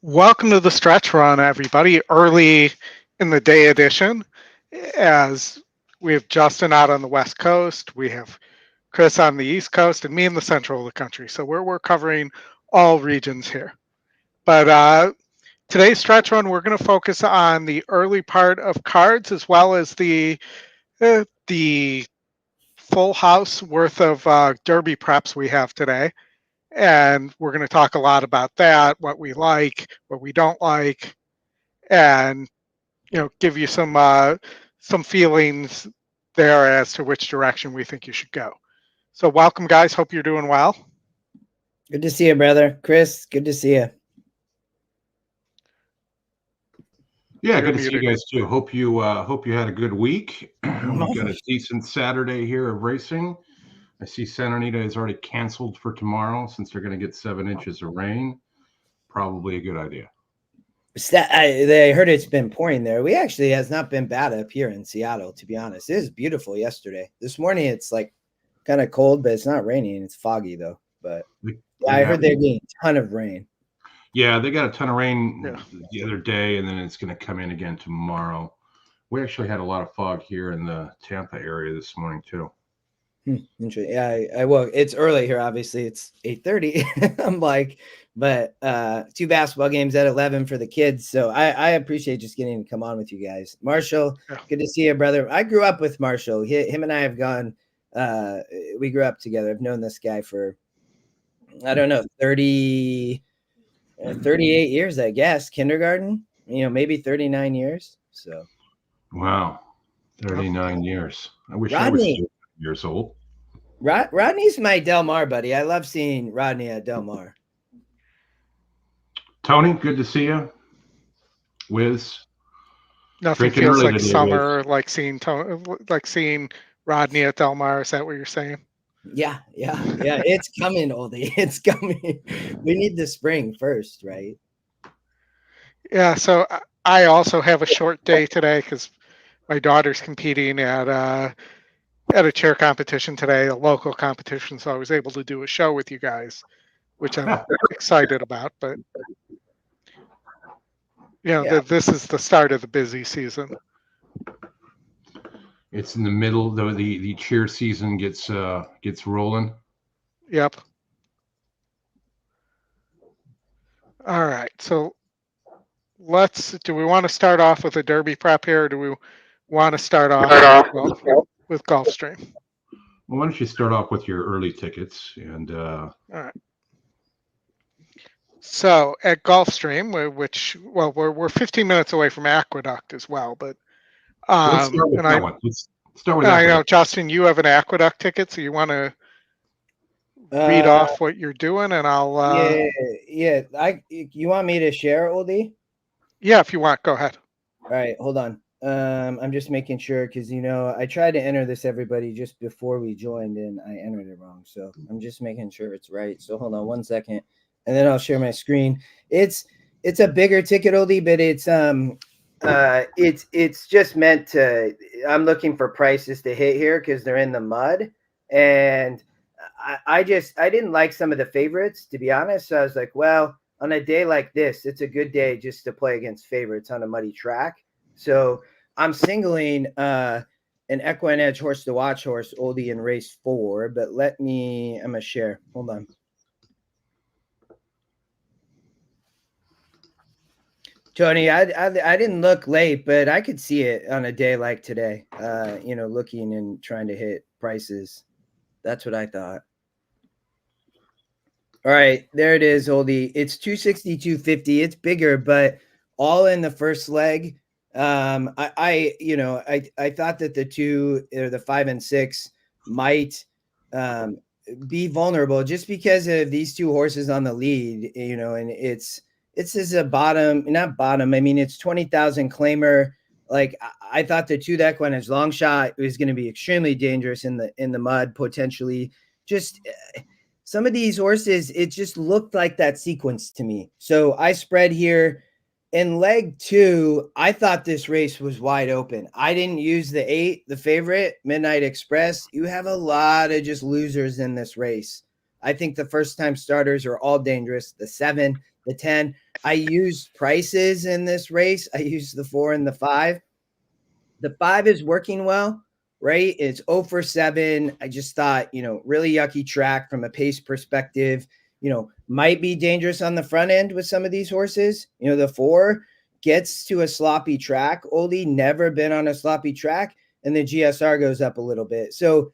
Welcome to the stretch run, everybody. Early in the day edition, as we have Justin out on the West Coast, we have Chris on the East Coast, and me in the central of the country. So we're covering all regions here. But today's stretch run, we're going to focus on the early part of cards as well as the full house worth of Derby preps we have today. And we're going to talk a lot about that, what we like, what we don't like, and give you some feelings there as to which direction we think you should go. So welcome, guys. Hope you're doing well. Good to see you, brother. Chris, good to see you. Yeah, good to see you guys too. Hope you had a good week. We've got a decent Saturday here of racing. I see Santa Anita is already canceled for tomorrow since they're going to get 7 inches of rain. Probably a good idea. I heard it's been pouring there. We actually has not been bad up here in Seattle, to be honest. It was beautiful yesterday. This morning it's like kind of cold, but it's not raining. It's foggy though. But I heard they're getting a ton of rain. Yeah, they got a ton of rain the other day, and then it's going to come in again tomorrow. We actually had a lot of fog here in the Tampa area this morning too. Interesting. Yeah, I woke. It's early here. Obviously, it's 8:30. I'm like, but 2 basketball games at 11 for the kids. So I appreciate just getting to come on with you guys. Marshall, good to see you, brother. I grew up with Marshall. Him and I have gone. We grew up together. I've known this guy for, I don't know, 38 years, I guess. Kindergarten, maybe 39 years. So. Wow, 39 years. I wish Rodney. I was 2 years old. Rodney's my Del Mar buddy. I love seeing Rodney at Del Mar. Tony, good to see you. Wiz. Nothing feels like summer, like seeing Rodney at Del Mar. Is that what you're saying? Yeah. It's coming, Oldie. It's coming. We need the spring first, right? Yeah. So I also have a short day today because my daughter's competing at a chair competition today, a local competition. So I was able to do a show with you guys, which I'm excited about. But this is the start of the busy season. It's in the middle, though. The cheer season gets rolling. Yep. All right. So do we want to start off with a Derby prep here, or do we want to start off with Gulfstream? Well, why don't you start off with your early tickets and all right. So at Gulfstream, we're 15 minutes away from Aqueduct as well, but let's start with that one. Let's start with I know, Justin, you have an Aqueduct ticket, so you want to read off what you're doing, and I'll yeah. You want me to share, Oldie? Yeah, if you want, go ahead. All right, hold on. I'm just making sure because I tried to enter this everybody just before we joined and I entered it wrong. So I'm just making sure it's right. So hold on 1 second, and then I'll share my screen. It's a bigger ticket, Oldie, but it's just meant to. I'm looking for prices to hit here because they're in the mud, and I didn't like some of the favorites, to be honest. So I was like, well, on a day like this, it's a good day just to play against favorites on a muddy track. So I'm singling an EquinEdge horse to watch horse, Oldie in race 4, but I'm going to share. Hold on. Tony, I didn't look late, but I could see it on a day like today, looking and trying to hit prices. That's what I thought. All right, there it is, Oldie. It's 262.50. It's bigger, but all in the first leg. I thought that the 2 or the 5 and 6 might be vulnerable just because of these 2 horses on the lead, and it's as a bottom, not bottom. I mean, it's 20,000 claimer. Like I thought the 2 that EquinEdge long shot was going to be extremely dangerous in the mud, potentially. Just some of these horses, it just looked like that sequence to me. So I spread here. In leg 2, I thought this race was wide open. I didn't use the 8, the favorite, Midnight Express. You have a lot of just losers in this race. I think the first-time starters are all dangerous. The 7, the 10. I used prices in this race. I used the 4 and the 5. The 5 is working well, right? It's 0 for 7. I just thought, really yucky track from a pace perspective. Might be dangerous on the front end with some of these horses. The 4 gets to a sloppy track. Oldy never been on a sloppy track, and the GSR goes up a little bit. So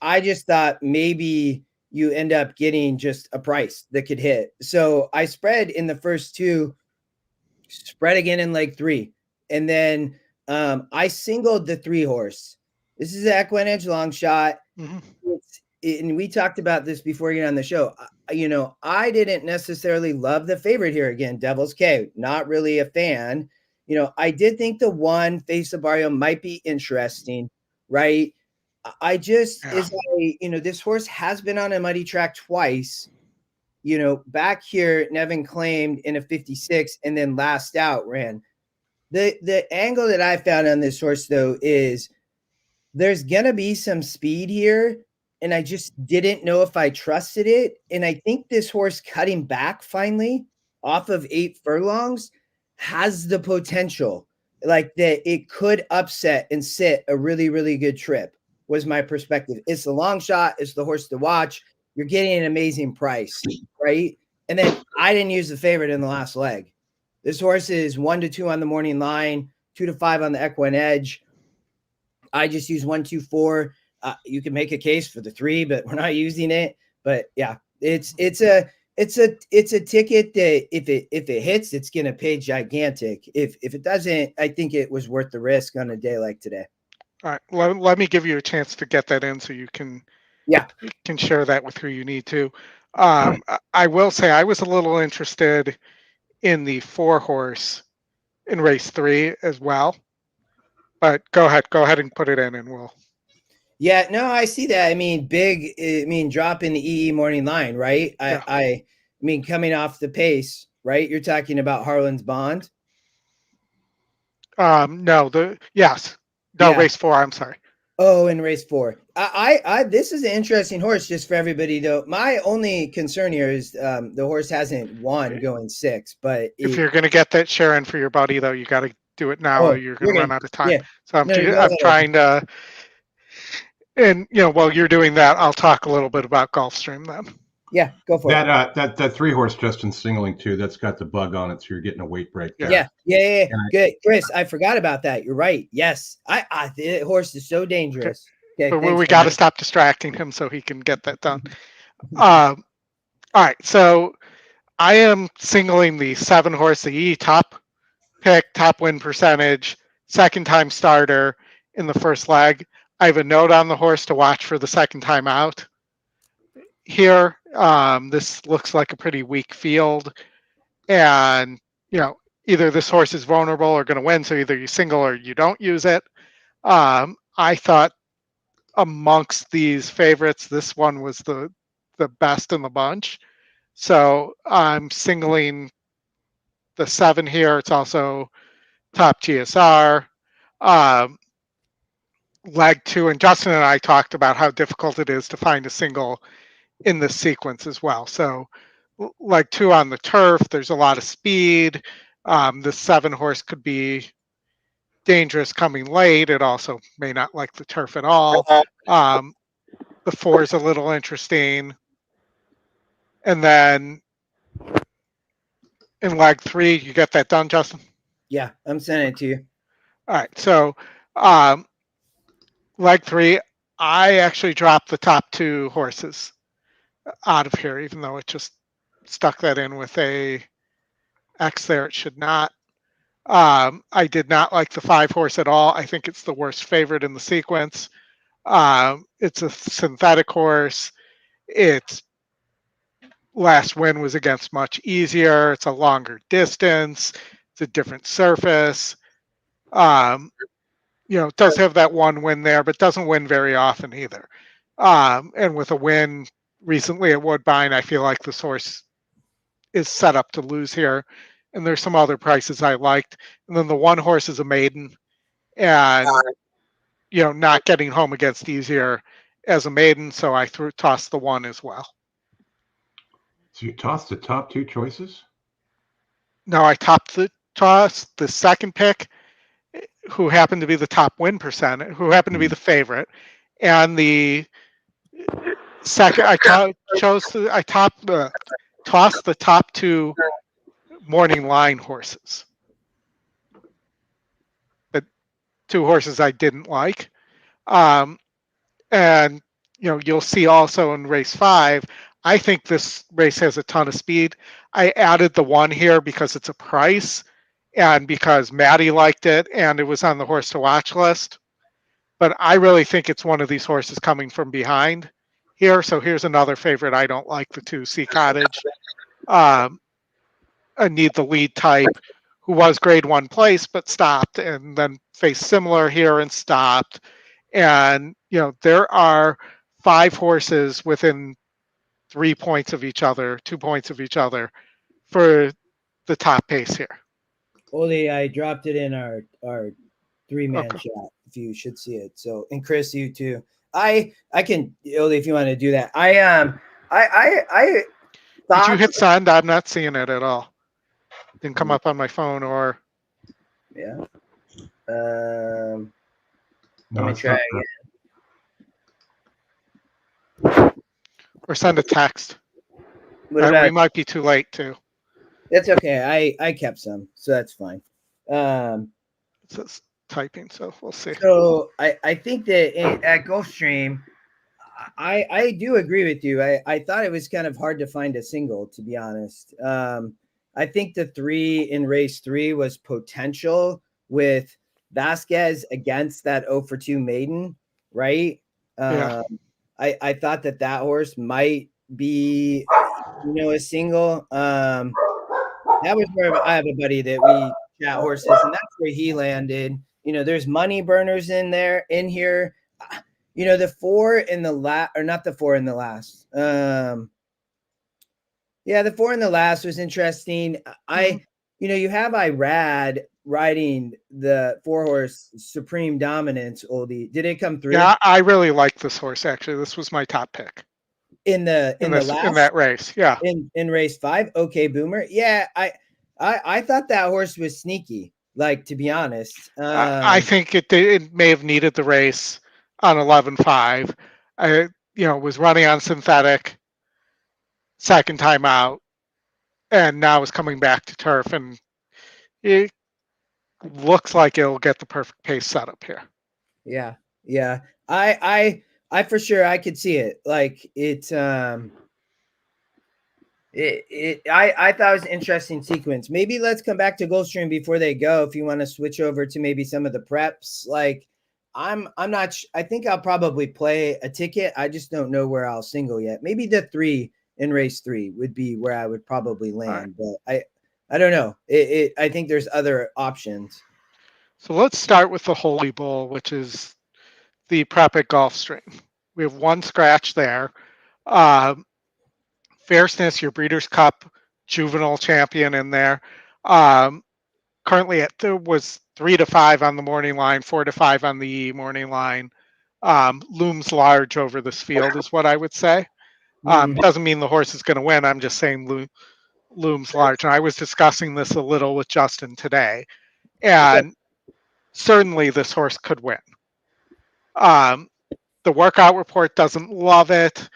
I just thought maybe you end up getting just a price that could hit. So I spread in the first 2, spread again in leg 3. And then I singled the 3 horse. This is an EquinEdge long shot. Mm-hmm. And we talked about this before you get on the show. I didn't necessarily love the favorite here again, Devil's K. Not really a fan. I did think the 1 Face of Barrio might be interesting, right? This horse has been on a muddy track twice. Back here, Nevin claimed in a 56 and then last out ran. The angle that I found on this horse, though, is there's going to be some speed here. And I just didn't know if I trusted it. And I think this horse cutting back finally off of 8 furlongs has the potential, like that it could upset and sit a really, really good trip, was my perspective. It's the long shot. It's the horse to watch. You're getting an amazing price, right? And then I didn't use the favorite in the last leg. This horse is 1 to 2 on the morning line, 2 to 5 on the EquinEdge. I just use 1, 2, 4. You can make a case for the 3, but we're not using it. But yeah, it's a ticket that if it hits, it's going to pay gigantic. If it doesn't, I think it was worth the risk on a day like today. All right, let me give you a chance to get that in so you can share that with who you need to. I will say I was a little interested in the 4 horse in race 3 as well. But go ahead and put it in, and we'll. Yeah, no, I see that. I mean, drop in the EE morning line, right? Yeah. I mean, coming off the pace, right? You're talking about Harlan's Bond. Race 4. I'm sorry. Oh, in race 4. This is an interesting horse just for everybody, though. My only concern here is the horse hasn't won going 6, but if you're going to get that Sharon for your buddy, though, you got to do it now. You're going to run out of time. Yeah. So I'm trying to. And while you're doing that, I'll talk a little bit about Gulfstream then. Yeah, go for it. That 3 horse Justin singling too. That's got the bug on it, so you're getting a weight break there. Yeah. Good, Chris. I forgot about that. You're right. Yes, the horse is so dangerous. Okay, but we got to stop distracting him so he can get that done. All right, so I am singling the 7 horse, the E top pick, top win percentage, 2nd time starter in the first leg. I have a note on the horse to watch for the 2nd time out. Here, this looks like a pretty weak field, and either this horse is vulnerable or going to win, so either you single or you don't use it. I thought amongst these favorites, this one was the best in the bunch, so I'm singling the 7 here. It's also top GSR. Leg 2, and Justin and I talked about how difficult it is to find a single in this sequence as well. So leg 2 on the turf, there's a lot of speed. The 7 horse could be dangerous coming late. It also may not like the turf at all. The 4 is a little interesting. And then in leg 3, you get that done, Justin? Yeah, I'm sending it to you. All right, so leg 3, I actually dropped the top 2 horses out of here, even though it just stuck that in with a X there. It should not. I did not like the 5 horse at all. I think it's the worst favorite in the sequence. It's a synthetic horse. Its last win was against much easier. It's a longer distance. It's a different surface. It does have that one win there, but doesn't win very often either. And with a win recently at Woodbine, I feel like this horse is set up to lose here. And there's some other prices I liked. And then the one horse is a maiden, and not getting home against easier as a maiden, so I tossed the one as well. So you tossed the top two choices? No, I tossed the second pick, who happened to be the top win percent, who happened to be the favorite, and the second I tossed the top two morning line horses. The two horses I didn't like. And you'll see also in race 5, I think this race has a ton of speed. I added the one here because it's a price and because Maddie liked it and it was on the horse to watch list. But I really think it's one of these horses coming from behind here. So here's another favorite I don't like, the 2 Sea Cottage. I need the lead type, who was grade 1 place but stopped, and then faced similar here and stopped. And there are 5 horses within 3 points of each other, 2 points of each other for the top pace here. Oldy, I dropped it in our 3-man Okay. chat. If you should see it. So, and Chris, you too. I can, Oldy, if you want to do that. I thought, Did you hit send? I'm not seeing it at all. Didn't come up on my phone or. Yeah. No, Let me it's try not again. Or send a text. What about, we might be too late too. that's okay. I kept some, so that's fine. It says typing, so we'll see. So I think that at Gulfstream, I do agree with you. I thought it was kind of hard to find a single, to be honest. I think the 3 in race 3 was potential with Vasquez against that 0-for-2 maiden, right? Yeah. I thought that horse might be, a single. That was where I have a buddy that we chat horses, and that's where he landed. There's money burners in here. The 4 in the last, or not the 4 in the last. Yeah, the 4 in the last was interesting. You have Irad riding the 4-horse Supreme Dominance, Oldie. Did it come through? Yeah, I really like this horse, actually. This was my top pick. In that race, yeah. In race 5, okay, Boomer. Yeah, I thought that horse was sneaky. Like, to be honest, I think it may have needed the race on 11.5. I was running on synthetic second time out, and now is coming back to turf, and it looks like it'll get the perfect pace setup here. Yeah. I for sure I could see it. Like it. I thought it was an interesting sequence. Maybe let's come back to Gulfstream before they go. If you want to switch over to maybe some of the preps, like I'm not. I think I'll probably play a ticket. I just don't know where I'll single yet. Maybe the 3 in race 3 would be where I would probably land, but I don't know. I think there's other options. So let's start with the Holy Bull, which is the prep at Gulfstream. We have 1 scratch there. Fierceness, your Breeders' Cup juvenile champion in there. Currently there was 3-5 on the morning line, 4-5 on the morning line. Looms large over this field is what I would say. Doesn't mean the horse is going to win. I'm just saying looms large. And I was discussing this a little with Justin today. And certainly this horse could win. The workout report doesn't love it.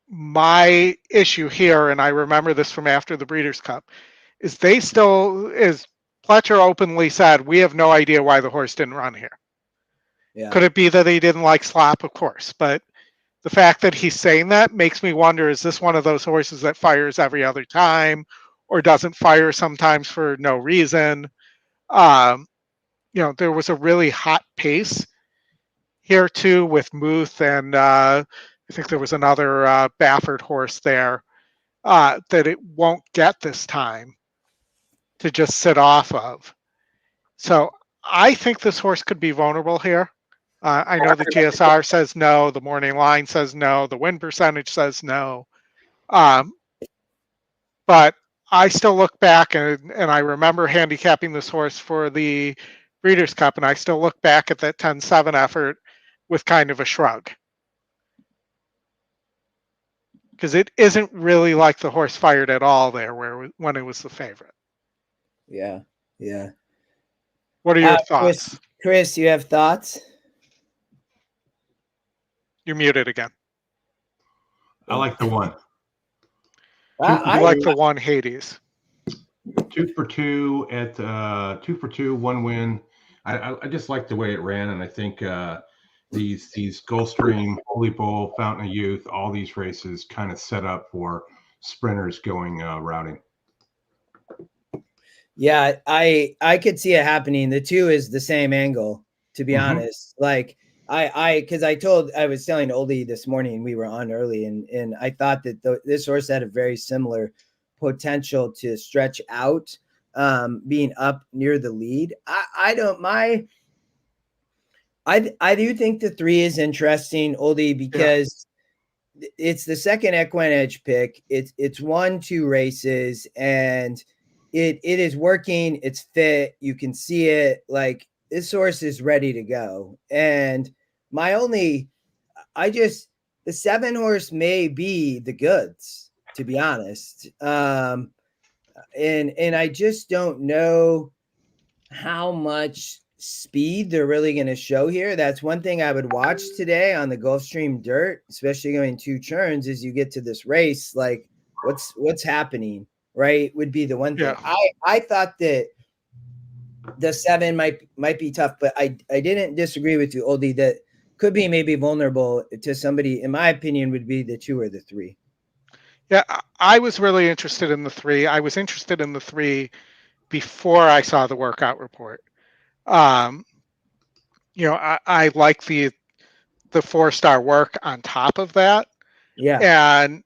My issue here, and I remember this from after the Breeders' Cup, is as Pletcher openly said, we have no idea why the horse didn't run here. Yeah. Could it be that he didn't like slop? Of course. But the fact that he's saying that makes me wonder, is this one of those horses that fires every other time or doesn't fire sometimes for no reason? There was a really hot pace here too with Muth, and I think there was another Baffert horse there that it won't get this time to just sit off of. So I think this horse could be vulnerable here. I know the GSR says no, the morning line says no, the win percentage says no. But I still look back and I remember handicapping this horse for the Breeders' Cup, and I still look back at that 10-7 effort with kind of a shrug. Because it isn't really like the horse fired at all there when it was the favorite. Yeah. Yeah. What are your thoughts? Chris, you have thoughts? You're muted again. I like the one. I like the one Hades. 2 for 2 at 2 for 2, 1 win. I just like the way it ran, and I think these Gulfstream, Holy Bull, Fountain of Youth, all these races kind of set up for sprinters going routing. Yeah, I could see it happening. The 2 is the same angle, to be honest. Like because I was telling Oldie this morning, we were on early, and I thought that this horse had a very similar potential to stretch out, being up near the lead. I do think the 3 is interesting, Oldie, because it's the second EquinEdge pick. It's won 2 races, and it is working. It's fit. You can see it. Like, this horse is ready to go. And the 7 horse may be the goods, to be honest. And I just don't know how much speed they're really going to show here. That's one thing I would watch today on the Gulfstream dirt, especially going 2 turns, as you get to this race. Like, what's happening, right? Would be the one thing. I thought that the 7 might be tough, but I didn't disagree with you, Oldie, that could be maybe vulnerable to somebody, in my opinion, would be the 2 or the 3. Yeah, I was really interested in the 3. I was interested in the 3 before I saw the workout report. I like the 4-star work on top of that. Yeah. And,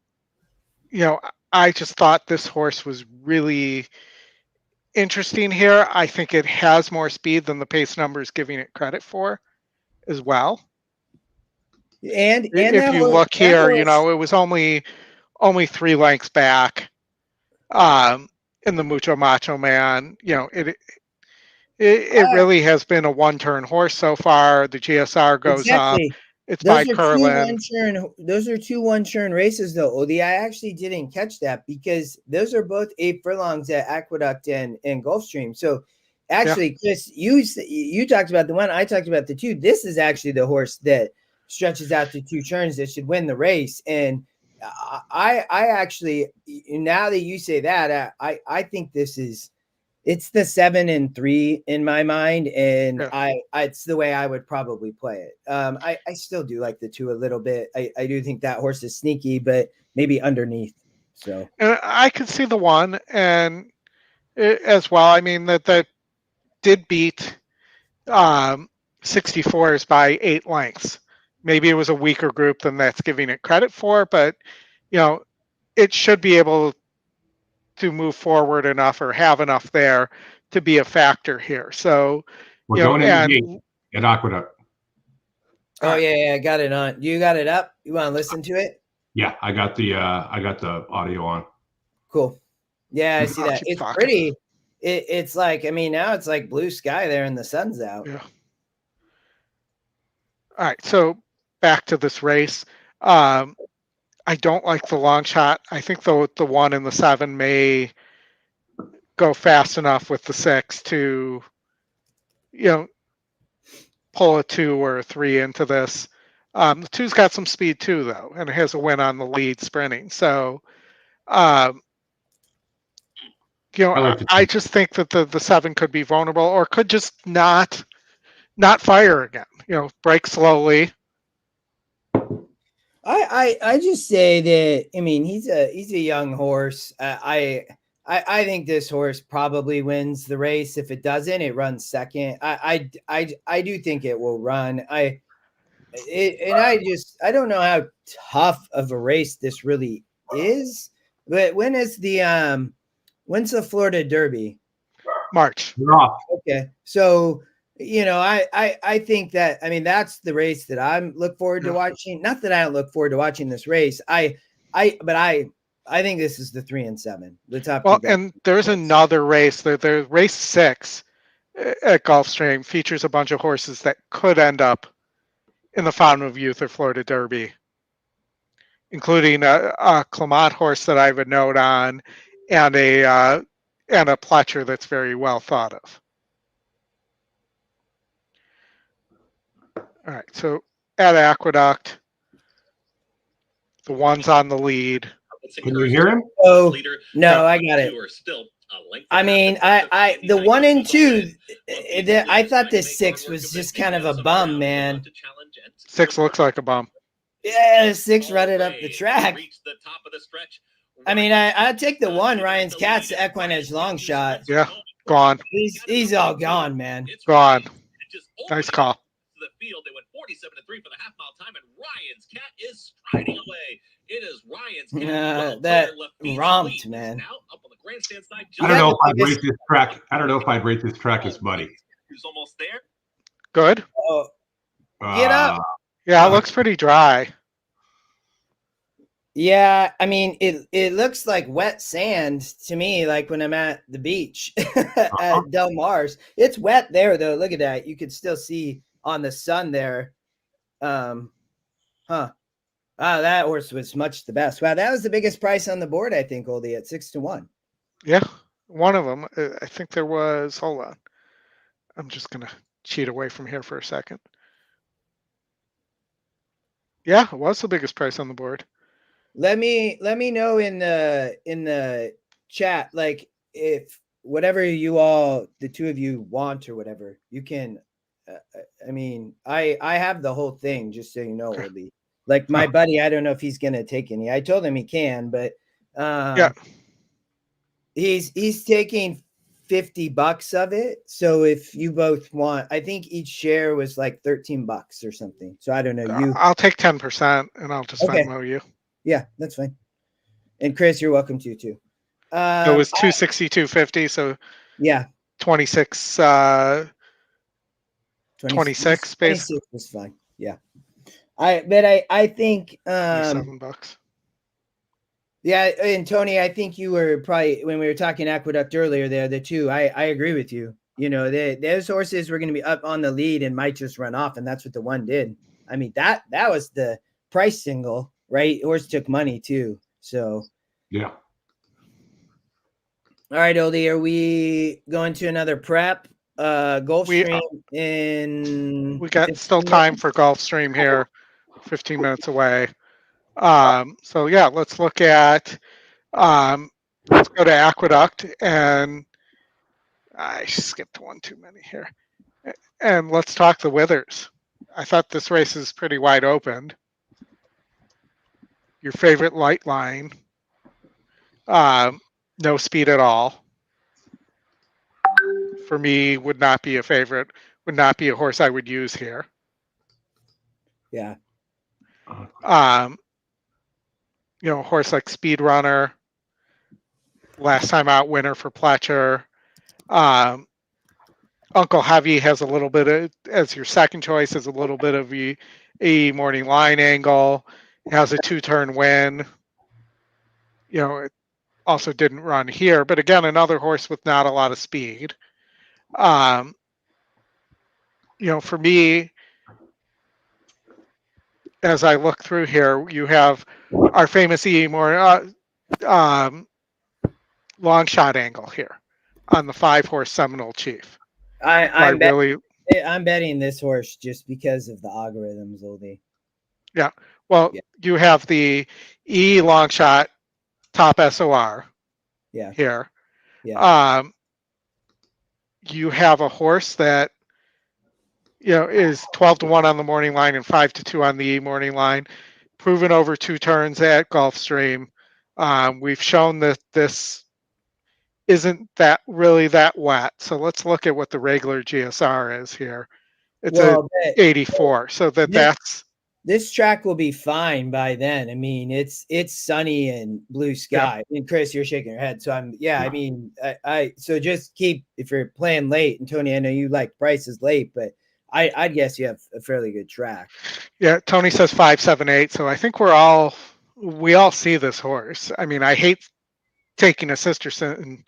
I just thought this horse was really interesting here. I think it has more speed than the pace number is giving it credit for as well. And if you look here, it was only 3 lengths back in the Mucho Macho Man. It really has been a 1-turn horse so far. The GSR goes up. It's by Curlin. Those are 2 1-turn races, though, Oldie. I actually didn't catch that, because those are both 8 furlongs at Aqueduct and Gulfstream. So actually, Chris, you talked about the 1, I talked about the 2. This is actually the horse that stretches out to 2 turns that should win the race. And I actually, now that you say that, I think it's the 7 and 3 in my mind, and it's the way I would probably play it. I still do like the 2 a little bit. I do think that horse is sneaky, but maybe underneath. So, and I could see the 1 and as well. I mean that did beat 64s by 8 lengths. Maybe it was a weaker group than that's giving it credit for, but it should be able to move forward enough or have enough there to be a factor here. So we're going in at Aqueduct. Oh yeah, I got it on. You got it up? You want to listen to it? Yeah, I got the audio on. Cool. Yeah, I see that. It's pretty. It's like, I mean, now it's like blue sky there and the sun's out. Yeah. All right, so back to this race. I don't like the long shot. I think the 1 and the 7 may go fast enough with the 6 to, pull a 2 or a 3 into this. The 2's got some speed too, though, and it has a win on the lead sprinting. So, I just think that the 7 could be vulnerable, or could just not fire again. Break slowly. I just say that, I mean, he's a young horse. I think this horse probably wins the race. If it doesn't, it runs second. I do think it will run. I don't know how tough of a race this really is. But when's the Florida Derby? March. You're off. Okay. So, I think that, I mean, that's the race that I'm look forward to watching. Not that I don't look forward to watching this race. But I think this is the 3 and 7, the top. Well, and there's another race. There's race 6 at Gulfstream features a bunch of horses that could end up in the Fountain of Youth or Florida Derby, including a Clement horse that I have a note on, and a Pletcher that's very well thought of. All right, so at Aqueduct, the one's on the lead. Can you hear him? Oh, no, I got it. I mean, the 1 and 2, I thought this 6 was just kind of a bum, man. 6 looks like a bum. Yeah, 6 running up the track. I mean, I'd take the 1, Ryan's Cat's the EquinEdge long shot. Yeah, gone. He's all gone, man. Gone. Nice call. The field. They went 47-3 for the half mile time, and Ryan's Cat is striding away. It is Ryan's Cat. That romped, man. Up on the grandstand side. I don't know if I'd rate this track. I don't know if I'd rate this track as muddy. Who's almost there? Good. Oh, get up. Yeah, it looks pretty dry. Yeah, I mean, it looks like wet sand to me, like when I'm at the beach at Del Mar's. It's wet there, though. Look at that. You could still see on the sun there. Wow, that horse was much the best. Wow, that was the biggest price on the board, I think, Oldie, at 6-1. Yeah, one of them. I think there was. Hold on, I'm just gonna cheat away from here for a second. Yeah, it was the biggest price on the board. Let me know in the chat, like, if whatever you all, the two of you want or whatever, you can. I mean, I have the whole thing, just so you know, Oldie. Like my buddy, I don't know if he's gonna take any. I told him he can, but yeah, he's taking $50 of it. So if you both want, I think each share was like $13 or something. So I don't know. I'll take 10% and I'll just Venmo you. Yeah, that's fine. And Chris, you're welcome to too. It was $262.50. So yeah, 26. 26 basically. 26 was fine. Yeah. I think $7. Yeah, and Tony, I think you were probably, when we were talking Aqueduct earlier there, the two, I agree with you. You know, those horses were going to be up on the lead and might just run off, and that's what the 1 did. I mean, that was the price single, right? Horse took money too. So yeah. All right, Oldie, are we going to another prep? Gulfstream we got still time for Gulfstream here, 15 minutes away. So yeah, let's look at let's go to Aqueduct, and I skipped one too many here, and let's talk the withers. I thought this race is pretty wide open. Your favorite light line, no speed at all. For me, would not be a favorite, would not be a horse I would use here. Yeah. You know, a horse like Speedrunner, last time out winner for Pletcher. Uncle Heavy has a little bit of, as your second choice, has a little bit of a morning line angle. It has a 2-turn win. You know, it also didn't run here, but again, another horse with not a lot of speed. You know, for me, as I look through here, you have our famous long shot angle here on the 5-horse Seminole Chief. I'm betting this horse just because of the algorithms, Oldie. Yeah. Well, you have the E long shot top SOR. Yeah. Here. Yeah. You have a horse that, you know, is 12-1 on the morning line and 5-2 on the E morning line, proven over 2 turns at Gulfstream. We've shown that this isn't that really that wet. So let's look at what the regular GSR is here. It's 84. So that's this track will be fine by then. I mean, it's sunny and blue sky. Yeah. And Chris, you're shaking your head. So I mean, so just if you're playing late, and Tony, I know you like prices late, but I'd guess you have a fairly good track. Yeah. Tony says 578. So I think we all see this horse. I mean, I hate taking a Sisterson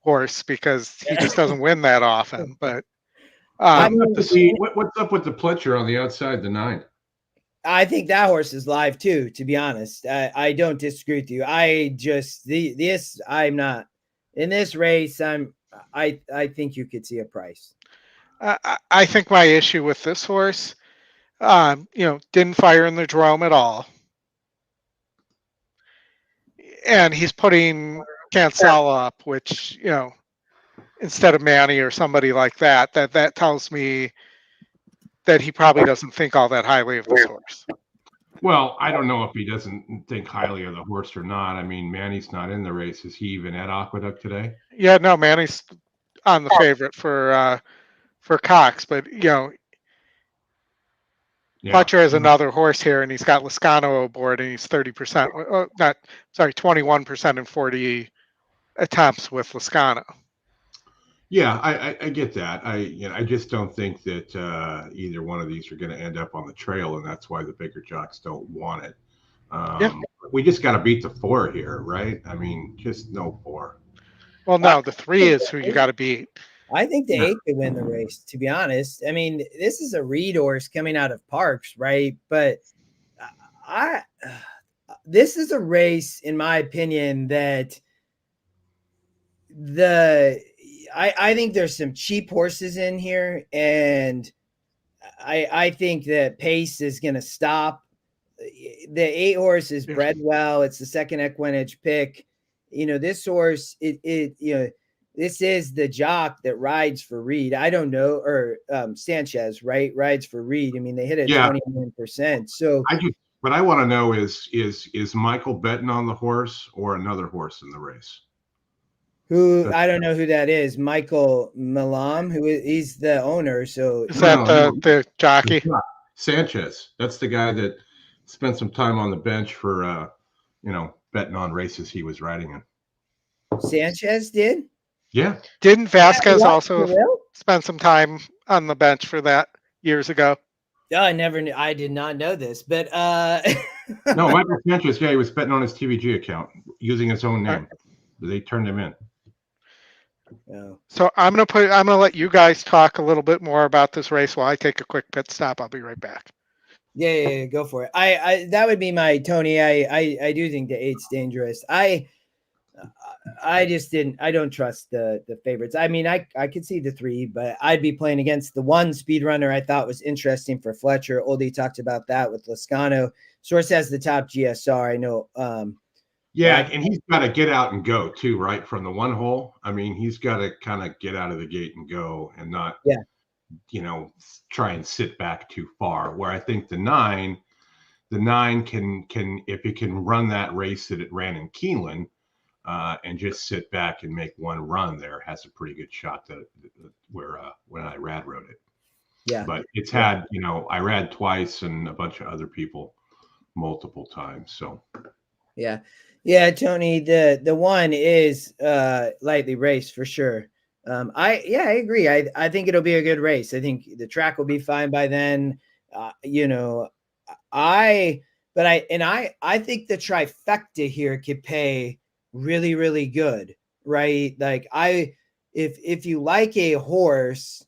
horse because he just doesn't win that often, but what's up with the Pletcher on the outside, the 9? I think that horse is live too, to be honest. I don't disagree with you. I'm not in this race. I think you could see a price. I think my issue with this horse, didn't fire in the Jerome at all. And he's putting Cancel up, which, instead of Manny or somebody like that tells me that he probably doesn't think all that highly of this horse. Well, I don't know if he doesn't think highly of the horse or not. I mean, Manny's not in the race. Is he even at Aqueduct today? Yeah, no, Manny's on the favorite for Cox, but Pletcher has another horse here, and he's got Lascano aboard, and he's 21% in 40 attempts with Lascano. Yeah, I get that. I just don't think that either one of these are going to end up on the trail, and that's why the bigger jocks don't want it. We just got to beat the 4 here, right? I mean, just no 4. Well, no, the 3 is who you got to beat. I think the 8 could win the race, to be honest. I mean, this is a Reed horse coming out of Parks, right? But this is a race, in my opinion, that I think there's some cheap horses in here, and I think that pace is going to stop. The 8 horse is bred well. It's the second EquinEdge pick. This horse, this is the jock that rides for Reed. I don't know, or Sanchez, right? Rides for Reed. I mean, they hit it 21%. So what I want to know is Michael betting on the horse or another horse in the race? I don't know who that is. Michael Malam, he's the owner. So is that the jockey? Sanchez. That's the guy that spent some time on the bench for betting on races he was riding in. Sanchez did? Yeah. Didn't Vasquez also spend some time on the bench for that years ago? Oh, I did not know this, but no, Michael Sanchez, he was betting on his TVG account using his own name. They turned him in. Oh. So I'm gonna let you guys talk a little bit more about this race while I take a quick pit stop. I'll be right back. Yeah, go for it. That would be my Tony. I do think the 8's dangerous. I don't trust the favorites. I mean, I could see the 3, but I'd be playing against the 1 speedrunner I thought was interesting for Fletcher. Oldie talked about that with Lascano. Source has the top GSR. I know. And he's got to get out and go too, right? From the 1 hole. I mean, he's got to kind of get out of the gate and go and not, try and sit back too far. Where I think the 9 can, if it can run that race that it ran in Keeneland, and just sit back and make 1 run there, has a pretty good shot when Irad rode it. Yeah. But it's had, Irad twice and a bunch of other people multiple times. So yeah, Tony, the 1 is lightly raced for sure. I agree. I think it'll be a good race. I think the track will be fine by then. I think the trifecta here could pay really, really good, right? Like if you like a horse,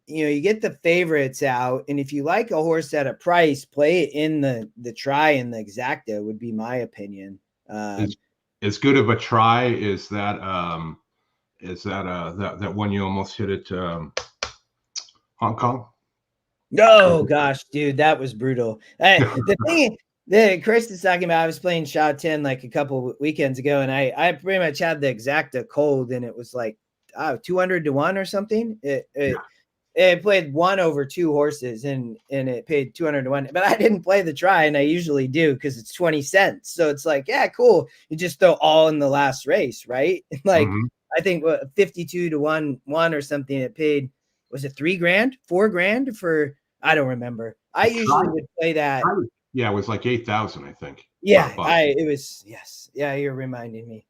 you get the favorites out, and if you like a horse at a price, play it in the try and the exacta would be my opinion. As good of a try is that that one you almost hit at Hong Kong? No, gosh, dude, that was brutal. The thing that Chris is talking about, I was playing Shot 10 like a couple weekends ago, and I pretty much had the exacta cold, and it was like 200 to 1 or something. It played 1 over 2 horses, and it paid 200 to 1. But I didn't play the try, and I usually do because it's 20 cents. So it's like, yeah, cool. You just throw all in the last race, right? Like I think 52 to 1 or something. It paid, was it $3,000, $4,000 for I don't remember. I usually would play that. Yeah, it was like 8,000, I think. Yeah, yes. Yeah, you're reminding me.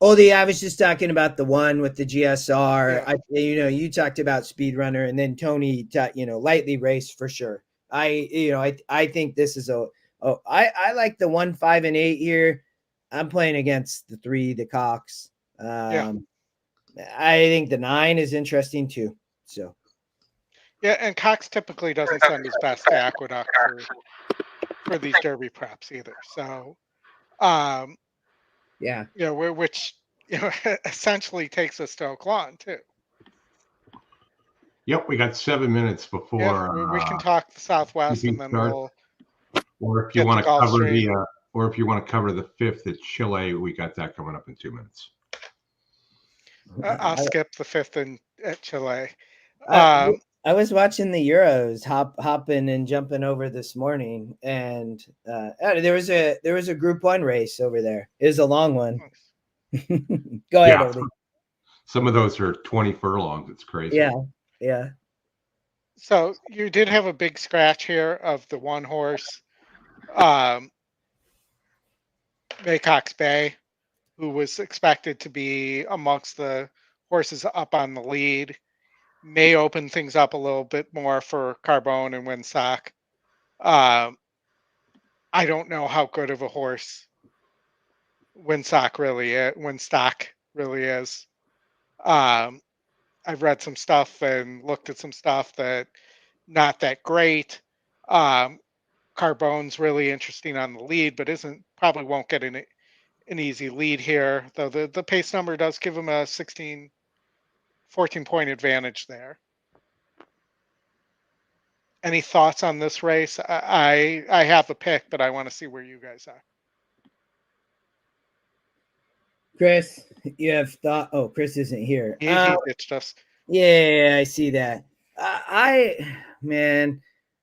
Oldie, I was just talking about the one with the GSR. Yeah. You talked about Speedrunner, and then Tony, lightly race for sure. I think this is I like the 1, 5, and 8 here. I'm playing against the 3, the Cox. I think the 9 is interesting too. So. Yeah, and Cox typically doesn't send his best to Aqueduct for these Derby preps either. So, which essentially takes us to Oaklawn too. Yep, we got 7 minutes before. Yeah, we can talk the Southwest, and then we'll. Or if you want to cover if you want to cover the 5th at Chile, we got that coming up in 2 minutes. I'll skip the 5th at Chile. I was watching the Euros hopping and jumping over this morning, and there was a Group 1 race over there. It was a long one. Go ahead, Oldie. Some of those are 20 furlongs. It's crazy. Yeah. So you did have a big scratch here of the 1 horse, Maycox Bay, who was expected to be amongst the horses up on the lead. May open things up a little bit more for Carbone and Winstock. I don't know how good of a horse Winstock really is. I've read some stuff and looked at some stuff that not that great. Carbone's really interesting on the lead, but probably won't get an easy lead here, though the pace number does give him a 14-point advantage there. Any thoughts on this race? I have a pick, but I want to see where you guys are. Chris, you have thought? Oh, Chris isn't here. It's just. Yeah, I see that. I'm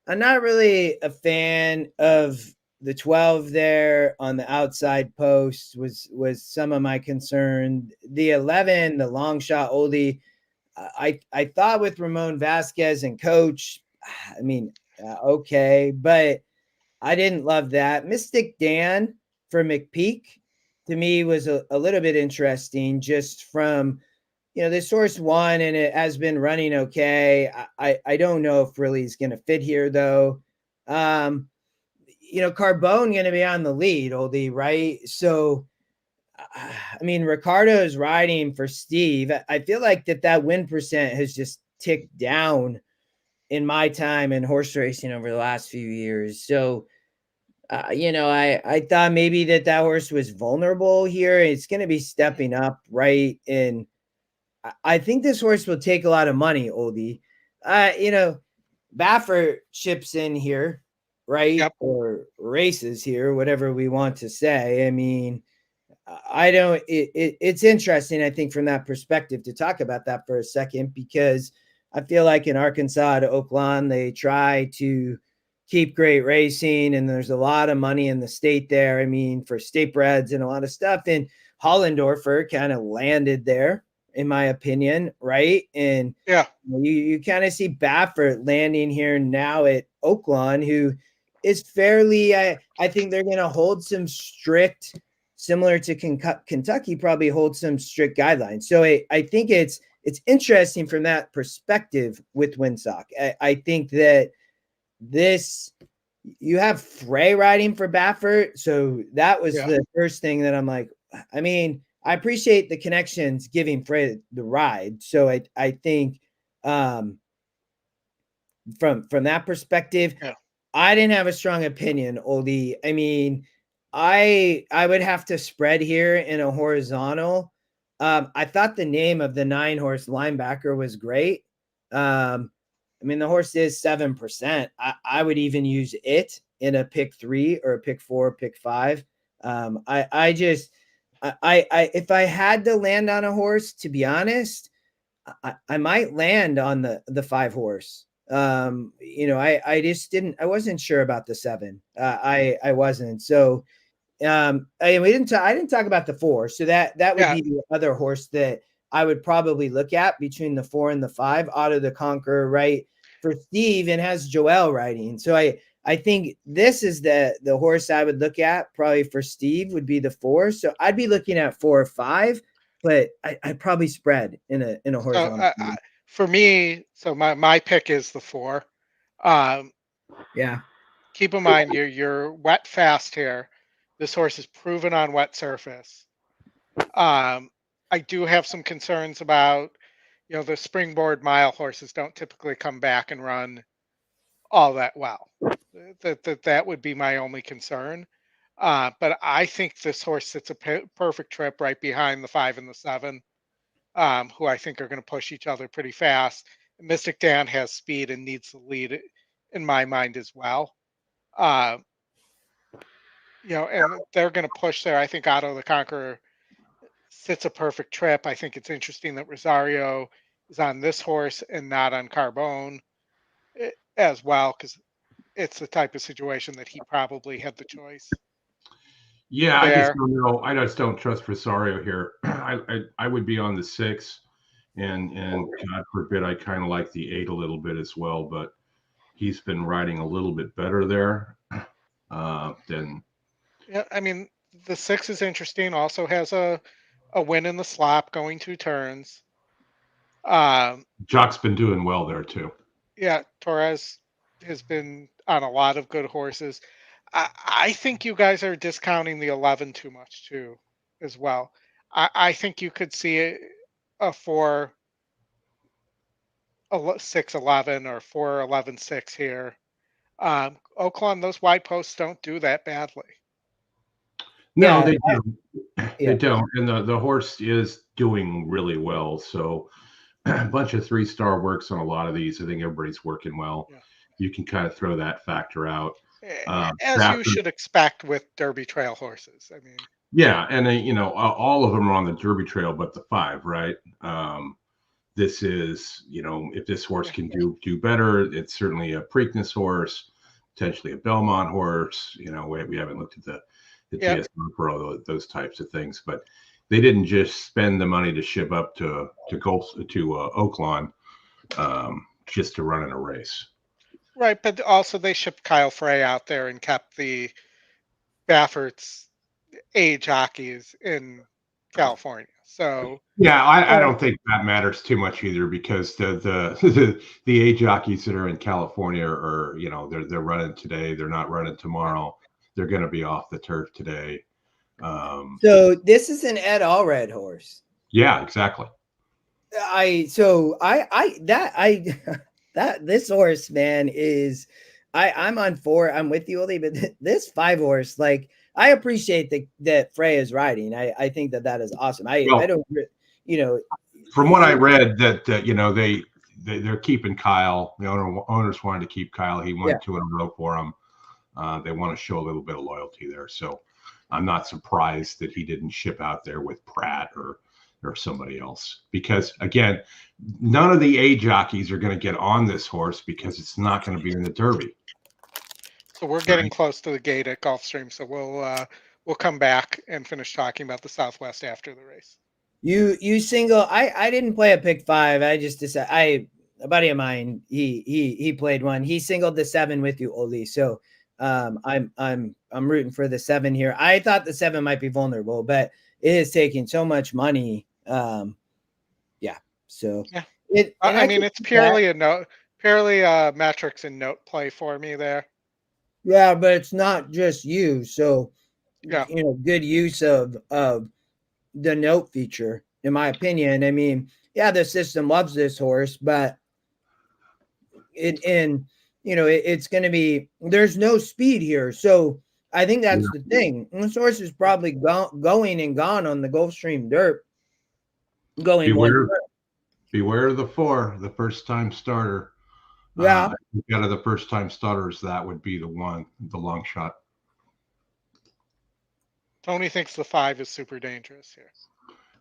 not really a fan of the 12 there on the outside post. Was some of my concern. The 11, the long shot Oldie. I thought with Ramon Vasquez and coach, okay, but I didn't love that. Mystic Dan for McPeak to me was a little bit interesting just from, this horse won and it has been running okay. I don't know if really he's going to fit here though. Carbone going to be on the lead, Oldie, right? So, Ricardo's riding for Steve. I feel like that win percent has just ticked down in my time in horse racing over the last few years. So, I thought maybe that horse was vulnerable here. It's going to be stepping up, right? And I think this horse will take a lot of money, Oldie. Baffert ships in here, right? Yep. Or races here, whatever we want to say. It's interesting, I think, from that perspective to talk about that for a second, because I feel like in Arkansas to Oaklawn, they try to keep great racing, and there's a lot of money in the state there. For state breds and a lot of stuff. And Hollendorfer kind of landed there, in my opinion, right? And you kind of see Baffert landing here now at Oaklawn, who is fairly, I think they're going to hold some strict, similar to Kentucky, probably hold some strict guidelines. So I think it's interesting from that perspective with Winstock. I think that you have Frey riding for Baffert. So that was the first thing that I'm like, I appreciate the connections giving Frey the ride. So I think from that perspective, I didn't have a strong opinion, Oldie. I would have to spread here in a horizontal. I thought the name of the 9-horse linebacker was great. The horse is 7%. I would even use it in a pick 3 or a pick 4, pick 5. If I had to land on a horse, to be honest, I might land on the 5-horse. I wasn't sure about the 7. I wasn't. So, I didn't talk about the 4. So that would be the other horse that I would probably look at between the 4 and the 5. Auto the Conqueror, right? For Steve, and has Joel riding. So I think this is the horse I would look at probably for Steve would be the 4. So I'd be looking at 4 or 5, but I'd probably spread in a horizontal. So, for me, so my pick is the 4. Yeah. Keep in mind you're wet fast here. This horse is proven on wet surface. I do have some concerns about, the springboard mile horses don't typically come back and run all that well. That would be my only concern. But I think this horse sits a perfect trip right behind the 5 and the 7, who I think are going to push each other pretty fast. Mystic Dan has speed and needs the lead in my mind as well. And they're going to push there. I think Otto the Conqueror sits a perfect trip. I think it's interesting that Rosario is on this horse and not on Carbone as well, because it's the type of situation that he probably had the choice. Yeah, I just don't know. I just don't trust Rosario here. I would be on the 6, and God forbid, I kind of like the 8 a little bit as well, but he's been riding a little bit better there than. Yeah, I mean, the 6 is interesting. Also has a win in the slop going 2 turns. Jock's been doing well there too. Yeah, Torres has been on a lot of good horses. I think you guys are discounting the 11 too much too, as well. I think you could see a 4, 6, 11 or 4, 11, 6 here. Oaklawn, those wide posts don't do that badly. No, they don't. They don't. And the horse is doing really well. So a bunch of 3-star works on a lot of these. I think everybody's working well. Yeah. You can kind of throw that factor out. As you should expect with Derby Trail horses. I mean, yeah, and all of them are on the Derby Trail, but the 5, right? This is, if this horse can do better, it's certainly a Preakness horse, potentially a Belmont horse. We haven't looked at the TS Pro, those types of things, but they didn't just spend the money to ship up to Oaklawn just to run in a race. Right, but also they shipped Kyle Frey out there and kept the Baffert's A jockeys in California. So yeah, I don't think that matters too much either, because the A jockeys that are in California are they're running today, they're not running tomorrow, they're going to be off the turf today. So this is an Ed Allred horse. Yeah, exactly. This horse, man, is I'm on 4. I'm with you, Oldy, but this 5 horse, like, I appreciate that Frey is riding. I think that is awesome. I don't, from what I read that they're keeping Kyle. The owners wanted to keep Kyle. He went 2 in a row for them. They want to show a little bit of loyalty there. So I'm not surprised that he didn't ship out there with Pratt or somebody else, because again, none of the A jockeys are going to get on this horse because it's not going to be in the Derby. So we're getting close to the gate at Gulfstream, so we'll come back and finish talking about the Southwest after the race. You single. I didn't play a pick 5. I just decided. A buddy of mine, he played one. He singled the 7 with you, Oli. So I'm rooting for the 7 here. I thought the 7 might be vulnerable, but it is taking so much money. So yeah. It's purely metrics and note play for me there. Yeah, but it's not just you. So yeah, good use of the note feature, in my opinion. I mean, yeah, the system loves this horse, but it's going to be, there's no speed here. So I think that's the thing. This horse is probably going and gone on the Gulfstream dirt. Beware of the 4, the first time starter. Yeah. Out of the first time starters, that would be the long shot. Tony thinks the 5 is super dangerous here.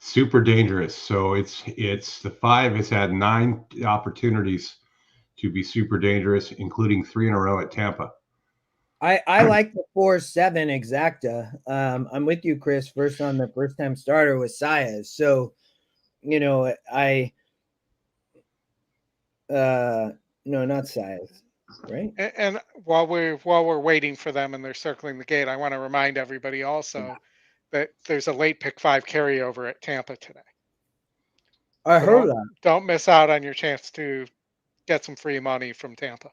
Super dangerous. So it's the 5 has had 9 opportunities to be super dangerous, including 3 in a row at Tampa. I like the 4-7 exacta. I'm with you, Chris. First on the first time starter was Saez. So you know, no, not size, right? And while we're waiting for them and they're circling the gate, I want to remind everybody also that there's a late pick 5 carryover at Tampa today. I So heard that. don't miss out on your chance to get some free money from Tampa.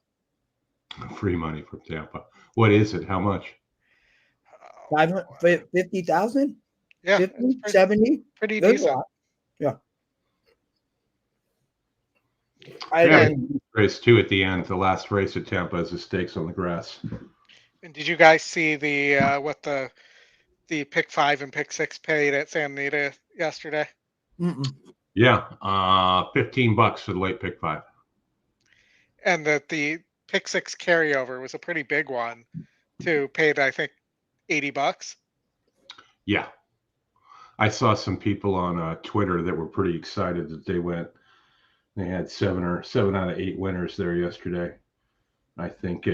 Free money from Tampa. What is it? How much? 50,000? Yeah, 50, 70? pretty There's a decent. lot. Yeah. Race 2 at the end. The last race at Tampa is the stakes on the grass. And did you guys see the what the pick 5 and pick 6 paid at Santa Anita yesterday? Yeah, $15 for the late pick 5. And that the pick 6 carryover was a pretty big one too. Paid, I think, $80. Yeah, I saw some people on Twitter that were pretty excited that they went. They had 7 out of 8 winners there yesterday. I think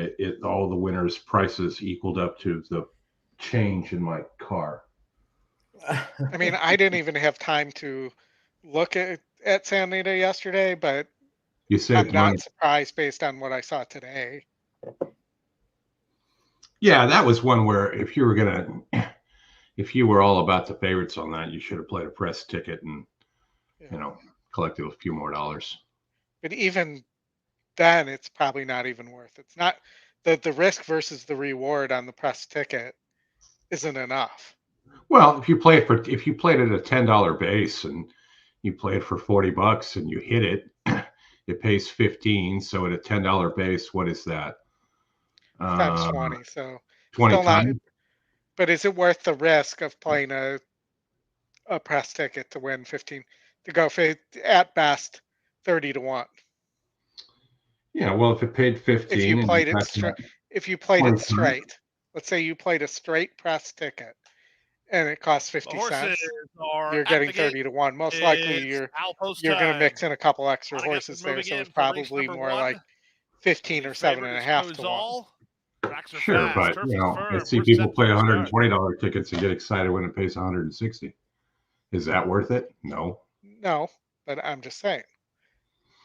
all the winners' prices equaled up to the change in my car. I mean, I didn't even have time to look at Santa Anita yesterday, but You saved I'm not money. surprised based on what I saw today. Yeah, that was one where if you were all about the favorites on that, you should have played a press ticket and collected a few more dollars. But even then, it's probably not even worth it. It's not the risk versus the reward on the press ticket isn't enough. Well, if you played it at a $10 base and you play it for $40 and you hit it, it pays 15. So at a $10 base, what is that? Times 20. So 20 still not. times. But is it worth the risk of playing a press ticket to win 15? To go for at best 30 to 1. Yeah, well, if it paid 15, if you played it straight, let's say you played a straight press ticket, and it costs 50 cents, you're getting 30 to 1. Most likely, you're going to mix in a couple extra horses there, so it's probably more like 15 or 7.5 to 1. Sure, but I see people play $120 tickets and get excited when it pays 160. Is that worth it? No. No, but I'm just saying.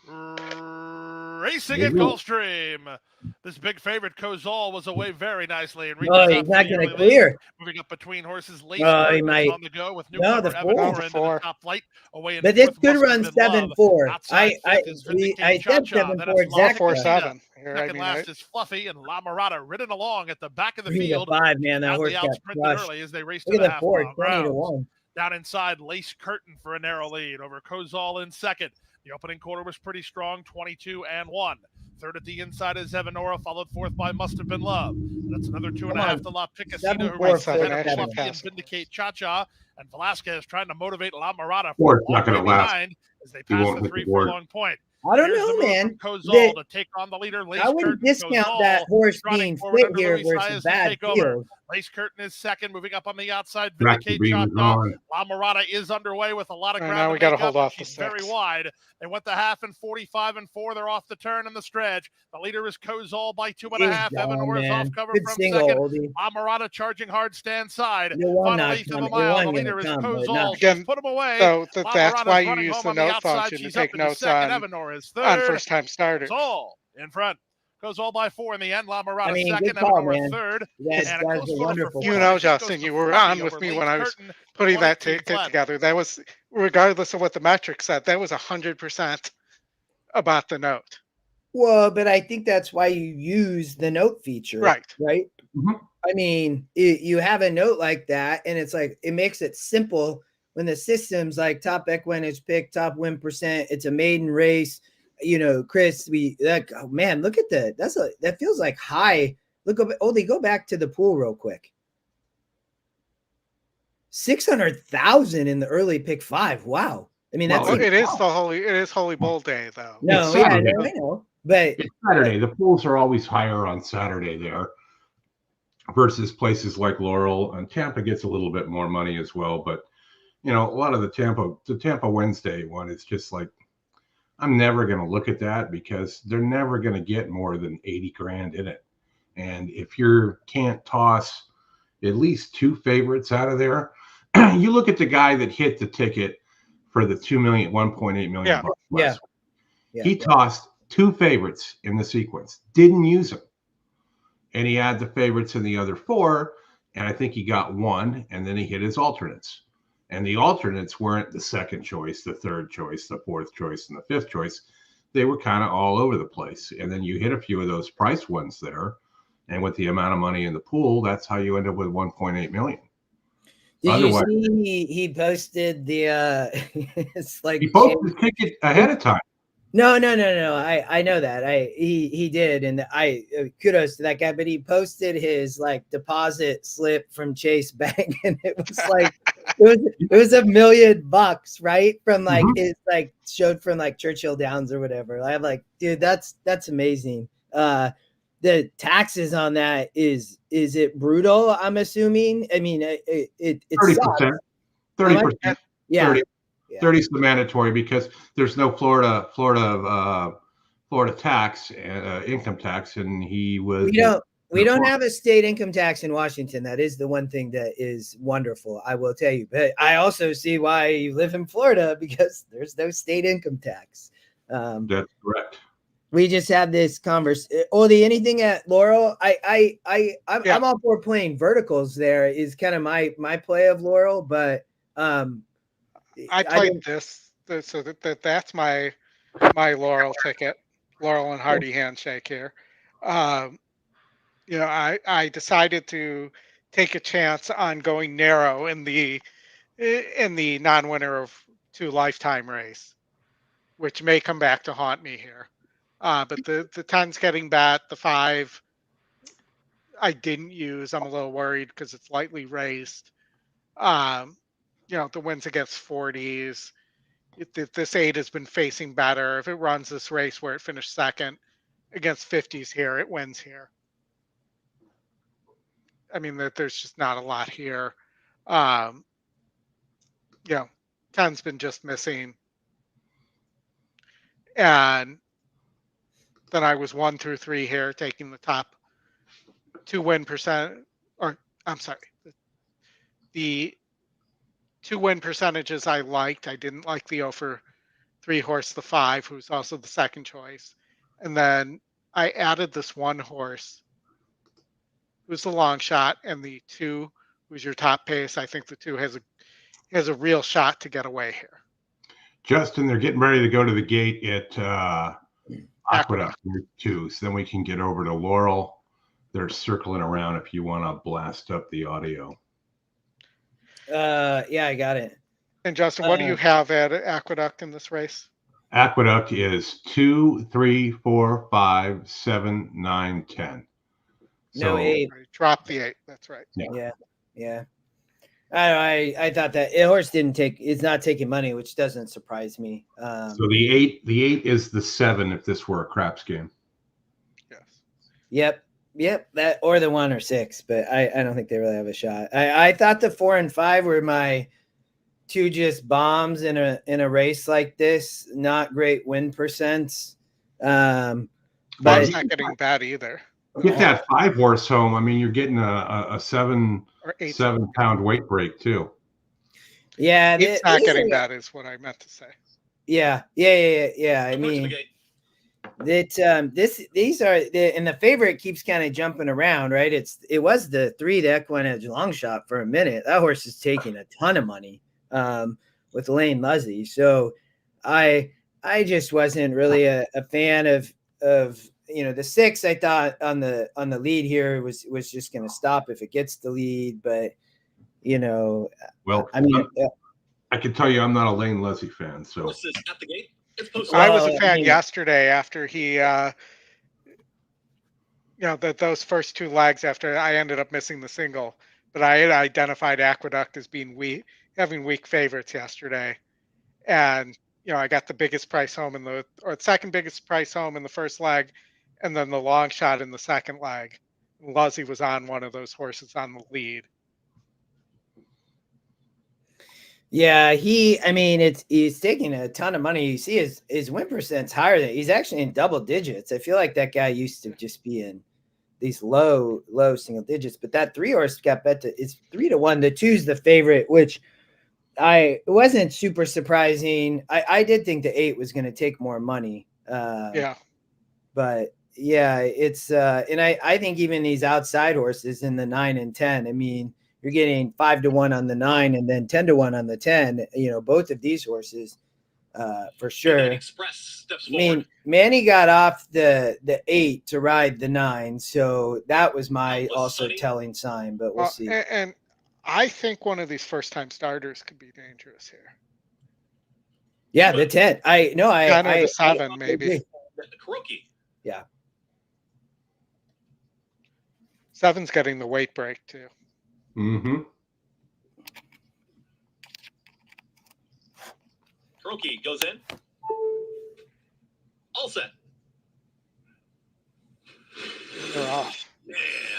Racing at Gulfstream. This big favorite Kozol was away very nicely and he's not going to clear. Moving up between horses. He might on the go with newcomer the Evan Moore four. into the top flight. Away in but this fourth, could run 7-4. I said 7-4 exactly. 4-7. Second last is Fluffy and La Mirada ridden along at the back of the 3 to field. 5, man. That horse got crushed. Early as they raced Look to at the the 4, half 20 to 1. Down inside, Lace Curtain for a narrow lead over Kozol in second. The opening quarter was pretty strong, 22-1. Third at the inside is Evanora, followed fourth by Must Have Been Love. That's another 2.5 to La Picasina, who races ahead of Fluffy and Vindicate Cha-Cha. And Velasquez trying to motivate La Mirada for not going to last as they pass the 3 furlong point. I don't know, man. Kozol to take on the leader. Lace I wouldn't discount that horse being fit here versus bad field. Lace Curtain is second, moving up on the outside. Vindicate Cha-Cha. La Mirada is underway with a lot of ground. Now we got to hold off the 6. Very wide. They went the half in 45-4. They're off the turn in the stretch. The leader is Kozol by 2.5. Evan Orr is off cover from second. La Mirada charging hard stand side. Final eighth of a mile. The leader is Kozol. Again, put him away. So that's why you use the note function to take notes on first-time starters. Kozol in front. Kozol by 4 in the end. La Mirada second. Call, Evan third. That's wonderful. Justin, you were on with me when I was putting that ticket together. That was, regardless of what the metric said, that was 100% about the note. Well, but I think that's why you use the note feature. Right. Mm-hmm. I mean, you have a note like that, and it's like, it makes it simple when the system's like top EquinEdge pick, top win percent. It's a maiden race. Chris, man, look at that. That feels like high. Look, Oldy, go back to the pool real quick. 600,000 in the early pick 5. Wow. I mean, that's it is Holy Bull Day though. No, I know. But it's Saturday. The pools are always higher on Saturday there versus places like Laurel, and Tampa gets a little bit more money as well. But a lot of the Tampa Wednesday one is just like, I'm never going to look at that because they're never going to get more than 80 grand in it. And if you can't toss at least 2 favorites out of there, you look at the guy that hit the ticket for the 1.8 million Yeah. bucks. Yeah. Yeah. He tossed 2 favorites in the sequence, didn't use them. And he had the favorites in the other 4, and I think he got 1, and then he hit his alternates. And the alternates weren't the second choice, the third choice, the fourth choice, and the fifth choice. They were kind of all over the place. And then you hit a few of those price ones there. And with the amount of money in the pool, that's how you end up with 1.8 million. Did you see he posted the it's like he posted the ticket ahead of time. No. I know that. He did, and I kudos to that guy. But he posted his like deposit slip from Chase Bank, and it was like it was $1 million, right? From like his like showed from like Churchill Downs or whatever. I'm like, dude, that's amazing. The taxes on that is it brutal? I'm assuming. I mean, it 30%. 30%. Yeah. 30. 30 is the mandatory because there's no Florida tax, income tax, and he was. We don't have a state income tax in Washington. That is the one thing that is wonderful, I will tell you. But I also see why you live in Florida because there's no state income tax. That's correct. We just had this conversation. Oldie, anything at Laurel? I'm all for playing verticals. There is kind of my play of Laurel, but I played this, so that's my Laurel ticket, Laurel and Hardy handshake here. I decided to take a chance on going narrow in the non-winner of 2 lifetime race, which may come back to haunt me here. But the 10's getting bet, the 5 I didn't use. I'm a little worried because it's lightly raced. The wins against 40s. This 8 has been facing better. If it runs this race where it finished second against 50s here, it wins here. I mean, there's just not a lot here. 10's been just missing. And then I was 1 through 3 here, taking the top 2 win percent, or I'm sorry, the 2 win percentages I liked. I didn't like the over 3 horse, the 5, who's also the second choice. And then I added this 1 horse, who's the long shot, and the 2, who's your top pace. I think the 2 has a real shot to get away here. Justin, they're getting ready to go to the gate at Aqueduct 2, so then we can get over to Laurel. They're circling around if you want to blast up the audio. Yeah, I got it. And Justin, what do you have at Aqueduct in this race? Aqueduct is 2, 3, 4, 5, 7, 9, 10. No, 8. Drop the 8. That's right. Yeah. I thought that horse it's not taking money, which doesn't surprise me. So the 8 is the 7 if this were a craps game. Yes. Yep. That or the 1 or 6, but I don't think they really have a shot. I thought the 4 and 5 were my 2 just bombs in a race like this. Not great win percents. But it's not getting bad either. Get that 5 horse home. I mean, you're getting a 7 pound weight break too. Yeah, it's not getting bad is what I meant to say. Yeah. I mean, these are and the favorite keeps kind of jumping around, right? It was the 3, the EquinEdge long shot for a minute. That horse is taking a ton of money with Lane Luzzy. So I just wasn't really a fan of the 6. I thought on the lead here was just going to stop if it gets the lead, but well, I mean, I can tell you I'm not a Lane Luzzy fan. So at the gate. I was a fan yesterday after he, those first 2 legs after I ended up missing the single, but I had identified Aqueduct as being having weak favorites yesterday. And, I got the biggest price home or second biggest price home in the first leg, and then the long shot in the second leg. Luzzy was on one of those horses on the lead. Yeah, he's taking a ton of money. You see his win percent's higher than he's actually in double digits. I feel like that guy used to just be in these low single digits, but that 3 horse got bet to it's 3-1. The 2's the favorite, which it wasn't super surprising. I did think the 8 was going to take more money. Yeah. But yeah, it's and I think even these outside horses in the 9 and 10, I mean, you're getting 5-1 on the 9 and then 10-1 on the 10, both of these horses, for sure. I mean, Manny got off the 8 to ride the 9. So that was my also telling sign, but we'll see. And I think one of these first time starters could be dangerous here. Yeah, the 10. 10 or the 7, maybe. Yeah. 7's getting the weight break too. Mm-hmm. Kroki goes in. All set. They're off.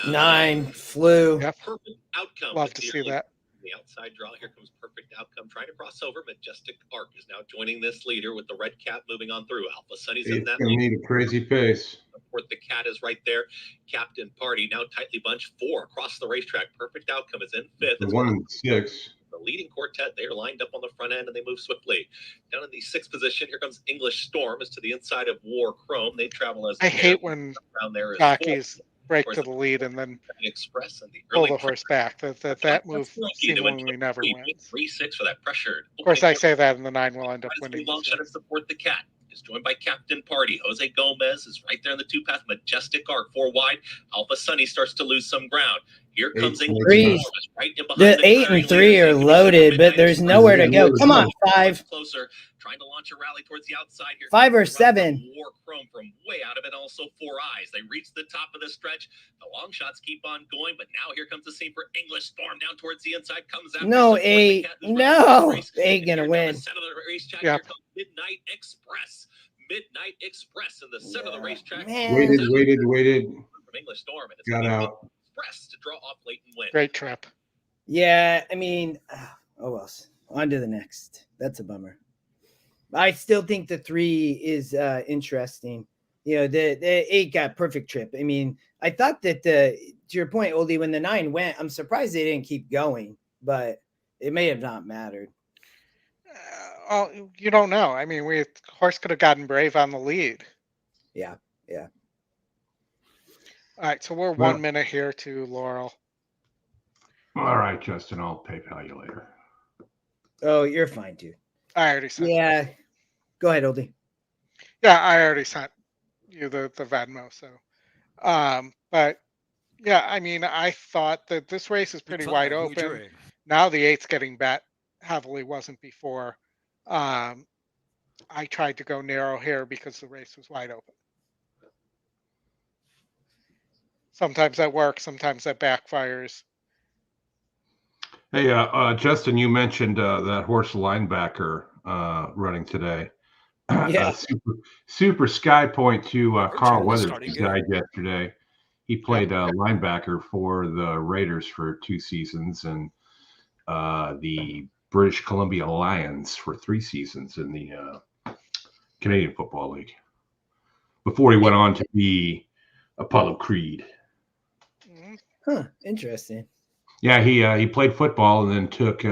9 flew. Yep. Perfect outcome. Love to see that. The outside draw. Here comes perfect outcome. Trying to cross over. Majestic Arc is now joining this leader with the red cap moving on through. Alpha Sunny's in It's that going to need a crazy pace. Support the cat is right there. Captain Party now tightly bunched 4 across the racetrack. Perfect outcome is in 5th. The 1 and 6. The leading quartet, they are lined up on the front end and they move swiftly. Down in the 6th position, here comes English Storm is to the inside of War Chrome. They travel as I hate when around there jockeys break to the lead and then Express and the pull early the horse back. That move seemingly never wins. 3-6 for that pressured. Of course, I say that, and the 9 will end up winning. Long shot to support the cat. Is joined by Captain Party. Jose Gomez is right there in the 2 path. Majestic Arc 4 wide. Alpha Sunny starts to lose some ground. Here comes English Threes. right in behind The 8 and 3 are loaded, but there's nowhere to go. Come on, 5. Closer, trying to launch a rally towards the outside here. 5 or 7. War Chrome from way out of it. Also 4 Eyes. They reach the top of the stretch. The long shots keep on going, but now here comes the scene for English Storm down towards the inside. Comes out. No, 8. No, 8 gonna win. Yeah. Midnight Express. Midnight Express in the center of the racetrack. Waited. From English Storm. And it's Got out. Express to draw off late and win. Great trip. Yeah, I mean, oh well. On to the next. That's a bummer. I still think the 3 is interesting. The 8 got perfect trip. I mean, I thought that to your point, Oldie, when the 9 went, I'm surprised they didn't keep going, but it may have not mattered. You don't know. I mean, horse could have gotten brave on the lead. Yeah. All right, so we're 1 minute here to Laurel. All right, Justin, I'll PayPal you later. Oh, you're fine, dude. I already sent. Yeah. Go ahead, Oldie. Yeah, I already sent you the Venmo. So, but yeah, I mean, I thought that this race is pretty wide open. Now the 8's getting bet heavily. Wasn't before. I tried to go narrow here because the race was wide open. Sometimes that works. Sometimes that backfires. Hey, Justin, you mentioned that horse linebacker running today. Yeah. Super Sky Point to Carl Weathers died yesterday. He played linebacker for the Raiders for 2 seasons and the British Columbia Lions for 3 seasons in the Canadian Football League before he went on to be Apollo Creed. Huh. Interesting. Yeah, he played football and then took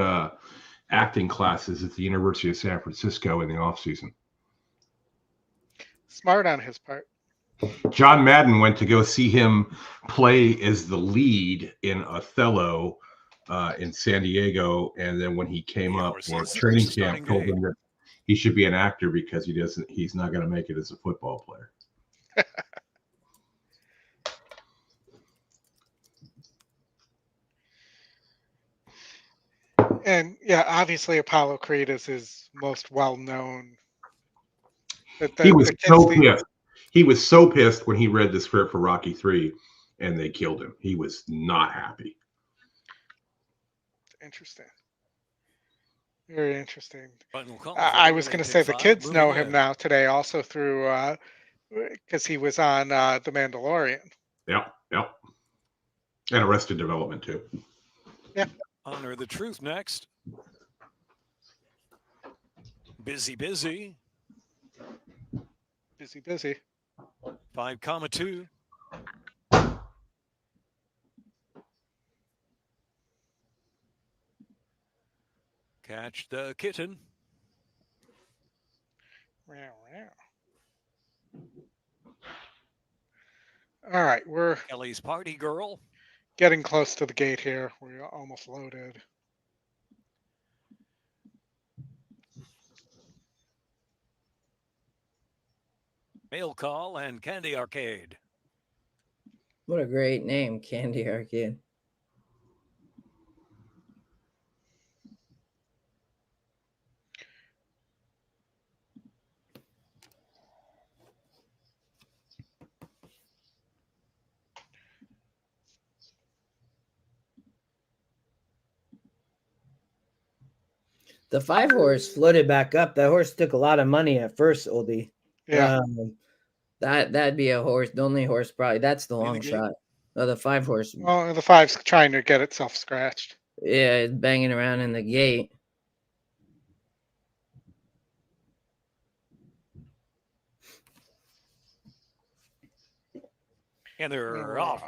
acting classes at the University of San Francisco in the offseason. Smart on his part. John Madden went to go see him play as the lead in Othello in San Diego, and then when he came up for training camp, told him that he should be an actor because he's not going to make it as a football player. And yeah, obviously Apollo Creed is his most well-known. He was so pissed. He was so pissed when he read the script for Rocky 3 and they killed him. He was not happy. Interesting. Very interesting. I was going to say the kids know him now today also through because he was on The Mandalorian. Yeah. And Arrested Development too. Yeah. Honor the Truth next. Busy. 5,2. Catch the kitten. All right, we're Kelly's Party Girl. getting close to the gate here. We're almost loaded. Mail Call and Candy Arcade. What a great name, Candy Arcade. The 5-horse floated back up. That horse took a lot of money at first, Oldie. Yeah. That'd be a horse. The only horse probably. That's the long shot. Oh, the 5-horse. Well, the 5's trying to get itself scratched. Yeah, it's banging around in the gate. And they're off.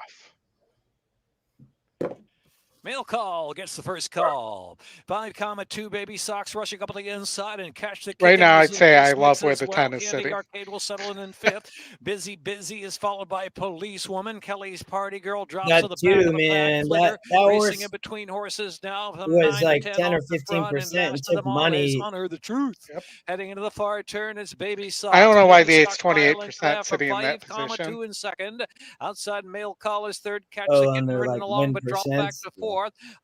Mail Call gets the first call. 5,2 Baby Sox rushing up to the inside and catch the kick. Right now, I'd say I love where the 10 is Candy sitting. Arcade will settle in fifth. Busy is followed by Police Woman. Kelly's Party Girl drops That to the too, back of the man. flag. That horse Racing in between horses now. From was 9 like to 10 or off the front, 15% and and to the took mile is money. Honor the Truth. Yep. Heading into the far turn, it's Baby Sox. I don't know why Baby the Sox 8's by a length 28% left sitting in that 5,2 position. in second. Outside Mail Call is third. Catch Oh, the on kitten their, ridden like, along, win but drop back percents? to fourth.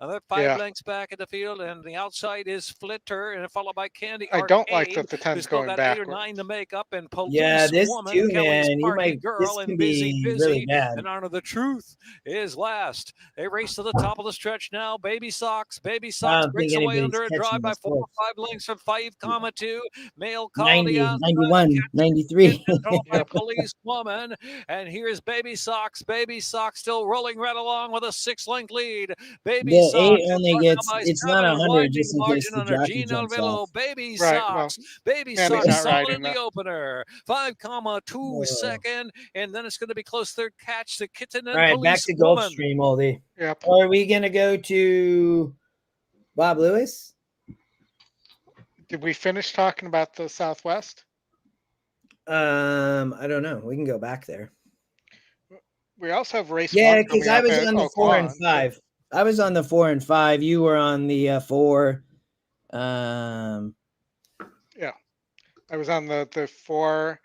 Another 5 lengths back at the field, and the outside is Flitter, and followed by Candy I Arcade. don't like that the Who's 10's still going got 8 or backwards. 9 to make up, and Police Yeah, this Woman, too, Kelly's man. Party This Girl, can and be Busy, really bad. and Honor the Truth is last. They race to the top of the stretch now. Baby Sox I breaks don't think away anybody's under a drive catching by this 4 or horse. 5 lengths from 5,2. Mail Call 90, the outside. 91, 93. Controlled by Police Woman, and here's Baby Sox. Baby Sox still rolling right along with a 6-length lead. Baby The Sox 8 only gets, by it's 7 not and 100 winding just in case margin the under jockey Gene jumps Alvillo. off. Baby Right, Sox. well, Baby Candy's Sox not solid riding in the that. opener. 5,2 Oh. second, and then it's going to be close third. Catch the kitten and All right, Police back to Woman. Gulfstream, Oldie. Yep. Or are we going to go to Bob Lewis? Did we finish talking about the Southwest? I don't know. We can go back there. We also have race Yeah, one because coming I up was at on the 4 and Oaklawn. 5. I was on the 4 and 5. You were on the 4. Yeah, I was on the 4,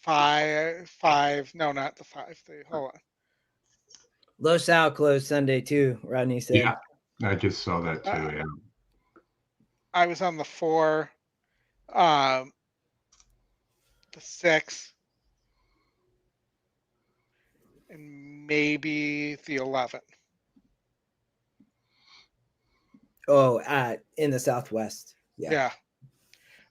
5. No, not the 5. Hold on. Los Al closed Sunday too, Rodney said. Yeah, I just saw that too. Yeah. I was on the 4, the 6, and maybe the 11. Oh, in the Southwest. Yeah.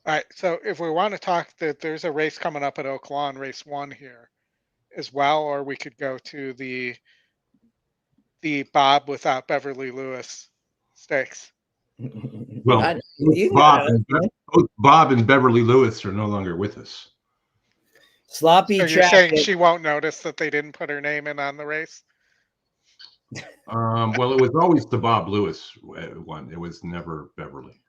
All right. So if we want to talk that there's a race coming up at Oaklawn, race 1 here as well, or we could go to the Bob without Beverly Lewis stakes. Well, you can both Bob and Beverly Lewis are no longer with us. Sloppy So you're track. saying she won't notice that they didn't put her name in on the race? Well, it was always the Bob Lewis one. It was never Beverly.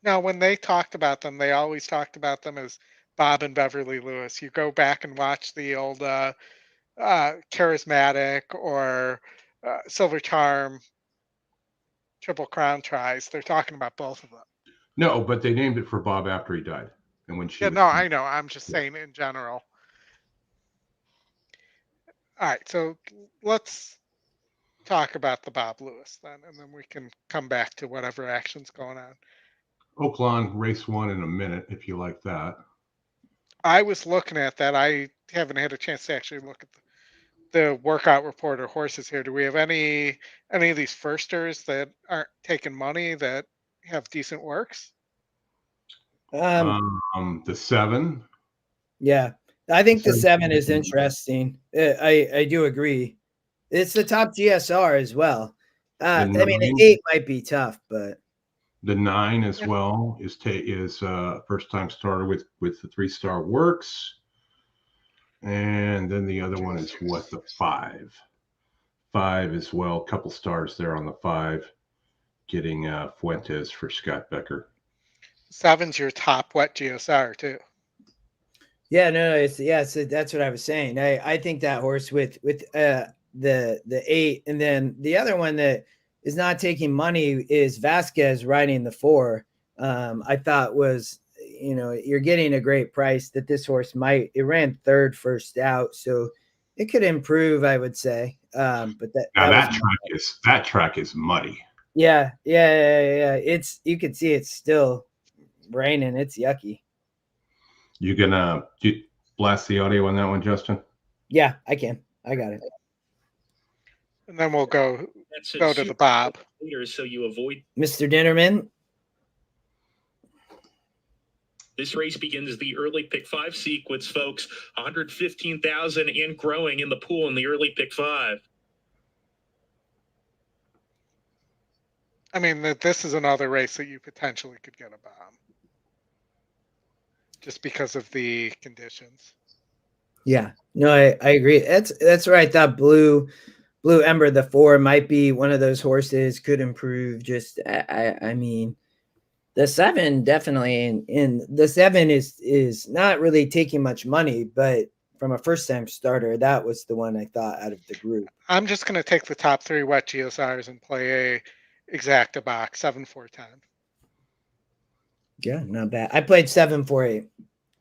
No, when they talked about them, they always talked about them as Bob and Beverly Lewis. You go back and watch the old Charismatic or Silver Charm Triple Crown tries. They're talking about both of them. No, but they named it for Bob after he died. And when she I know. I'm just saying in general. All right, so let's talk about the Bob Lewis then, and then we can come back to whatever action's going on. Oaklawn race 1 in a minute, if you like that. I was looking at that. I haven't had a chance to actually look at the workout report or horses here. Do we have any of these firsters that aren't taking money that have decent works? The 7. Yeah, I think the 7 is interesting. I do agree. It's the top GSR as well. I mean, the 8 might be tough, but the 9 as well is first time starter with the 3-star works. And then the other one is what, the 5. 5 as well, a couple stars there on the 5. getting Fuentes for Scott Becker. 7's your top wet GSR too. Yeah, no, so that's what I was saying. I think that horse with the 8, and then the other one that is not taking money is Vasquez riding the 4. I thought was, you're getting a great price that this horse it ran 3rd first out, so it could improve, I would say. But that track is muddy. Yeah. You can see it's still raining. It's yucky. You gonna blast the audio on that one, Justin? Yeah, I can. I got it. And then we'll go to the Bob. So you avoid Mr. Dinnerman. This race begins the early pick 5 sequence, folks. 115,000 and growing in the pool in the early pick 5. I mean, this is another race that you potentially could get a bomb, just because of the conditions. Yeah, no, I agree. That's right. That Blue Ember, the 4, might be one of those horses, could improve. Just I mean, the 7 definitely, and the 7 is not really taking much money, but from a first-time starter, that was the one I thought out of the group. I'm just going to take the top 3 wet GSRs and play a exacta box 7, 4, 10. Yeah, not bad. I played 7, 4, 8.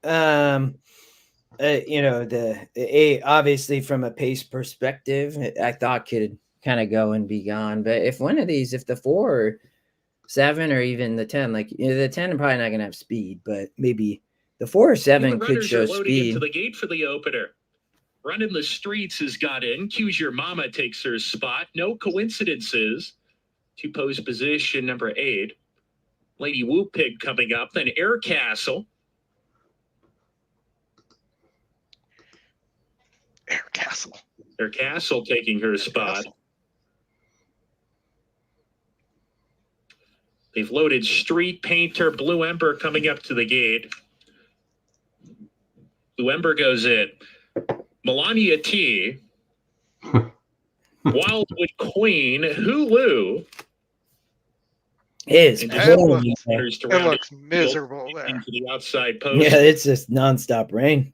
The 8, obviously from a pace perspective, I thought could kind of go and be gone. But if one of these, if the 4 or 7 or even the 10, the 10 probably not going to have speed, but maybe the 4 or 7 could show speed. Into the gate for the opener. Running the streets has got in. Choose Your Mama takes her spot. No coincidences. To post position number 8. Lady Woo Pig coming up. Then Air Castle. Air Castle taking her spot. They've loaded Street Painter. Blue Ember coming up to the gate. Blue Ember goes in. Melania T. Wildwood Queen. Hulu. It looks miserable there. Into the outside post. Yeah, it's just nonstop rain.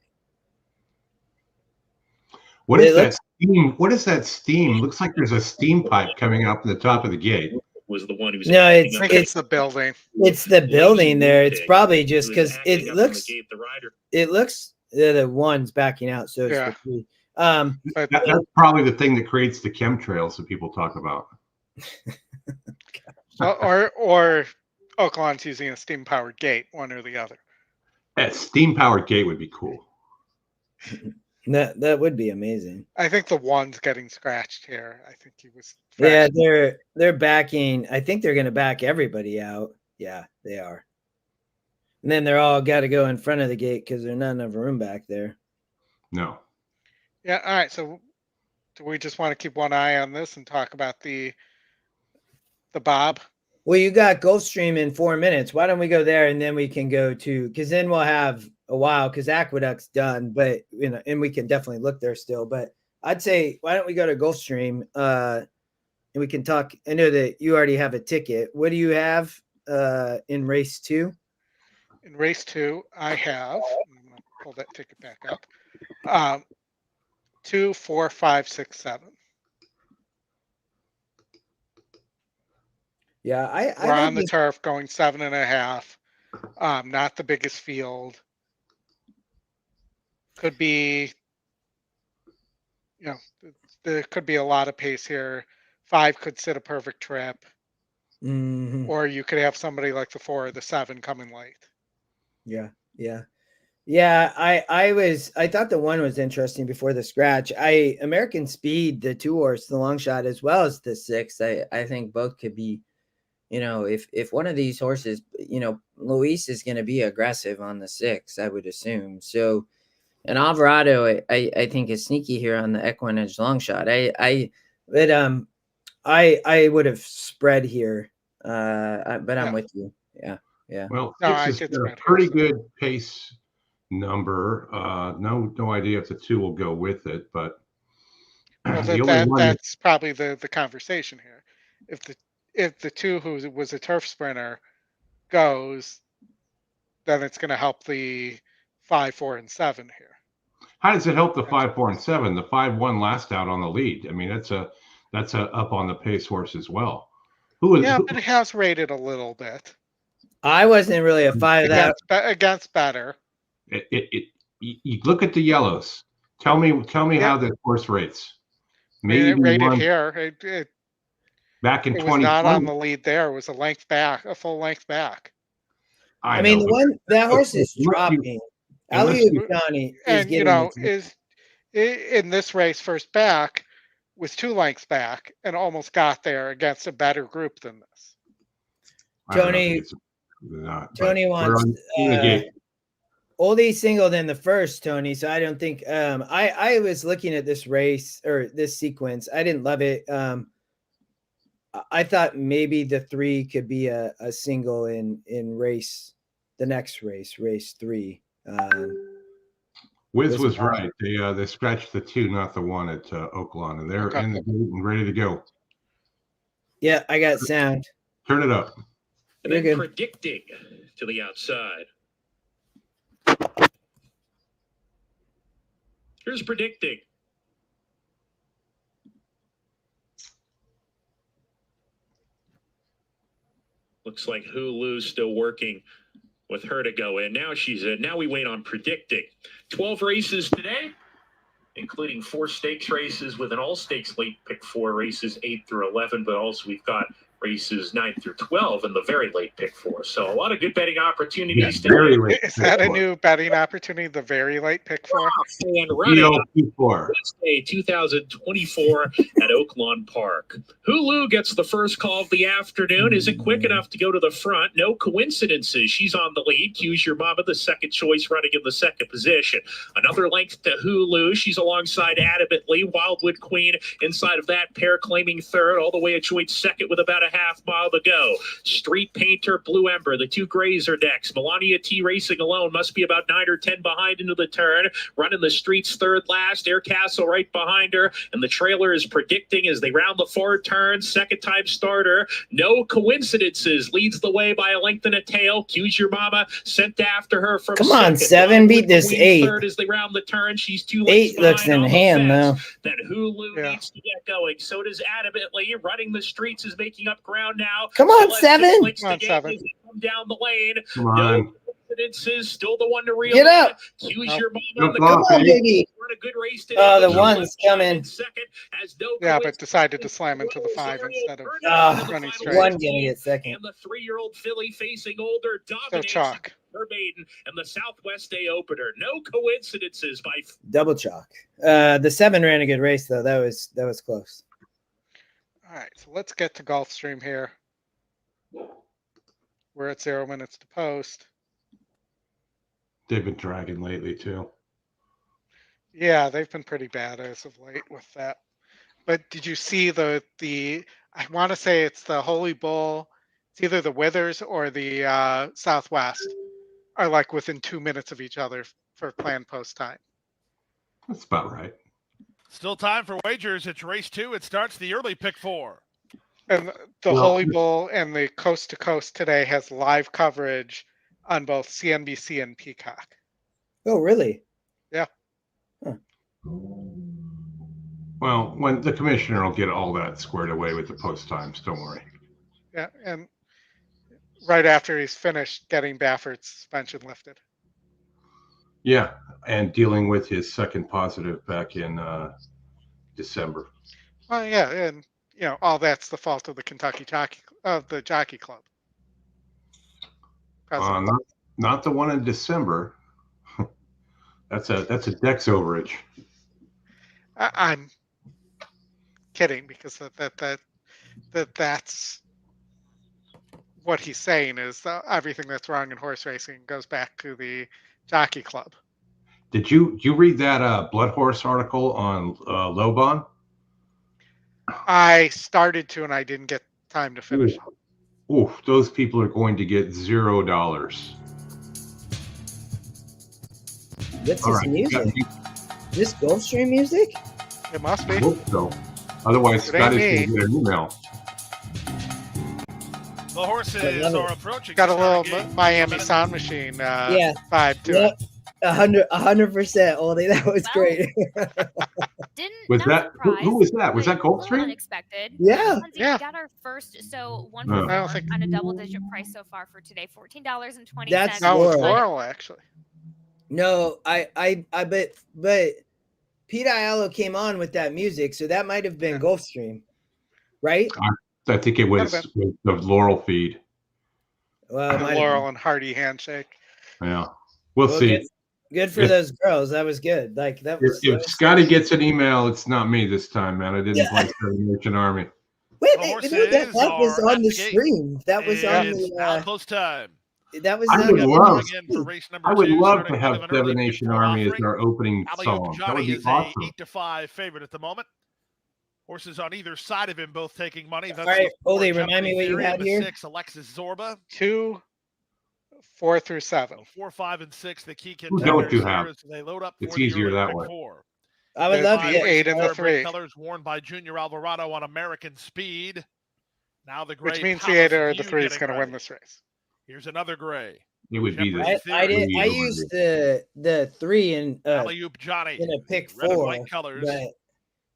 What is that steam? What is that steam? Looks like there's a steam pipe coming up at the top of the gate. Was the one who's I think it's the building. It's the building there. It's probably just because it looks the one's backing out, so it's the 3. That's probably the thing that creates the chemtrails that people talk about. or Oaklawn's using a steam powered gate, one or the other. That steam powered gate would be cool. That would be amazing. I think the one's getting scratched here. I think he was. Yeah, they're backing. I think they're going to back everybody out. Yeah, they are. And then they're all got to go in front of the gate because there's not enough room back there. No. Yeah. All right. So, do we just want to keep one eye on this and talk about the Bob? Well, you got Gulfstream in 4 minutes. Why don't we go there and then we can go to, because then we'll have a while because Aqueduct's done, but and we can definitely look there still. But I'd say, why don't we go to Gulfstream and we can talk. I know that you already have a ticket. What do you have in race 2? In race 2, I have. I'm going to pull that ticket back up. 2, 4, 5, 6, 7. Yeah, we're on the turf going 7.5. Not the biggest field. Could be, there could be a lot of pace here. 5 could sit a perfect trip. Mm-hmm. Or you could have somebody like the 4 or the 7 coming late. Yeah. I thought the 1 was interesting before the scratch. American Speed, the 2 horse, the long shot, as well as the 6. I think both could be, if one of these horses, Luis is going to be aggressive on the 6, I would assume. So, and Alvarado, I think is sneaky here on the EquinEdge long shot. I would have spread here, but I'm with you. Yeah. Well, this is a pretty good pace number. No idea if the 2 will go with it, but that's probably the conversation here. if the 2 who was a turf sprinter goes, then it's going to help the 5, 4, and 7 here. How does it help the 5, 4, and 7? The 5-1 last out on the lead. I mean, that's a up on the pace horse as well. But it has rated a little bit. I wasn't really a fan of that against better. You look at the yellows. Tell me how the horse rates. Maybe it rated here. Back in 2020. It was not on the lead there. It was a length back, a full length back. I mean, that horse is dropping. Johnny and is in this race first back was 2 lengths back and almost got there against a better group than this. Tony wants Oldie singled in the first, Tony. So I don't think I was looking at this race or this sequence. I didn't love it. I thought maybe the 3 could be a single in race, the next race 3. Wiz was right. They scratched the 2, not the 1 at Oaklawn, and they're in the gate and ready to go. Yeah, I got sound. Turn it up. And then predicting to the outside. Here's predicting. Looks like Hulu still working with her to go in. Now she's in. Now we wait on predicting. 12 races today, including 4 stakes races with an all-stakes late pick 4 races 8 through 11, but also we've got races 9 through 12 in the very late pick 4. So a lot of good betting opportunities today. Is that a new betting opportunity, the very late pick 4? And running Wednesday, 2024 at Oaklawn Park. Hulu gets the first call of the afternoon. Isn't quick enough to go to the front. No coincidences. She's on the lead. Cues Your Mama, the second choice, running in the second position. Another length to Hulu. She's alongside Adamantly. Wildwood Queen inside of that pair, claiming third, all the way at joint second with about a half mile to go. Street Painter, Blue Ember, the 2 Grazer decks. Melania T racing alone, must be about 9 or 10 behind into the turn. Running the streets third last. Air Castle right behind her. And the trailer is predicting as they round the forward turn. Second time starter. No coincidences. Leads the way by a length and a tail. Cues Your Mama sent after her from Come on, 7. Beat this 8. Third as they round the turn. She's 2 8 looks in hand, though. That Hulu needs to get going. So does Adamantly. Running the streets is making up ground now. Come on, 7. Come on, 7. Come down the lane. Come on. No coincidences. Still the one to reel. Get up. Cues Your Mama. Come on, baby. Run a good race today. Oh, the 1's coming. Second has no but decided to slam into the 5 instead of running straight. 1 gonna get second. And the 3-year-old filly facing older dominates. So chalk. Her maiden and the Southwest Day opener. No coincidences by double chalk. The 7 ran a good race though. That was close. All right, so let's get to Gulfstream here. We're at 0 minutes to post. They've been dragging lately too. Yeah, they've been pretty bad as of late with that. But did you see the I want to say it's the Holy Bull. It's either the Withers or the Southwest are like within 2 minutes of each other for planned post time. That's about right. Still time for wagers. It's race 2. It starts the early pick 4. And the Holy Bull and the Coast to Coast today has live coverage on both CNBC and Peacock. Oh, really? Yeah. Huh. Well, when the commissioner will get all that squared away with the post times, don't worry. Yeah, and right after he's finished getting Baffert's suspension lifted. Yeah, and dealing with his second positive back in December. Oh yeah, and all that's the fault of the Kentucky Jockey Club. Not the one in December. That's a Dex overage. I'm kidding because that's what he's saying is everything that's wrong in horse racing goes back to the Jockey Club. Did you read that Blood Horse article on Lobon? I started to, and I didn't get time to finish. Ooh, those people are going to get $0. What's this music? This Gulfstream music? It must be. I hope so. Otherwise, Scotty's going to get an email. The horses are approaching. Got a the little starting gate. Miami Sound Machine Yeah. vibe to Yep. it. 100%, Oldy. That was great. Was that who was that? Was that Gulfstream? Unexpected. Yeah. Lindsay, Yeah. we got our first, so one Oh. for I don't four think- on a double-digit price so far for today, $14.20. That's No, it's Laurel. Laurel, actually. No, I bet, but Pete Aiello came on with that music, so that might have been Gulfstream, right? I think it was Could've the Laurel feed. Well, it might have Laurel been. and Hardy handshake. Yeah, we'll Well, see. Good for If- those girls. That was good. Like that was. If Scotty gets an email, it's not me this time, man. I didn't play Seven Nation Army. Wait, The that horses was are on at the the gate. stream. That was on It's the. outpost time. That was I on would the. love- Again for race number I would 2, love starting to have kind of an early Seven Nation before Army as offering. our opening Alley-oop song. That would Johnny be is awesome. a 8-5 favorite at the moment. Horses on either side of him both taking money. That's All right, the 4 Oldy, remind me Jeopardy what you Theory had and the here. 6 Alexis Zorba. 2, 4 through 7. So 4, 5, and 6, the key Who contenders don't you have? here as they load up It's for the easier early that pick way. 4. I would The love five, to. 8 and the Thoroughbred 3. colors worn by Junior Alvarado on American Speed. Now the gray. Which means the Palace 8 or the View 3 is getting going to win ready. this race. Here's another gray. It would be Jeopardy the. I did. I Three used the 3 in Alley-oop Johnny. in a pick Red and 4, white colors. but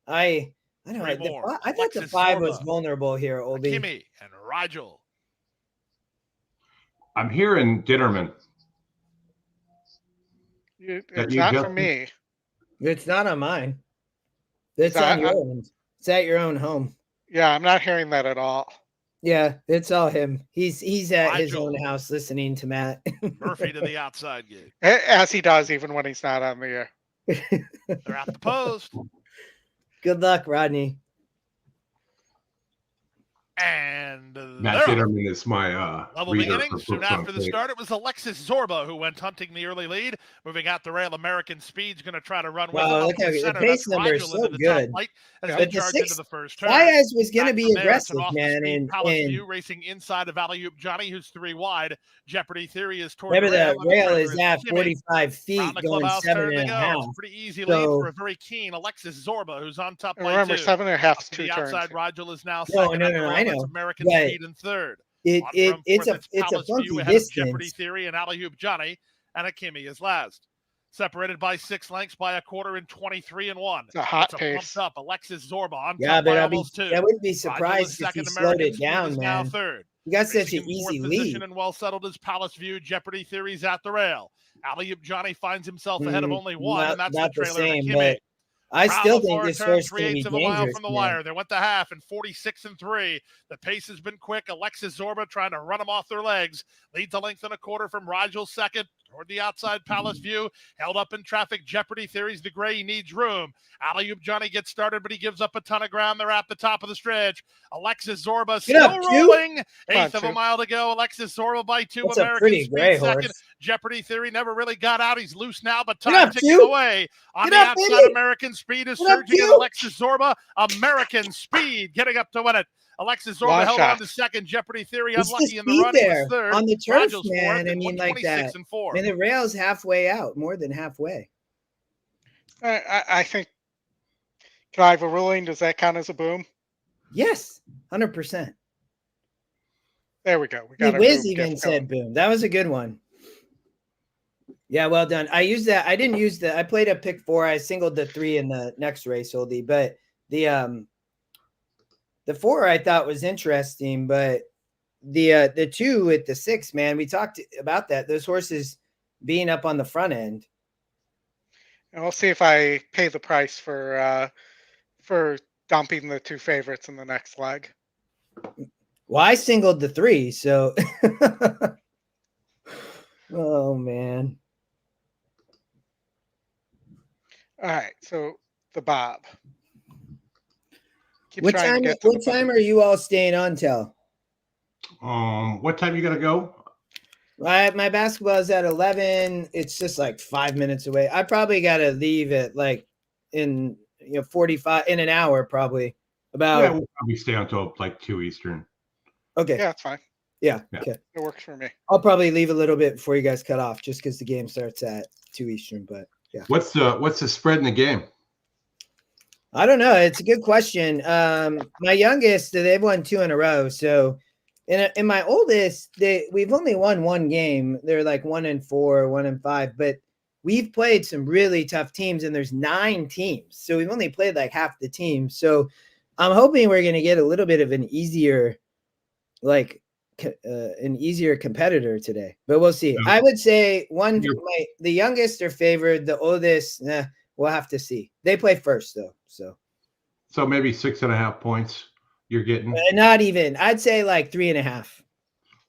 I don't know. Three more. I thought the Alexis 5 was Zorba. vulnerable here, Oldy. Kimmy and Rigel. I'm hearing Ditterman. It's you, not for Justin? me. It's not on mine. It's So on I- your own. It's at your own home. Yeah, I'm not hearing that at all. Yeah, it's all him. He's at his Rigel. own house listening to Matt. Murphy to the outside gate. As he does even when he's not on the air. They're at the post. Good luck, Rodney. And Matt they're off. Ditterman is my Level reader beginning. for Soon Books on after the Tape. start, it was Alexis Zorba who went hunting the early lead. Moving out the rail, American Speed's going to try to run with Wow, it. look Up in at the the center, pace that's number is Rigel so into the top good. light as Yeah. they But the charge 6 into the first turn. Baez was going to Back be from there, it's aggressive, an off the man. speed And, Palace and View racing inside of Alley-oop Johnny, who's 3 wide. Jeopardy Theory is toward remember the the rail. rail is at Kimmy. 45 feet, Round the going clubhouse 7 turn they and a go. half. It's a pretty easy lead So- for a very keen Alexis Zorba, who's on top And by remember, 2. 7.5 Up is to 2 the turns. outside, Rigel is now No, second. no, at the no, rail. I That's know. American But Speed in third. It's On a from fourth, it's it's a Palace View funky ahead of Jeopardy distance. Theory and Alley-oop Johnny, and Akimi is last. Separated by 6 lengths by a quarter in 23 and 1. It's a hot It's a pace. pumped up Alexis Zorba on Yeah, top but by I almost 2. wouldn't be Rigel is surprised if he second. slowed American it Speed down, is now man. third. You got such Racing an in easy fourth lead. position and well settled is Palace View. Jeopardy Theory's at the rail. Alley-oop Johnny finds himself ahead of only 1, and that's not the the trailer same, to but Kimmy. I Proud still of think Florida this turn, horse is going to 3/8 be of a mile dangerous, from the man. wire. They went to half in 46 and 3. The pace has been quick. Alexis Zorba trying to run them off their legs. Leads a length and a quarter from Rigel second. Toward the outside, Palace View held up in traffic. Jeopardy Theory's the gray. He needs room. Alley-oop Johnny gets started, but he gives up a ton of ground. They're at the top of the stretch. Alexis Zorba Get up, still Q. rolling. Come on, Eighth of a Q. mile to go. Alexis Zorba by 2. That's a American pretty Speed gray second. horse. Jeopardy Theory never really got out. He's loose now, but Get time up, ticking Q. away. On Get the up, outside, baby. American Speed is Get up, surging, and Q. Alexis Zorba, American Speed, getting up to win it. Alexis Zorba Long held shot. on to second. Jeopardy Theory It's the unlucky in the speed run. He there was third. on the turf, Rigel's man. fourth I at mean, like 126 that. and 4. I mean, the rail's halfway out, more than halfway. I think. Can I have a ruling? Does that count as a boom? Yes, 100%. There we go. We got our Wiz boom even gift said going. boom. That was a good one. Yeah, well done. I used that. I didn't use the. I played a pick 4. I singled the 3 in the next race, Oldie. But the 4 I thought was interesting, but the 2 at the 6, man, we talked about that. Those horses being up on the front end. And we'll see if I pay the price for dumping the 2 favorites in the next leg. Well, I singled the 3, so. Oh man. All right, so the Bob. Keep What trying time? to get to What the time are you all staying on till? What time you gotta go? My basketball is at 11. It's just like 5 minutes away. I probably got to leave at like in 45 in an hour, probably. About Yeah, we'll probably stay until like 2 Eastern. okay. Yeah, it's fine. Yeah. Yeah. Okay. It works for me. I'll probably leave a little bit before you guys cut off, just because the game starts at 2 Eastern. But yeah, What's the spread in the game? I don't know. It's a good question. My youngest, they've won 2 in a row, so in my oldest, we've only won one game. They're like 1-4, 1-5, but we've played some really tough teams, and there's 9 teams. So we've only played like half the teams. So I'm hoping we're going to get a little bit of an easier competitor today, but we'll see. I would say the youngest are favored, the oldest, we'll have to see. They play first though. So maybe 6.5 points you're getting. Not even, I'd say like 3.5.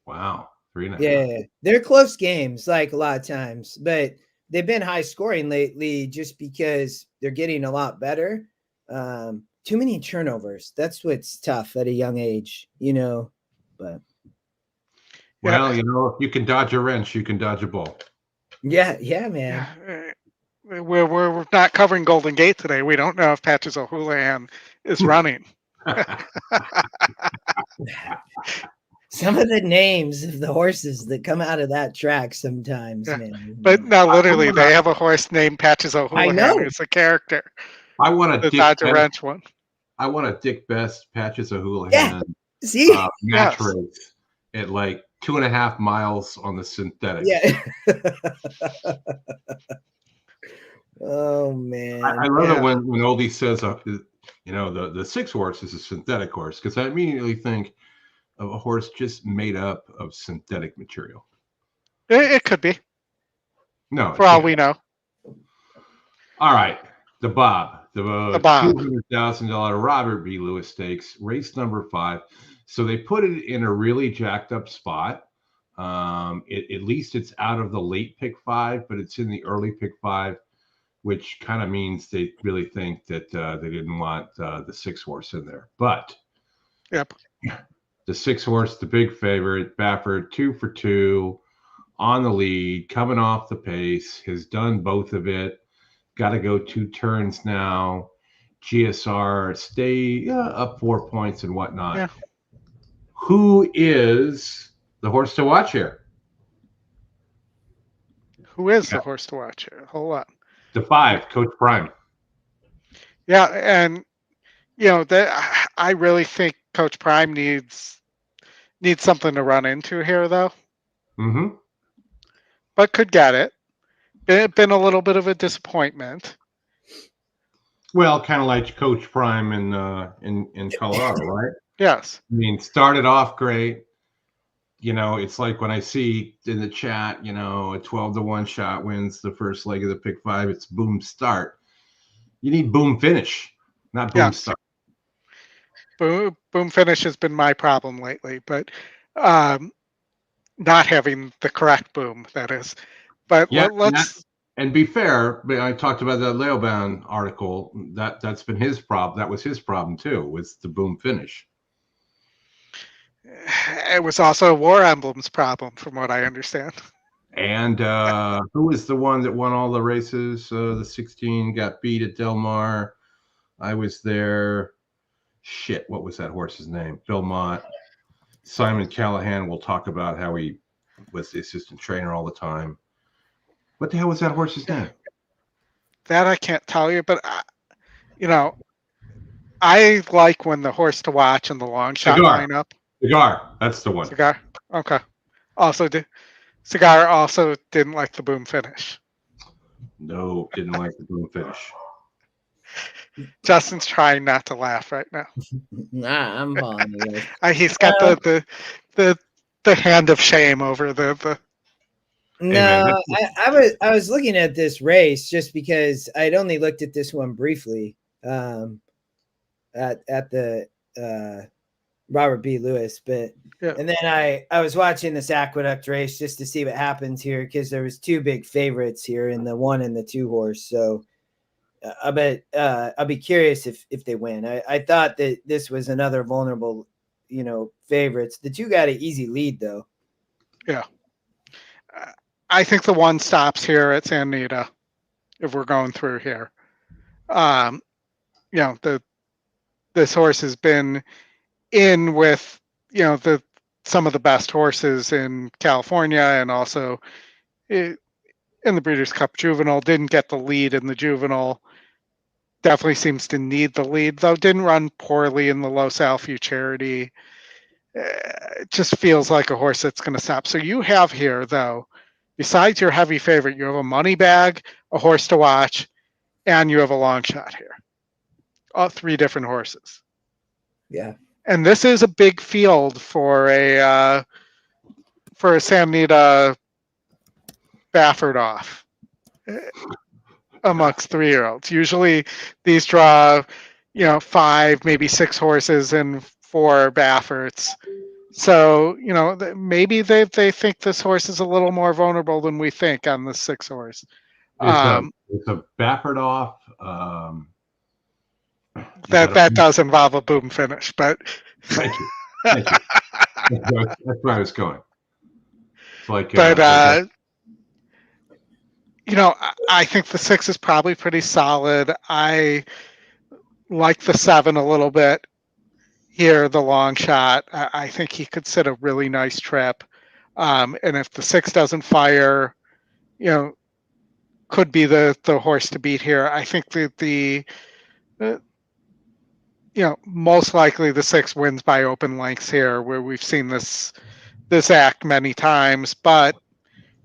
Wow. 3.5. Yeah. They're close games, like a lot of times, but they've been high scoring lately just because they're getting a lot better. Too many turnovers. That's what's tough at a young age, but. Well, if you can dodge a wrench, you can dodge a ball. Yeah, man. Yeah. We're not covering Golden Gate today. We don't know if Patches O'Houlihan is running. Some of the names of the horses that come out of that track sometimes, man. But no, literally, they have a horse named Patches O'Houlihan. It's a character. I want a dodge a wrench one. I want a Dick Best Patches O'Houlihan. Yeah. See, match race at like 2.5 miles on the synthetic. Yeah. Oh man. I love it when Oldie says, the 6 horse is a synthetic horse, because I immediately think of a horse just made up of synthetic material. It could be. No. For all we know. All right. The Bob. The Bob. $200,000 Robert B. Lewis Stakes, race number 5. So they put it in a really jacked up spot. At least it's out of the late pick 5, but it's in the early pick 5, which kind of means they really think that they didn't want the 6 horse in there. But yep, the 6 horse, the big favorite, Baffert, 2 for 2 on the lead, coming off the pace, has done both of it. Got to go 2 turns now. GSR stay up 4 points and whatnot. Yeah. Who is the horse to watch here? Who is the horse to watch here? Hold on. The 5, Coach Prime. Yeah, and I really think Coach Prime needs something to run into here, though. Mm-hmm. But could get it. Been a little bit of a disappointment. Well, kind of like Coach Prime in Colorado, right? Yes. I mean, started off great. It's like when I see in the chat, a 12-1 shot wins the first leg of the pick 5. It's boom start. You need boom finish, not boom start. Boom finish has been my problem lately, but not having the correct boom, that is. But let's and be fair. I talked about that Leoban article. That's been his problem. That was his problem too, was the boom finish. It was also War Emblem's problem, from what I understand. And who was the one that won all the races? The 16 got beat at Del Mar. I was there. Shit, what was that horse's name? Belmont. Simon Callahan will talk about how he was the assistant trainer all the time. What the hell was that horse's name? That I can't tell you, but I like when the horse to watch in the long shot lineup. Cigar, that's the one. Cigar, okay. Cigar also didn't like the boom finish. No, didn't like the boom finish. Justin's trying not to laugh right now. Nah, I'm following you. He's got the hand of shame over the. No, I was looking at this race just because I'd only looked at this one briefly at the Robert B. Lewis, but and then I was watching this Aqueduct race just to see what happens here, because there was 2 big favorites here in the 1 and the 2 horse. So I bet I'll be curious if they win. I thought that this was another vulnerable, favorites. The 2 got an easy lead though. Yeah. I think the 1 stops here at San Anita if we're going through here. This horse has been in with some of the best horses in California, and also in the Breeders' Cup Juvenile. Didn't get the lead in the Juvenile. Definitely seems to need the lead, though. Didn't run poorly in the Los Al Futurity. it just feels like a horse that's going to stop. So you have here, though, besides your heavy favorite, you have a money bag, a horse to watch, and you have a long shot here. All 3 different horses. Yeah. And this is a big field for a Santa Anita Baffert off amongst 3-year-olds. Usually these draw, 5, maybe 6 horses and 4 Bafferts. So, maybe they think this horse is a little more vulnerable than we think on the 6 horse. It's a Baffert off. That does involve a boom finish, but thank you. That's where I was going. It's like, but I think the 6 is probably pretty solid. I like the 7 a little bit here, the long shot. I think he could sit a really nice trip. And if the 6 doesn't fire, could be the horse to beat here. I think that the most likely the 6 wins by open lengths here, where we've seen this act many times. But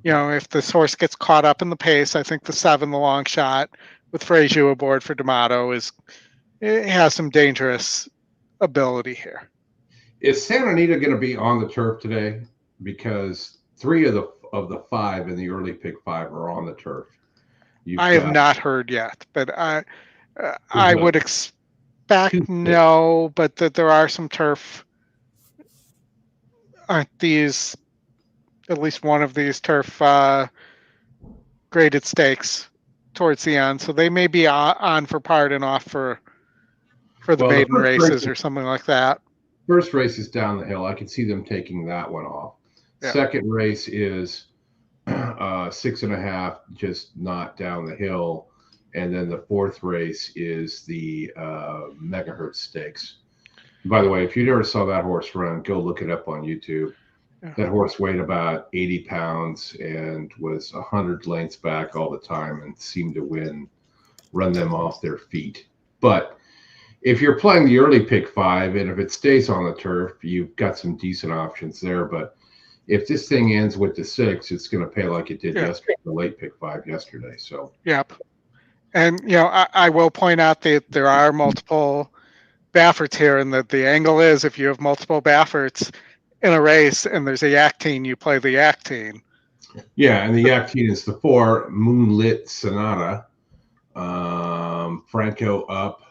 if this horse gets caught up in the pace, I think the 7, the long shot with Frazier aboard for D'Amato, it has some dangerous ability here. Is Santa Anita going to be on the turf today? Because 3 of the 5 in the early pick 5 are on the turf. I have not heard yet, but I would expect no, but that there are some turf. Aren't these at least one of these turf graded stakes towards the end? So they may be on for part and off for the maiden races or something like that. First race is down the hill. I can see them taking that one off. Yeah. Second race is 6.5, just not down the hill. And then the 4th race is the Megahertz Stakes. By the way, if you never saw that horse run, go look it up on YouTube. Yeah. That horse weighed about 80 pounds and was 100 lengths back all the time and seemed to run them off their feet. But if you're playing the early pick 5, and if it stays on the turf, you've got some decent options there. But if this thing ends with the 6, it's going to pay like it did yesterday, the late pick 5 yesterday. So, yep. And, I will point out that there are multiple Bafferts here, and that the angle is if you have multiple Bafferts in a race and there's a yak team, you play the yak team. Yeah, and the yak team is the 4, Moonlit Sonata, Franco up.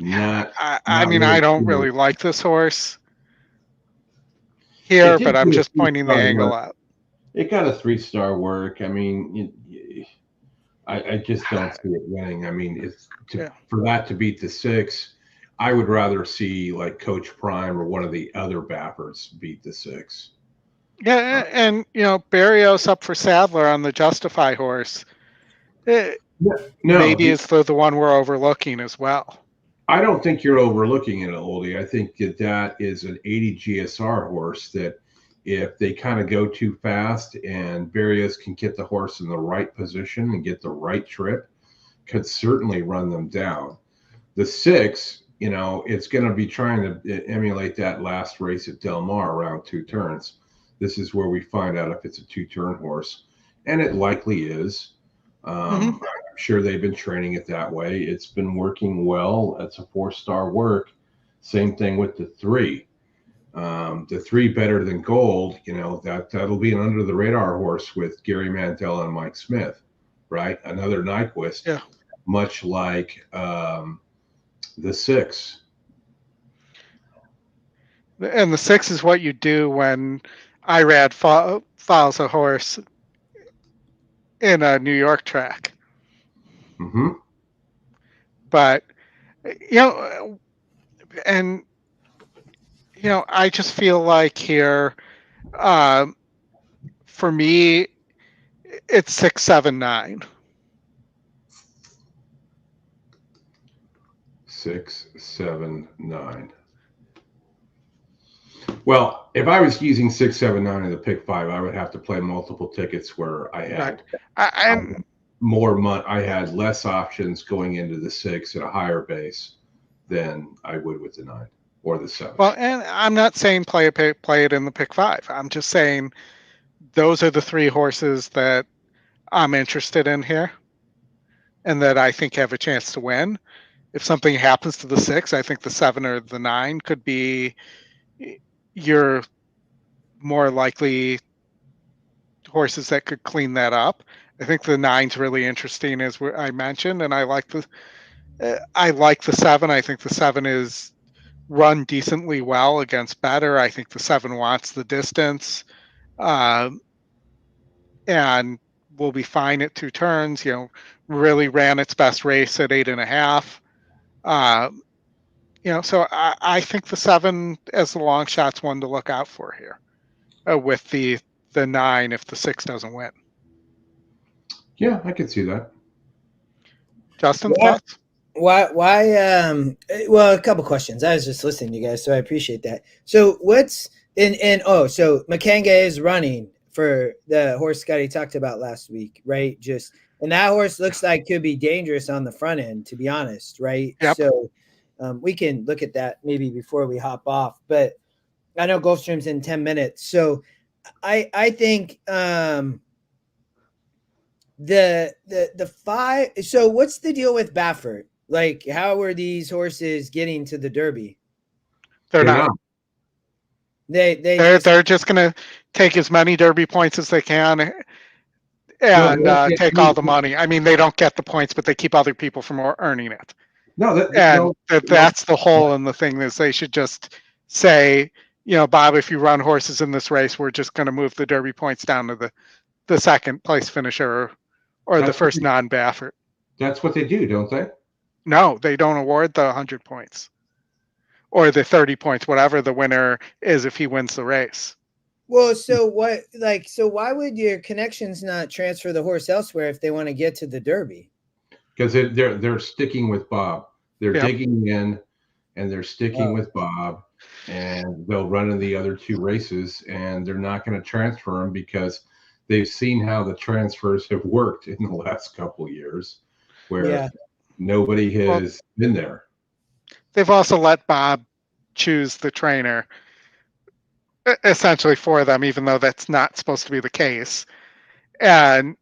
I mean, I don't really like this horse here, but I'm just pointing the angle out. It got a 3-star work. I mean, I just don't see it winning. I mean, for that to beat the 6, I would rather see like Coach Prime or one of the other Bafferts beat the 6. Yeah, and Barrios up for Sadler on the Justify horse. Maybe it's the one we're overlooking as well. I don't think you're overlooking it, Oldie. I think that is an 80 GSR horse that if they kind of go too fast and Barrios can get the horse in the right position and get the right trip, could certainly run them down. The 6, it's going to be trying to emulate that last race at Del Mar around 2 turns. This is where we find out if it's a 2-turn horse, and it likely is. I'm sure they've been training it that way. It's been working well. It's a 4-star work. Same thing with the 3. The 3 Better Than Gold, that'll be an under the radar horse with Gary Mandela and Mike Smith, right? Another Nyquist, much like the 6. And the 6 is what you do when Irad follows a horse in a New York track. Mm-hmm. But, I just feel like here, for me, it's 6, 7, 9. 6, 7, 9. Well, if I was using 6, 7, 9 in the pick 5, I would have to play multiple tickets where I had more money. I had less options going into the 6 at a higher base than I would with the 9. or the 7. Well, and I'm not saying play it in the pick 5. I'm just saying those are the 3 horses that I'm interested in here and that I think have a chance to win. If something happens to the 6, I think the 7 or the 9 could be your more likely horses that could clean that up. I think the 9's really interesting, as I mentioned, and I like the 7. I think the 7 is run decently well against better. I think the 7 wants the distance, and will be fine at 2 turns. Really ran its best race at 8.5. So I think the 7 as the long shot's one to look out for here, with the 9 if the 6 doesn't win. Yeah, I can see that. Justin, thoughts? Why well, a couple questions. I was just listening to you guys, so I appreciate that. So so Makanga is running for the horse Scotty talked about last week, right? And that horse looks like could be dangerous on the front end, to be honest, right? Yep. So we can look at that maybe before we hop off, but I know Gulfstream's in 10 minutes. So I think the 5. So what's the deal with Baffert? Like, how are these horses getting to the Derby? They're not. They're just going to take as many Derby points as they can and take all the money. I mean, they don't get the points, but they keep other people from earning it. That's the hole in the thing, is they should just say, Bob, if you run horses in this race, we're just going to move the Derby points down to the second place finisher or the first non-Baffert. That's what they do, don't they? No, they don't award the 100 points or the 30 points, whatever the winner is if he wins the race. Well, so why would your connections not transfer the horse elsewhere if they want to get to the Derby? Because they're sticking with Bob. They're digging in and they're sticking with Bob, and they'll run in the other 2 races, and they're not going to transfer them because they've seen how the transfers have worked in the last couple of years where nobody has been there. They've also let Bob choose the trainer essentially for them, even though that's not supposed to be the case. And,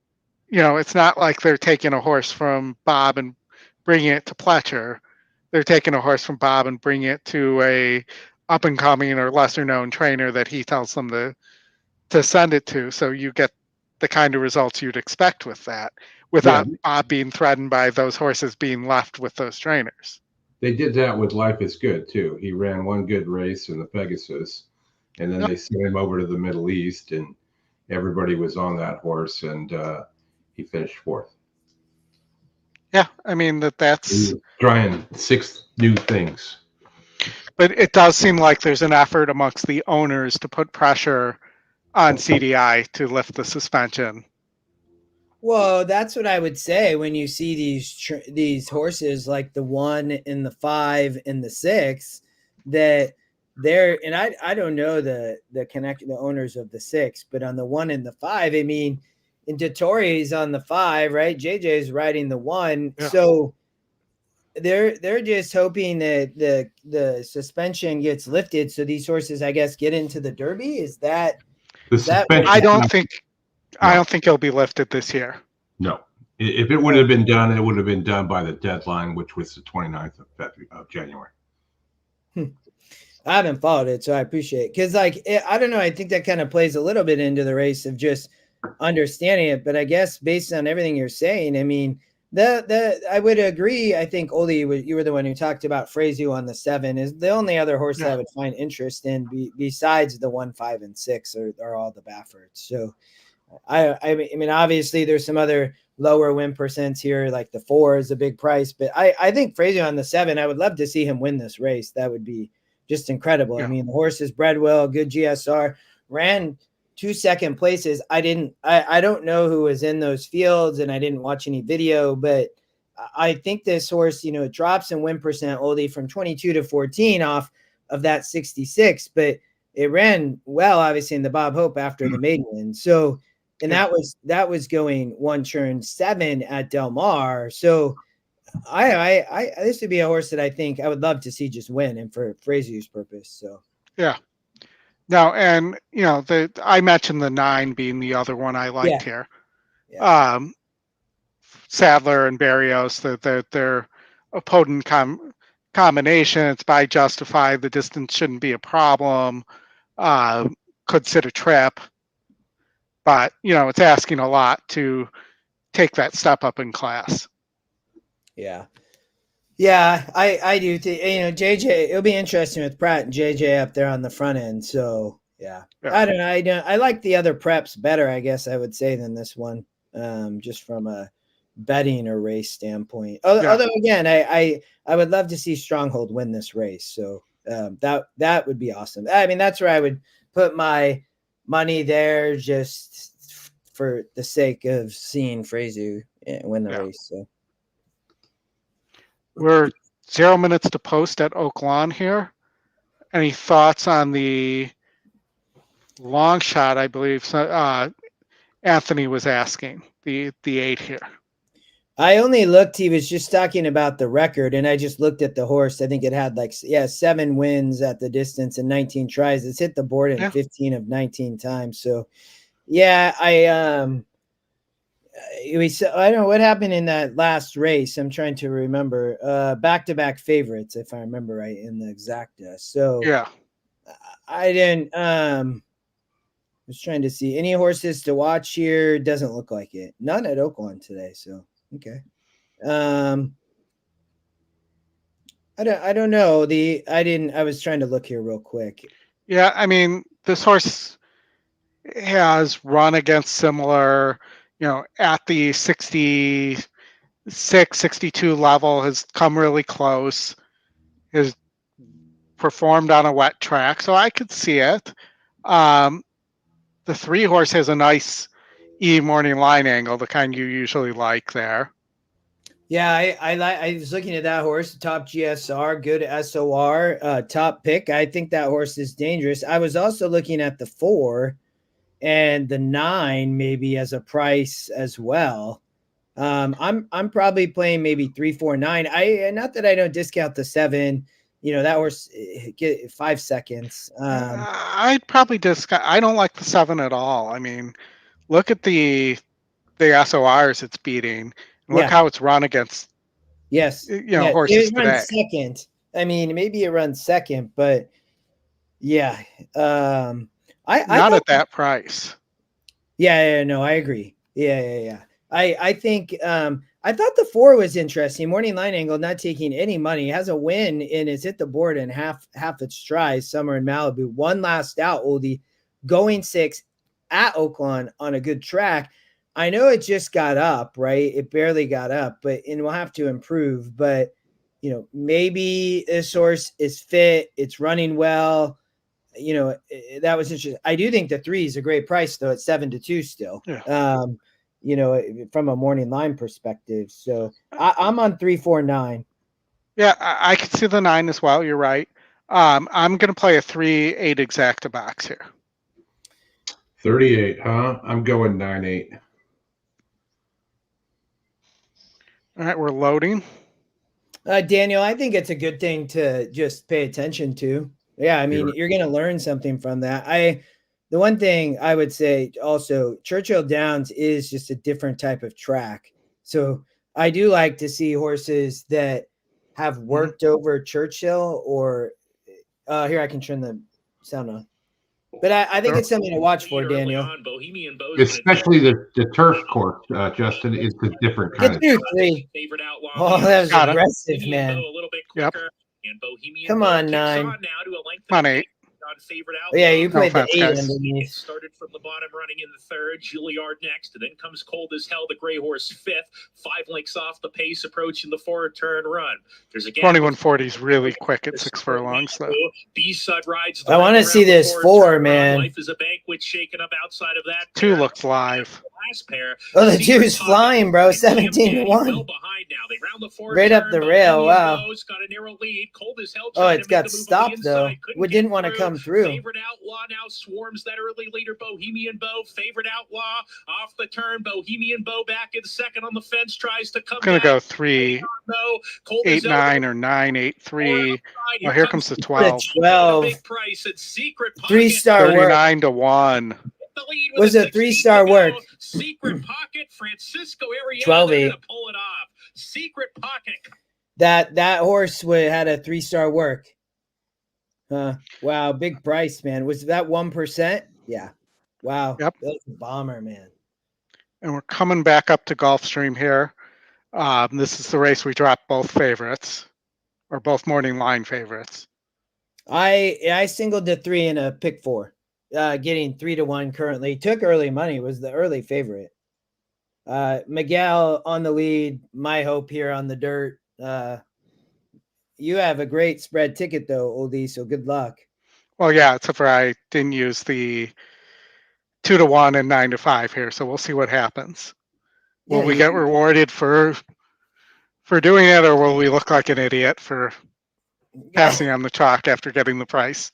it's not like they're taking a horse from Bob and bringing it to Pletcher. They're taking a horse from Bob and bringing it to a up and coming or lesser known trainer that he tells them to send it to. So you get the kind of results you'd expect with that, without Bob being threatened by those horses being left with those trainers. They did that with Life is Good too. He ran one good race in the Pegasus, and then they sent him over to the Middle East, and everybody was on that horse, and he finished 4th. Yeah, I mean that's trying 6 new things. But it does seem like there's an effort amongst the owners to put pressure on CDI to lift the suspension. Well, that's what I would say when you see these horses like the 1 and the 5 and the 6, that they're, and I don't know the owners of the 6, but on the 1 and the 5, I mean, and Dettori's on the 5, right? JJ's riding the 1, so they're just hoping that the suspension gets lifted, so these horses, I guess, get into the Derby. Is that? I don't think it'll be lifted this year. No. If it would have been done, it would have been done by the deadline, which was the 29th of January. I haven't followed it, so I appreciate it. Because, I don't know, I think that kind of plays a little bit into the race of just understanding it. But I guess based on everything you're saying, I mean, I would agree. I think, Oldy, you were the one who talked about Frazio on the 7 is the only other horse that I would find interest in besides the 1, 5, and 6 are all the Bafferts. So I mean, obviously there's some other lower win percents here, like the 4 is a big price, but I think Frazio on the 7, I would love to see him win this race. That would be just incredible. Yeah. I mean, the horse is bred well, good GSR, ran 2 second places. I don't know who was in those fields, and I didn't watch any video, but I think this horse, it drops in win percent, Oldie, from 22 to 14 off of that 66, but it ran well, obviously, in the Bob Hope after the maiden win. So, and that was going 1 turn 7 at Del Mar. So this would be a horse that I think I would love to see just win, and for Frazier's purpose. So Yeah. No, and I mentioned the 9 being the other one I liked here. Yeah. Sadler and Barrios, their opponent combination. It's by Justified. The distance shouldn't be a problem. Could sit a trip, but it's asking a lot to take that step up in class. Yeah. I do. JJ. It'll be interesting with Pratt and JJ up there on the front end. So yeah. I don't know. I like the other preps better, I guess I would say, than this one. Just from a betting or race standpoint. Although again, I would love to see Stronghold win this race. So that would be awesome. I mean, that's where I would put my money there, just for the sake of seeing Fraser win the race. So we're 0 minutes to post at Oaklawn here. Any thoughts on the long shot? I believe Anthony was asking the 8 here. I only looked. He was just talking about the record, and I just looked at the horse. I think it had 7 wins at the distance and 19 tries. It's hit the board in 15 of 19 times. So, yeah, I don't know what happened in that last race. I'm trying to remember. Back-to-back favorites, if I remember right, in the exacta. So yeah, I didn't. Was trying to see any horses to watch here. Doesn't look like it. None at Oaklawn today. So. Okay. I don't know. I was trying to look here real quick. Yeah, I mean, this horse has run against similar, at the 66, 62 level, has come really close, has performed on a wet track, so I could see it. The 3 horse has a nice morning line angle, the kind you usually like there. Yeah, I was looking at that horse, top GSR, good SOR, top pick. I think that horse is dangerous. I was also looking at the 4 and the 9 maybe as a price as well. I'm probably playing maybe 3, 4, 9. Not that I don't discount the 7. That horse get 5 seconds. I'd probably discount. I don't like the 7 at all. I mean, look at the SORs it's beating. Look how it's run against. Yes, horses it runs today. Second. I mean, maybe it runs second, but yeah, not at that price. Yeah, no, I agree. Yeah. I think I thought the 4 was interesting. Morning line angle, not taking any money, has a win and is hit the board in half its tries. Summer in Malibu, one last out. Oldie going 6 at Oaklawn on a good track. I know it just got up, right? It barely got up, and we'll have to improve. But maybe this horse is fit. It's running well. That was interesting. I do think the 3 is a great price, though. It's 7-2 still. Yeah. From a morning line perspective. So I'm on 3, 4, 9. Yeah, I could see the 9 as well. You're right. I'm going to play a 3, 8 exacta box here. 38, huh? I'm going 9, 8. All right, we're loading. Daniel, I think it's a good thing to just pay attention to. Yeah, I mean, you're going to learn something from that. The one thing I would say also, Churchill Downs is just a different type of track. So I do like to see horses that have worked over Churchill or here, I can turn the sound on. But I think it's something to watch for, Daniel. Especially the turf course, Justin, is a different kind of track. 3. Oh, that was aggressive, man. Yep. Come on, 9. Come on, 8. Yeah, you played the 8 underneath. Started from the bottom, running in the 3rd. Juilliard next, and then comes Cold as Hell, the gray horse 5th. 5 lengths off the pace, approaching the 4-turn run. There's a 2140 is really quick at 6 furlongs, though. B-Sud rides. I want to see this 4, man. Life is a banquet shaken up outside of that. 2 looks live. Last pair. Oh, the 2 is flying, bro. 17-1. Well behind now. They round around the four. Right up the rail. Wow. Got a narrow lead. Cold as hell. Oh, it's got stopped though. We didn't want to come through. Favorite Outlaw now swarms that early leader. Bohemian Bow. Favorite Outlaw off the turn. Bohemian Bow back in second on the fence. Tries to come. I'm gonna back. go 3, 8, 9, or 9, 8, 3. Oh, here comes the 12. 12. Big price at Secret Pocket. 3-star work. 39 to 1. Was a 3-star work. Secret Pocket, Francisco Ariana. 12-8. Pull it off. Secret Pocket. That horse had a 3-star work. Wow, big price, man. Was that 1%? Yeah. Wow. Yep. That was a bomber, man. And we're coming back up to Gulfstream here. This is the race we dropped both favorites, or both morning line favorites. I singled the 3 in a pick 4. Getting 3 to 1 currently. Took early money, was the early favorite. Miguel on the lead. My hope here on the dirt. You have a great spread ticket though, Oldie, so good luck. Well, yeah, except for I didn't use the 2 to 1 and 9 to 5 here, so we'll see what happens. Will we get rewarded for doing it, or will we look like an idiot for passing on the chalk after getting the price?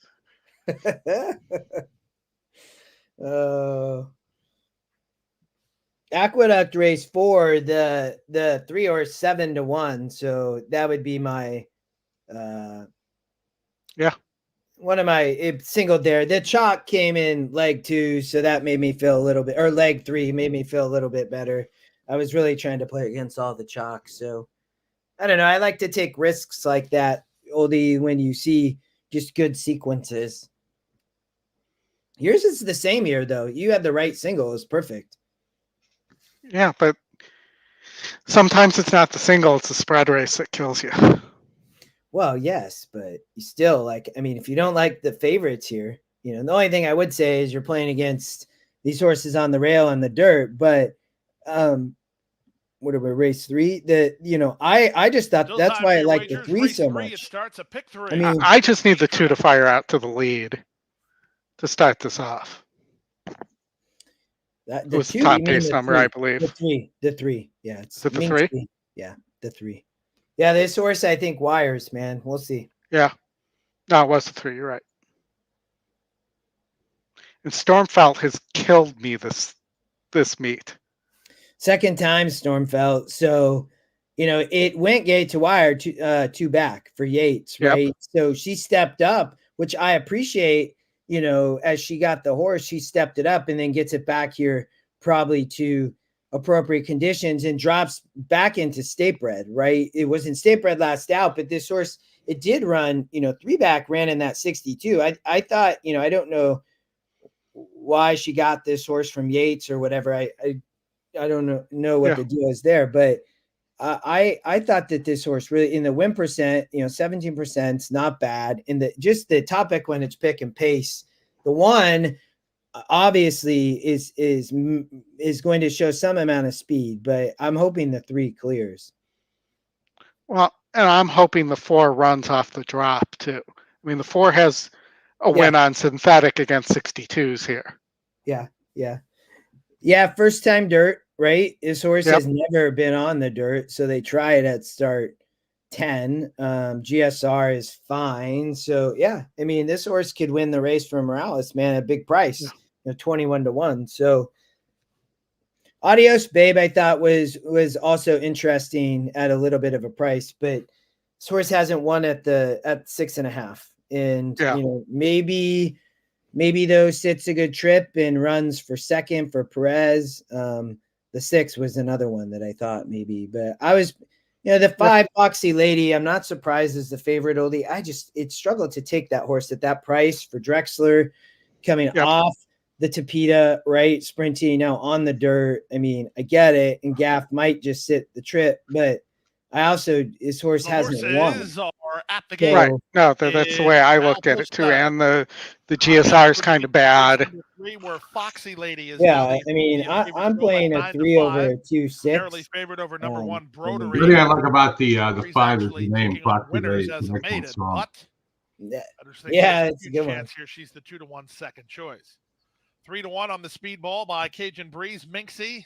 Aqueduct race 4, the 3 or 7 to 1, so that would be my one of my singled there. The chalk came in leg 2, so that made me feel a little bit, or leg 3 made me feel a little bit better. I was really trying to play against all the chalk, so I don't know. I like to take risks like that, Oldie, when you see just good sequences. Yours is the same here, though. You had the right single. It's perfect. Yeah, but sometimes it's not the single, it's the spread race that kills you. Well, yes, but you still, like, I mean, if you don't like the favorites here, you know, the only thing I would say is you're playing against these horses on the rail and the dirt, but what are we, race 3? I just thought Still that's time why for I your like the wagers. 3 Race so 3, much. It starts at pick 3. I mean, I just need the 2 to fire out to the lead to start this off. That, It was the top pace number, I believe. The 3. Yeah. It's Is it the 3? Yeah, the 3. Yeah, this horse, I think, wires, man. We'll see. Yeah. No, it was the 3. You're right. And Stormfelt has killed me this meet. Second time Stormfelt. So, you know, it went gate to wire, 2 back for Yates, right? Yep. So she stepped up, which I appreciate. You know, as she got the horse, she stepped it up and then gets it back here probably to appropriate conditions and drops back into state bred, right? It was in state bred last out, but this horse, it did run, you know, 3 back ran in that 62. I thought, you know, I don't know why she got this horse from Yates or whatever. I don't know what the deal is there, but I thought that this horse really in the win percent, you know, 17% is not bad. In the top EquinEdge pick and pace, the 1 obviously is going to show some amount of speed, but I'm hoping the 3 clears. Well, and I'm hoping the 4 runs off the drop too. I mean, the 4 has a win on synthetic against 62s here. Yeah. First time dirt. Right, this horse has never been on the dirt, so they try it at start 10. GSR is fine, so yeah. I mean, this horse could win the race for Morales, man, at a big price, you know, 21 to 1. So, Adios, Babe, I thought was also interesting at a little bit of a price, but this horse hasn't won at 6.5, and you know, maybe though sits a good trip and runs for second for Perez. The 6 was another one that I thought maybe, but I was, you know, the 5 Foxy Lady, I'm not surprised as the favorite, Oldie. It struggled to take that horse at that price for Drexler coming off the Tapeta, right? Sprinting now on the dirt. I mean, I get it. And Gaff might just sit the trip, but I also, his horse hasn't won. Are at the game. Right. No, that's the way I looked at it too. And the GSR is kind of bad. 3 where Foxy Lady is. I mean, I'm playing a 3 over a 2-6. Narrowly favored over number 1 Broderie. The thing I like about the 5 is the name Foxy Lady. It's a good one. Here she's the 2 to 1 second choice. 3 to 1 on the speedball by Cajun Breeze. Minxie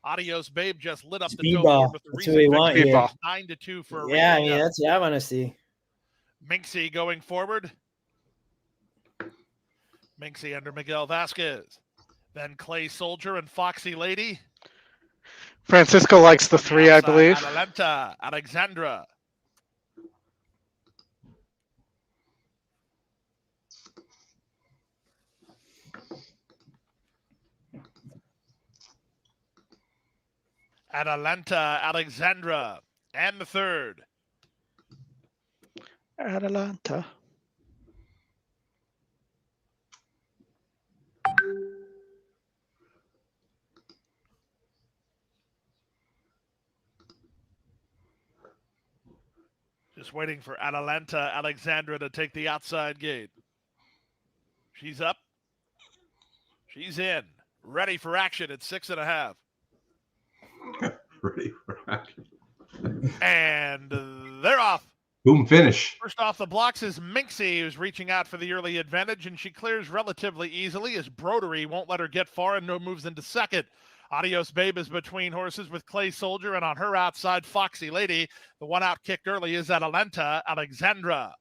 Adios Babe just lit up the Speedball. tote board with the That's recent what we want victory. here. 9-2 for a Yeah, I recent mean, that's what I want to see. Minxie going forward. Minxie under Miguel Vasquez. Then Clay Soldier and Foxy Lady. Francisco likes the On 3, I outside, believe. Atalanta, Alexandra. Atalanta, Alexandra. And the 3rd. Atalanta. Just waiting for Atalanta, Alexandra to take the outside gate. She's up. She's in. Ready for action at 6.5. Ready for action. And they're off. Boom finish. First off the blocks is Minxie, who's reaching out for the early advantage, and she clears relatively easily as Brodery won't let her get far and no moves into second. Adios Babe is between horses with Clay Soldier, and on her outside, Foxy Lady. The one out kicked early is Atalanta, Alexandra.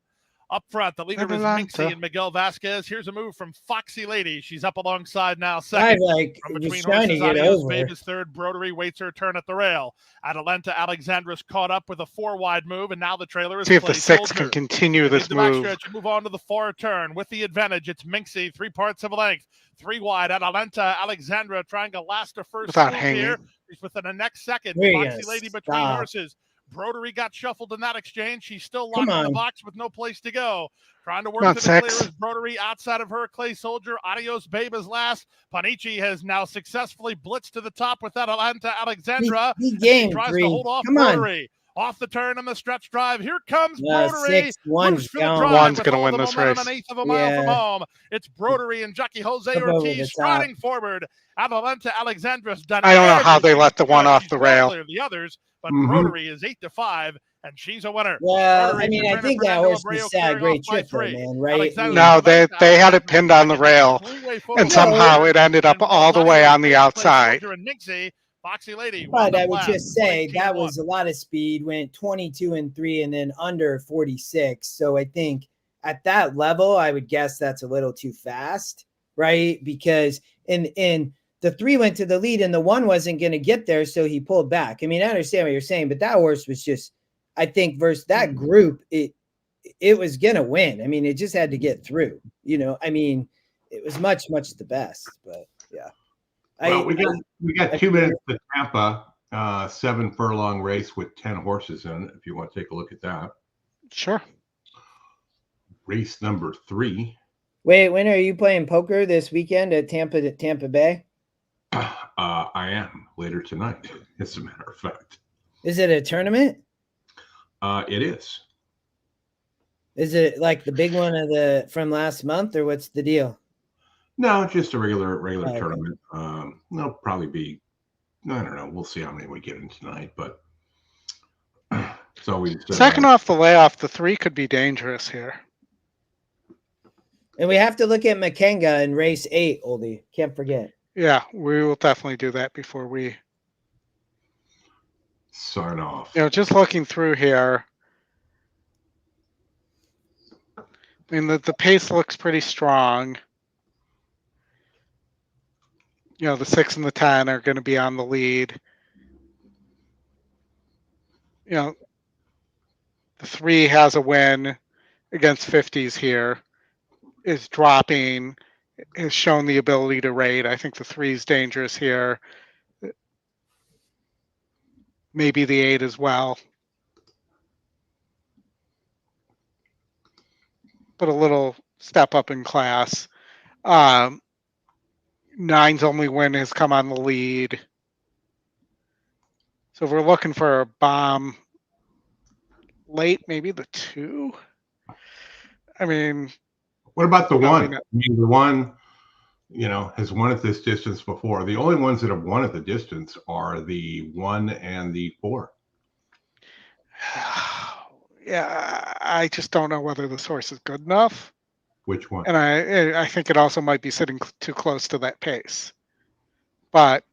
Up front, the leader Atalanta. is Minxie and Miguel Vasquez. Here's a move from Foxy Lady. She's up alongside now I second. like From was between trying to horses, get Adios over. Babe is third. Brodery waits her turn at the rail. Atalanta Alexandra's caught up with a 4-wide move, and now the trailer is See if the Clay 6 Soldier. can continue They this lead the move. backstretch and move on to the far turn with the advantage. It's Minxie, 3 parts of a length. 3 wide. Atalanta Alexandra trying to last her first Without move hanging. here. She's within the next second. There you Foxy go. Lady between Stop. horses. Brodery got shuffled in that exchange. She's still Come locked in the on. box with no place to go. Trying to work Come to on, the clear Sex. is Brodery outside of her. Clay Soldier. Adios Babe is last. Panici has now successfully blitzed to the top with Atalanta Alexandra. He And she game tries 3. to hold off Come on. Brodery. Off the turn on the stretch drive. Here comes Brodery. 6, 1's Moves for the gone. drive One's with gonna all win the this momentum, race. 1/8 of a mile from Yeah. home. It's Brodery and Jackie Jose Up over the Ortiz top. striding forward. Atalanta Alexandra's done I don't know how they everything let the she one could. off She's the well rail. clear of the others, but Mhm. Brodery is 8-5, and she's a winner. Well, Brodery I mean, for I trainer think that Fernando horse Abreu just had a clearing great off by trip, though, 3. man, right? Alexandra No, they Atalanta had it pinned on the second. rail, Three-way photo and with somehow Brodery it ended up and all the Adios way on the Babe, Clay outside. Soldier and Minxie. Foxy Lady But wound I up would last, just say that 19-1. was a lot of speed, went 22-3 and then under 46. So I think at that level, I would guess that's a little too fast, right? Because in the 3 went to the lead and the 1 wasn't going to get there, so he pulled back. I mean, I understand what you're saying, but that horse was just, I think, versus that group, it was going to win. I mean, it just had to get through, I mean, it was much the best, but yeah. Well, we got 2 minutes to Tampa, 7 furlong race with 10 horses in it. If you want to take a look at that, Sure. race number 3. Wait, when are you playing poker this weekend at Tampa Bay? I am later tonight, as a matter of fact. Is it a tournament? It is. Is it like the big one from last month, or what's the deal? No, just a regular okay. tournament. There'll probably be, I don't know. We'll see how many we get in tonight, but it's always Second off the layoff, the 3 could be dangerous here. And we have to look at Makenga in race 8, Oldie. Can't forget. Yeah, we will definitely do that before we sign off. just looking through here. I mean, the pace looks pretty strong. The 6 and the 10 are going to be on the lead. The 3 has a win against 50s here, is dropping, has shown the ability to rate. I think the 3 is dangerous here. Maybe the 8 as well. But a little step up in class. 9's only win has come on the lead. So if we're looking for a bomb late, maybe the 2. I mean, what about the 1? not. I mean, the 1, has won at this distance before. The only ones that have won at the distance are the 1 and the 4. Yeah, I just don't know whether the source is good enough. Which one? And I think it also might be sitting too close to that pace. But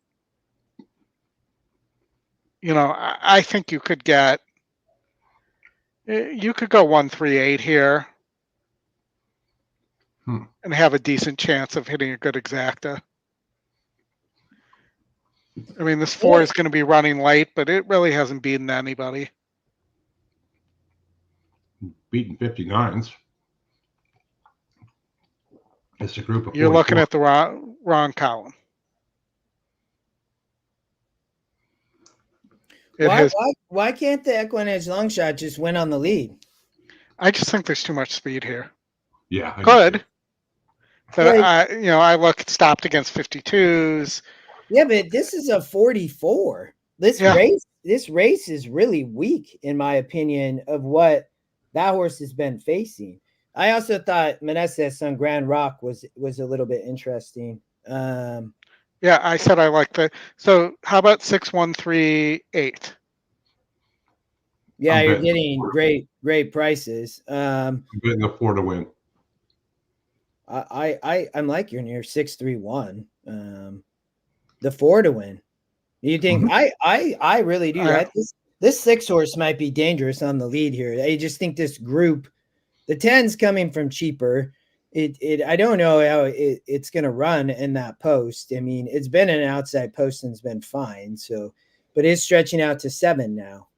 I think you could go 138 here and have a decent chance of hitting a good exacta. I mean, this 4 is going to be running late, but it really hasn't beaten anybody. Beating 59s. It's a group of 44. You're looking at the wrong column. Why can't the EquinEdge long shot just win on the lead? I just think there's too much speed here. Yeah. Good. But I look stopped against 52s. Yeah, but this is a 44. This race is really weak, in my opinion, of what that horse has been facing. I also thought Meneses on Grand Rock was a little bit interesting. Yeah, I said I like that. So how about 6-1-3-8? Yeah, you're getting great prices. I'm betting the 4 to win. I'm like you're near 6-3-1. The 4 to win. You think I really do. This 6 horse might be dangerous on the lead here. I just think this group, the 10's coming from cheaper. I don't know how it's going to run in that post. I mean, it's been an outside post and it's been fine. So, but it's stretching out to 7 now,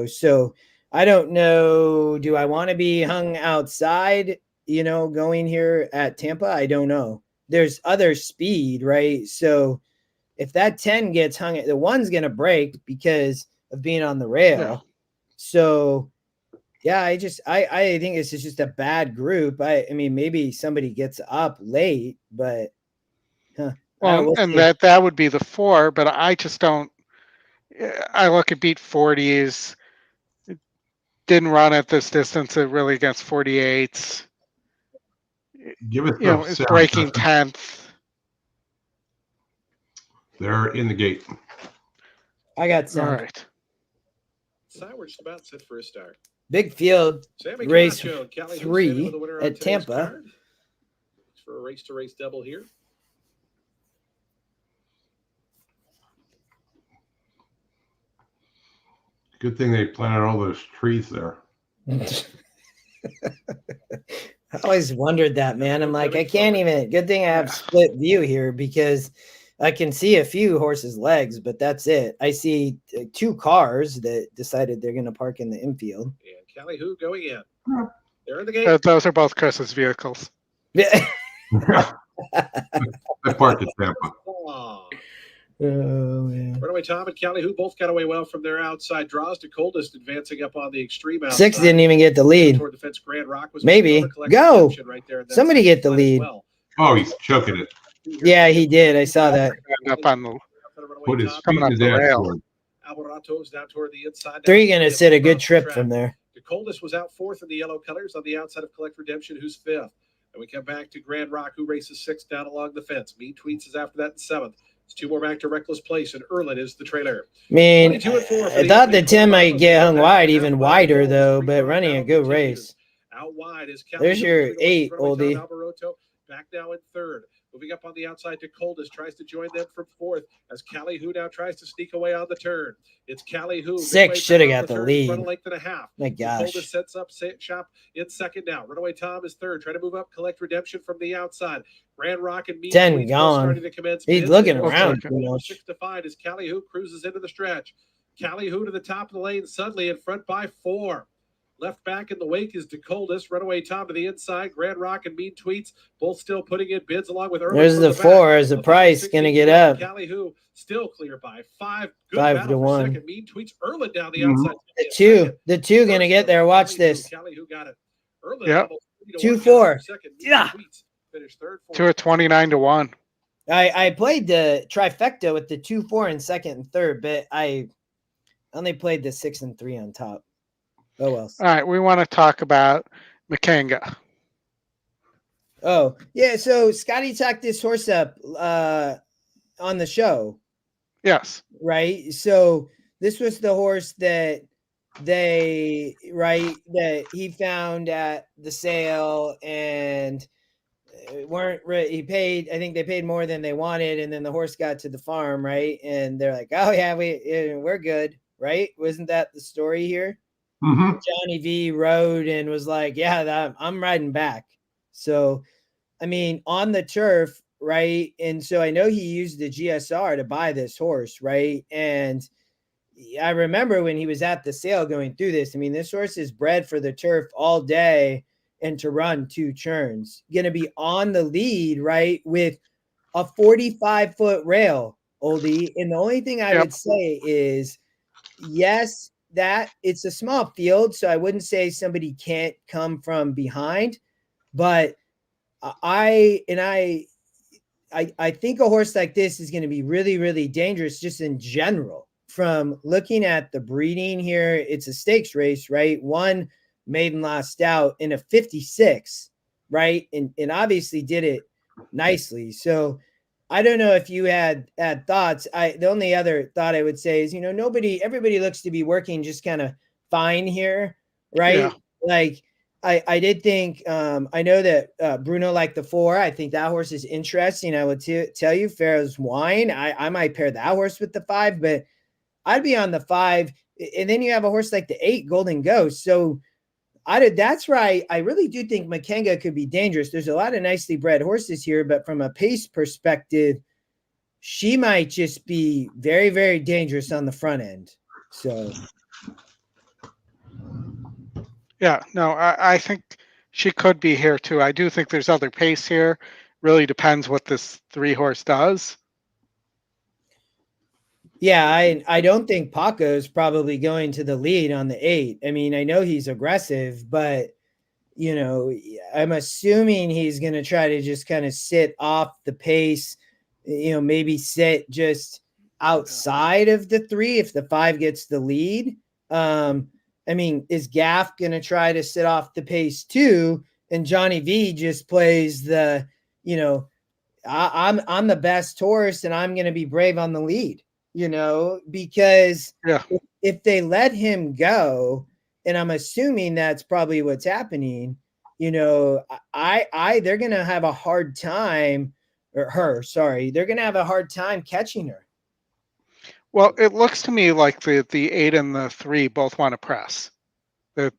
so I don't know. Do I want to be hung outside, going here at Tampa? I don't know. There's other speed, right? So if that 10 gets hung, the 1's going to break because of being on the rail. Yeah. So yeah, I think this is just a bad group. I mean, maybe somebody gets up late, but that would be the 4, but I just don't. I look at beat 40s. It didn't run at this distance really against 48s. Give it it's breaking 10th. They're in the gate. I got some. All right. We're just about set for a start. Big field, Sammy race Camacho, Kelly 3 at Tampa. Looks for a race-to-race double here. Good thing they planted all those trees there. I always wondered that, man. I'm like, I can't even. Good thing I have split view here because I can see a few horses' legs, but that's it. I see 2 cars that decided they're going to park in the infield. And Kelly Hu going in. They're in the gate. Those are both Chris's vehicles. Yeah. I parked at Tampa. Oh, man. Runaway Tom and Kelly Hu both got away well from their outside draws. The coldest advancing up on the extreme outside. 6 didn't even get the lead. Toward the fence, Grand Rock was maybe. Go. Right there. Somebody get the lead. Well. Oh, he's choking it. Yeah, he did. I saw that. Up on the Put his coming up the rail. Alvarato's down toward the inside. 3 going to sit a good trip from there. The coldest was out 4th in the yellow colors on the outside of Collect Redemption, who's 5th. And we come back to Grand Rock, who races 6th down along the fence. Mean Tweets is after that in 7th. It's 2 more back to Reckless Place, and Erlin is the trailer. I mean, I thought the 10 might get hung wide, even wider, though, but running a good race. Out wide is Kelly. There's your 8, Oldie. Back now in 3rd. Moving up on the outside to Coldest, tries to join them from 4th as Callie Hu now tries to sneak away on the turn. It's Callie Hu. 6 should have got the lead. Run a length and a half. My gosh. Coldest sets up shop in 2nd now. Runaway Tom is 3rd. Trying to move up, Collect Redemption from the outside. Grand Rock and Mean 10 gone. He's looking around. 6 to 5 as Callie Hu cruises into the stretch. Callie Hu to the top of the lane, suddenly in front by 4. Left back in the wake is DeColdest. Runaway Tom to the inside. Grand Rock and Mean Tweets both still putting in bids along with Erwin. There's the 4 as the price going to get up. Callie Hu still clear by 5. Good 5 to 1. Second. Mean Tweets Erlin down the outside. The two going to get there. Watch this. Callie Hu got it. Erlin. Yep. 2-4. Yeah. Finished 3rd. 2 at 29 to 1. I played the trifecta with the 2-4 in 2nd and 3rd, but I only played the 6 and 3 on top. Oh, well. All right, we want to talk about Makanga. Oh, yeah. So Scotty talked this horse up on the show. Yes. Right. So this was the horse that that he found at the sale, and weren't he paid, I think they paid more than they wanted, and then the horse got to the farm, right? And they're like, oh yeah, we're good, right? Wasn't that the story here? Mm-hmm. Johnny V rode and was like, yeah, I'm riding back. So I mean, on the turf, right? And so I know he used the GSR to buy this horse, right? And I remember when he was at the sale going through this. I mean, this horse is bred for the turf all day and to run 2 churns. Going to be on the lead, right, with a 45-foot rail, Oldie. And the only thing I would say is, yes, that it's a small field, so I wouldn't say somebody can't come from behind, but I think a horse like this is going to be really, really dangerous just in general. From looking at the breeding here, it's a stakes race, right? One maiden last out in a 56, right? And obviously did it nicely. So I don't know if you had thoughts. The only other thought I would say is, everybody looks to be working just kind of fine here, right? Yeah. Like I did think, I know that Bruno liked the 4. I think that horse is interesting. I would tell you, Pharaoh's Wine. I might pair that horse with the 5, but I'd be on the 5. And then you have a horse like the 8, Golden Ghost. So that's where I really do think Makenga could be dangerous. There's a lot of nicely bred horses here, but from a pace perspective, she might just be very, very dangerous on the front end. So. Yeah, no, I think she could be here too. I do think there's other pace here. Really depends what this 3-horse does. Yeah, I don't think Paco's probably going to the lead on the 8. I mean, I know he's aggressive, but I'm assuming he's going to try to just kind of sit off the pace, maybe sit just outside of the 3 if the 5 gets the lead. I mean, is Gaff going to try to sit off the pace too? And Johnny V just plays the, I'm the best horse and I'm going to be brave on the lead, because if they let him go, and I'm assuming that's probably what's happening, they're going to have a hard time, they're going to have a hard time catching her. Well, it looks to me like the 8 and the 3 both want to press. They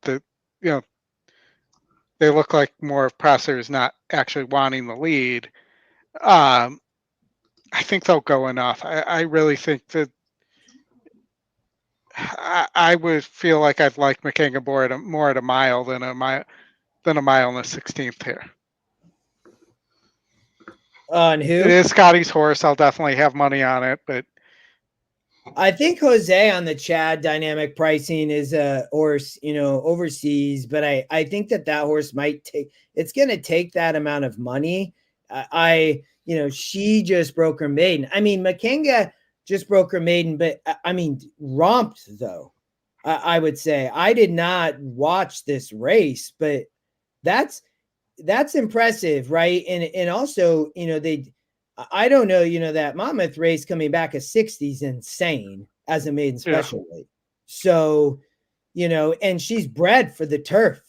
look like more of pressers not actually wanting the lead. I think they'll go enough. I really think that I would feel like I'd like Makenga more at a mile than a mile and a 16th here. On who? It is Scotty's horse. I'll definitely have money on it, but I think Jose on the Chad dynamic pricing is a horse, overseas, but I think that horse it's going to take that amount of money. She just broke her maiden. I mean, Makenga just broke her maiden, but I mean, romped though. I would say I did not watch this race, but that's impressive, right? And also, I don't know, that Monmouth race coming back at 60 is insane as a maiden special weight. So, and she's bred for the turf.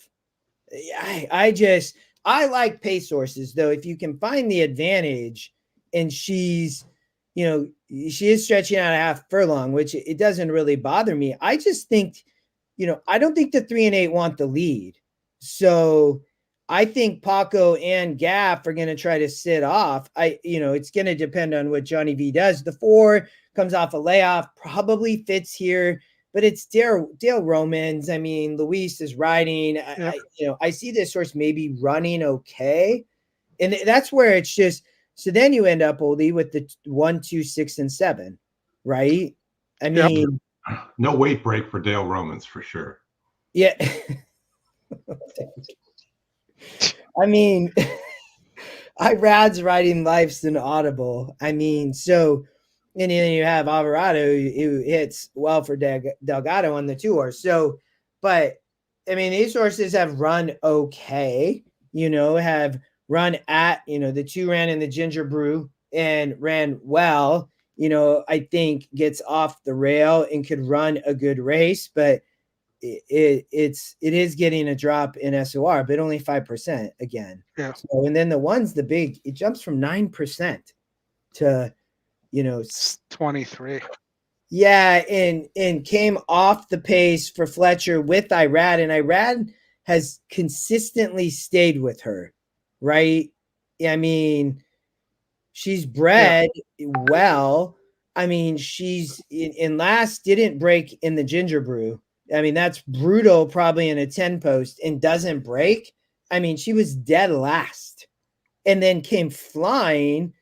I like pace horses though. If you can find the advantage, and she's, she is stretching out a half furlong, which it doesn't really bother me. I just think, I don't think the 3 and 8 want the lead. So I think Paco and Gaff are going to try to sit off. It's going to depend on what Johnny V does. The 4 comes off a layoff, probably fits here, but it's Dale Romans. I mean, Luis is riding. I see this horse maybe running okay. And that's where it's just, so then you end up, Oldie, with the 1, 2, 6, and 7, right? I mean, no weight break for Dale Romans for sure. Yeah. I mean, Rad's riding Life's an Audible. I mean, so, and then you have Alvarado who hits well for Delgado on the 2-horse. So, but I mean, these horses have run okay, have run at, the 2 ran in the Ginger Brew and ran well, I think gets off the rail and could run a good race. But it is getting a drop in SOR, but only 5% again. Yeah. So, and then the one's the big, it jumps from 9% to, 23. Yeah, and came off the pace for Fletcher with Irad, and Irad has consistently stayed with her, right? I mean, she's bred well. I mean, she's in last didn't break in the Ginger Brew. I mean, that's brutal, probably in a 10 post, and doesn't break. I mean, she was dead last and then came flying,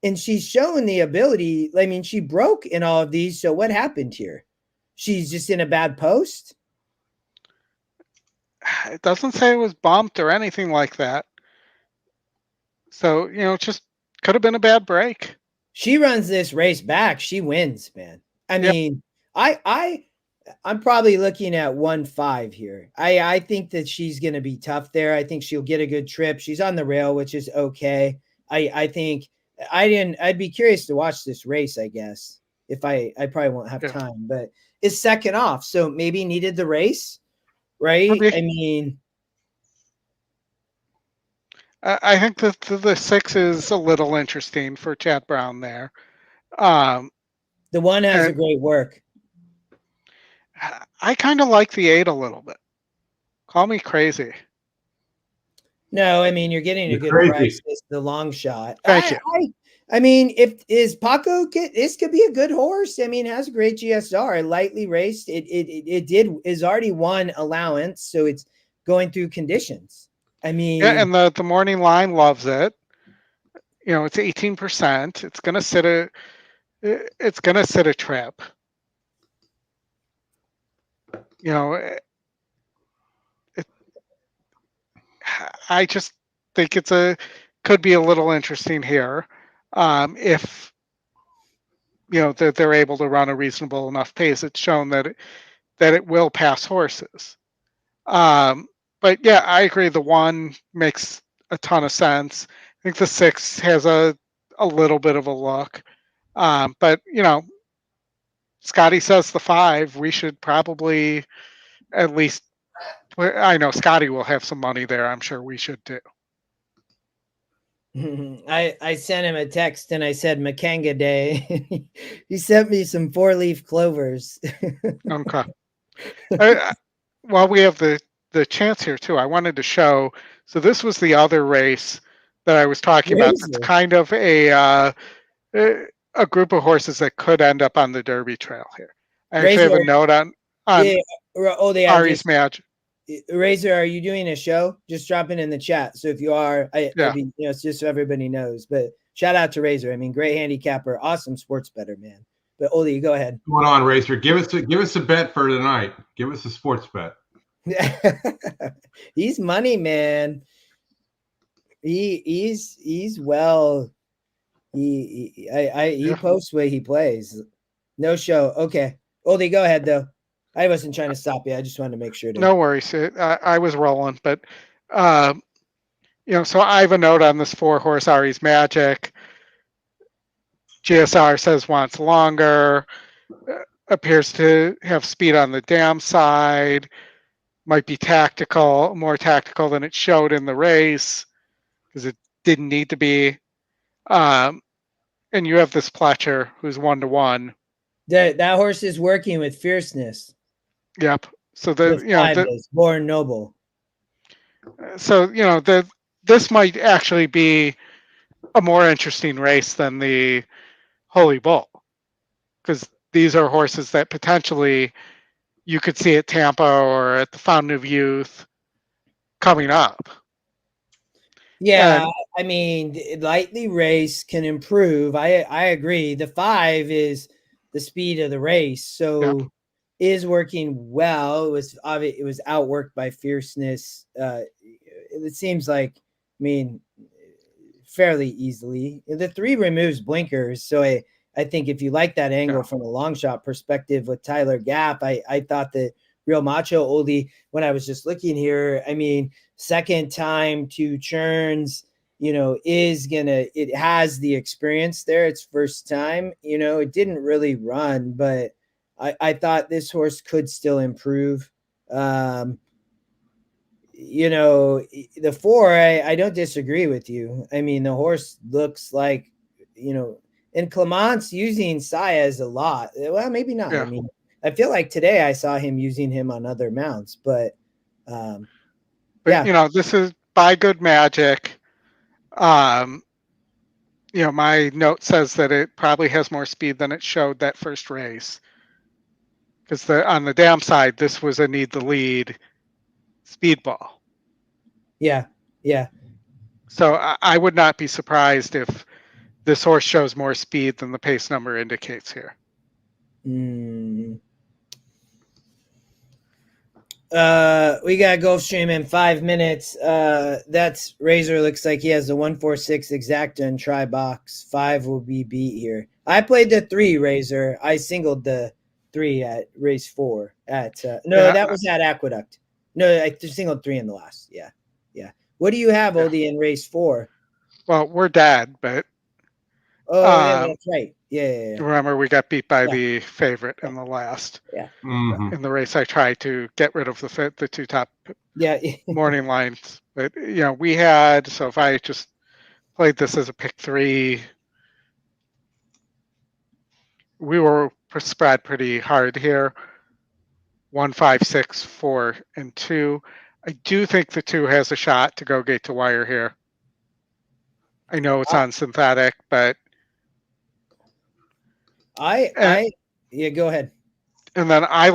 and she's showing the ability. I mean, she broke in all of these. So what happened here? She's just in a bad post? It doesn't say it was bumped or anything like that. So, just could have been a bad break. She runs this race back. She wins, man. I mean, I'm probably looking at 1-5 here. I think that she's going to be tough there. I think she'll get a good trip. She's on the rail, which is okay. I think I'd be curious to watch this race, I guess, if I probably won't have time, but it's second off. So maybe needed the race, right? Maybe. I mean, I think that the 6 is a little interesting for Chad Brown there. the one has a great work. I kind of like the 8 a little bit. Call me crazy. No, I mean, you're getting a good price. It's the long shot. Thank you. I mean, is Paco, this could be a good horse. I mean, it has a great GSR, lightly raced. Is already won allowance, so it's going through conditions. I mean, and the morning line loves it. It's 18%. It's gonna sit a trip. I just think could be a little interesting here, if that they're able to run a reasonable enough pace. It's shown that it will pass horses. But yeah, I agree. The 1 makes a ton of sense. I think the 6 has a little bit of a look. But Scotty says the 5. We should probably at least. I know Scotty will have some money there. I'm sure we should too. I sent him a text and I said Makanga Day. He sent me some 4-leaf clovers. Okay. While we have the chance here too, I wanted to show. So this was the other race that I was talking about. It's kind of a group of horses that could end up on the Derby Trail here. I actually have a note on Ari's Magic. Razor, are you doing a show? Just drop it in the chat. So if you are, it's just so everybody knows. But shout out to Razor. I mean, great handicapper, awesome sports bettor, man. But Oldy, go ahead. What's going on, Razor? Give us a bet for tonight. Give us a sports bet. He's money, man. He's well. He posts where he plays. No show. Okay, Oldy, go ahead though. I wasn't trying to stop you. I just wanted to make sure. No worries. I was rolling, but so I have a note on this 4-horse Ari's Magic. GSR says wants longer. Appears to have speed on the dam side. Might be more tactical than it showed in the race because it didn't need to be. And you have this Pletcher who's 1-1. That horse is working with fierceness. Yep. So born noble. So this might actually be a more interesting race than the Holy Bull, because these are horses that potentially you could see at Tampa or at the Fountain of Youth coming up. Yeah, I mean, lightly race can improve. I agree. The 5 is the speed of the race, so is working well. It was outworked by fierceness. It seems like, I mean, fairly easily. The 3 removes blinkers, so I think if you like that angle from a long shot perspective with Tyler Gap, I thought that Real Macho Oldie, when I was just looking here, I mean, second time 2 churns, it has the experience there. It's first time, it didn't really run, but I thought this horse could still improve. You know, the 4, I don't disagree with you. I mean, the horse looks like, you know, and Clement's using Saez a lot. Well, maybe not. Yeah. I mean, I feel like today I saw him using him on other mounts, but yeah. You know, this is by good magic. You know, my note says that it probably has more speed than it showed that first race. Because on the dam side, this was a need the lead speedball. Yeah. Yeah. So I would not be surprised if this horse shows more speed than the pace number indicates here. We got Gulfstream in 5 minutes. That's Razor. Looks like he has the 146 exacta and try box. 5 will be beat here. I played the 3 Razor. I singled the 3 at race 4 at that was at Aqueduct. No, I singled 3 in the last. Yeah. What do you have, Oldie, in race 4? Well, we're dead, but yeah, that's right. Yeah. Remember, we got beat by the favorite in the last. Yeah. Mhm. In the race, I tried to get rid of the 2 top morning lines, but you know, we had. So if I just played this as a pick 3, we were spread pretty hard here. 1, 5, 6, 4, and 2. I do think the 2 has a shot to go gate to wire here. I know it's on synthetic, but yeah, go ahead. And then I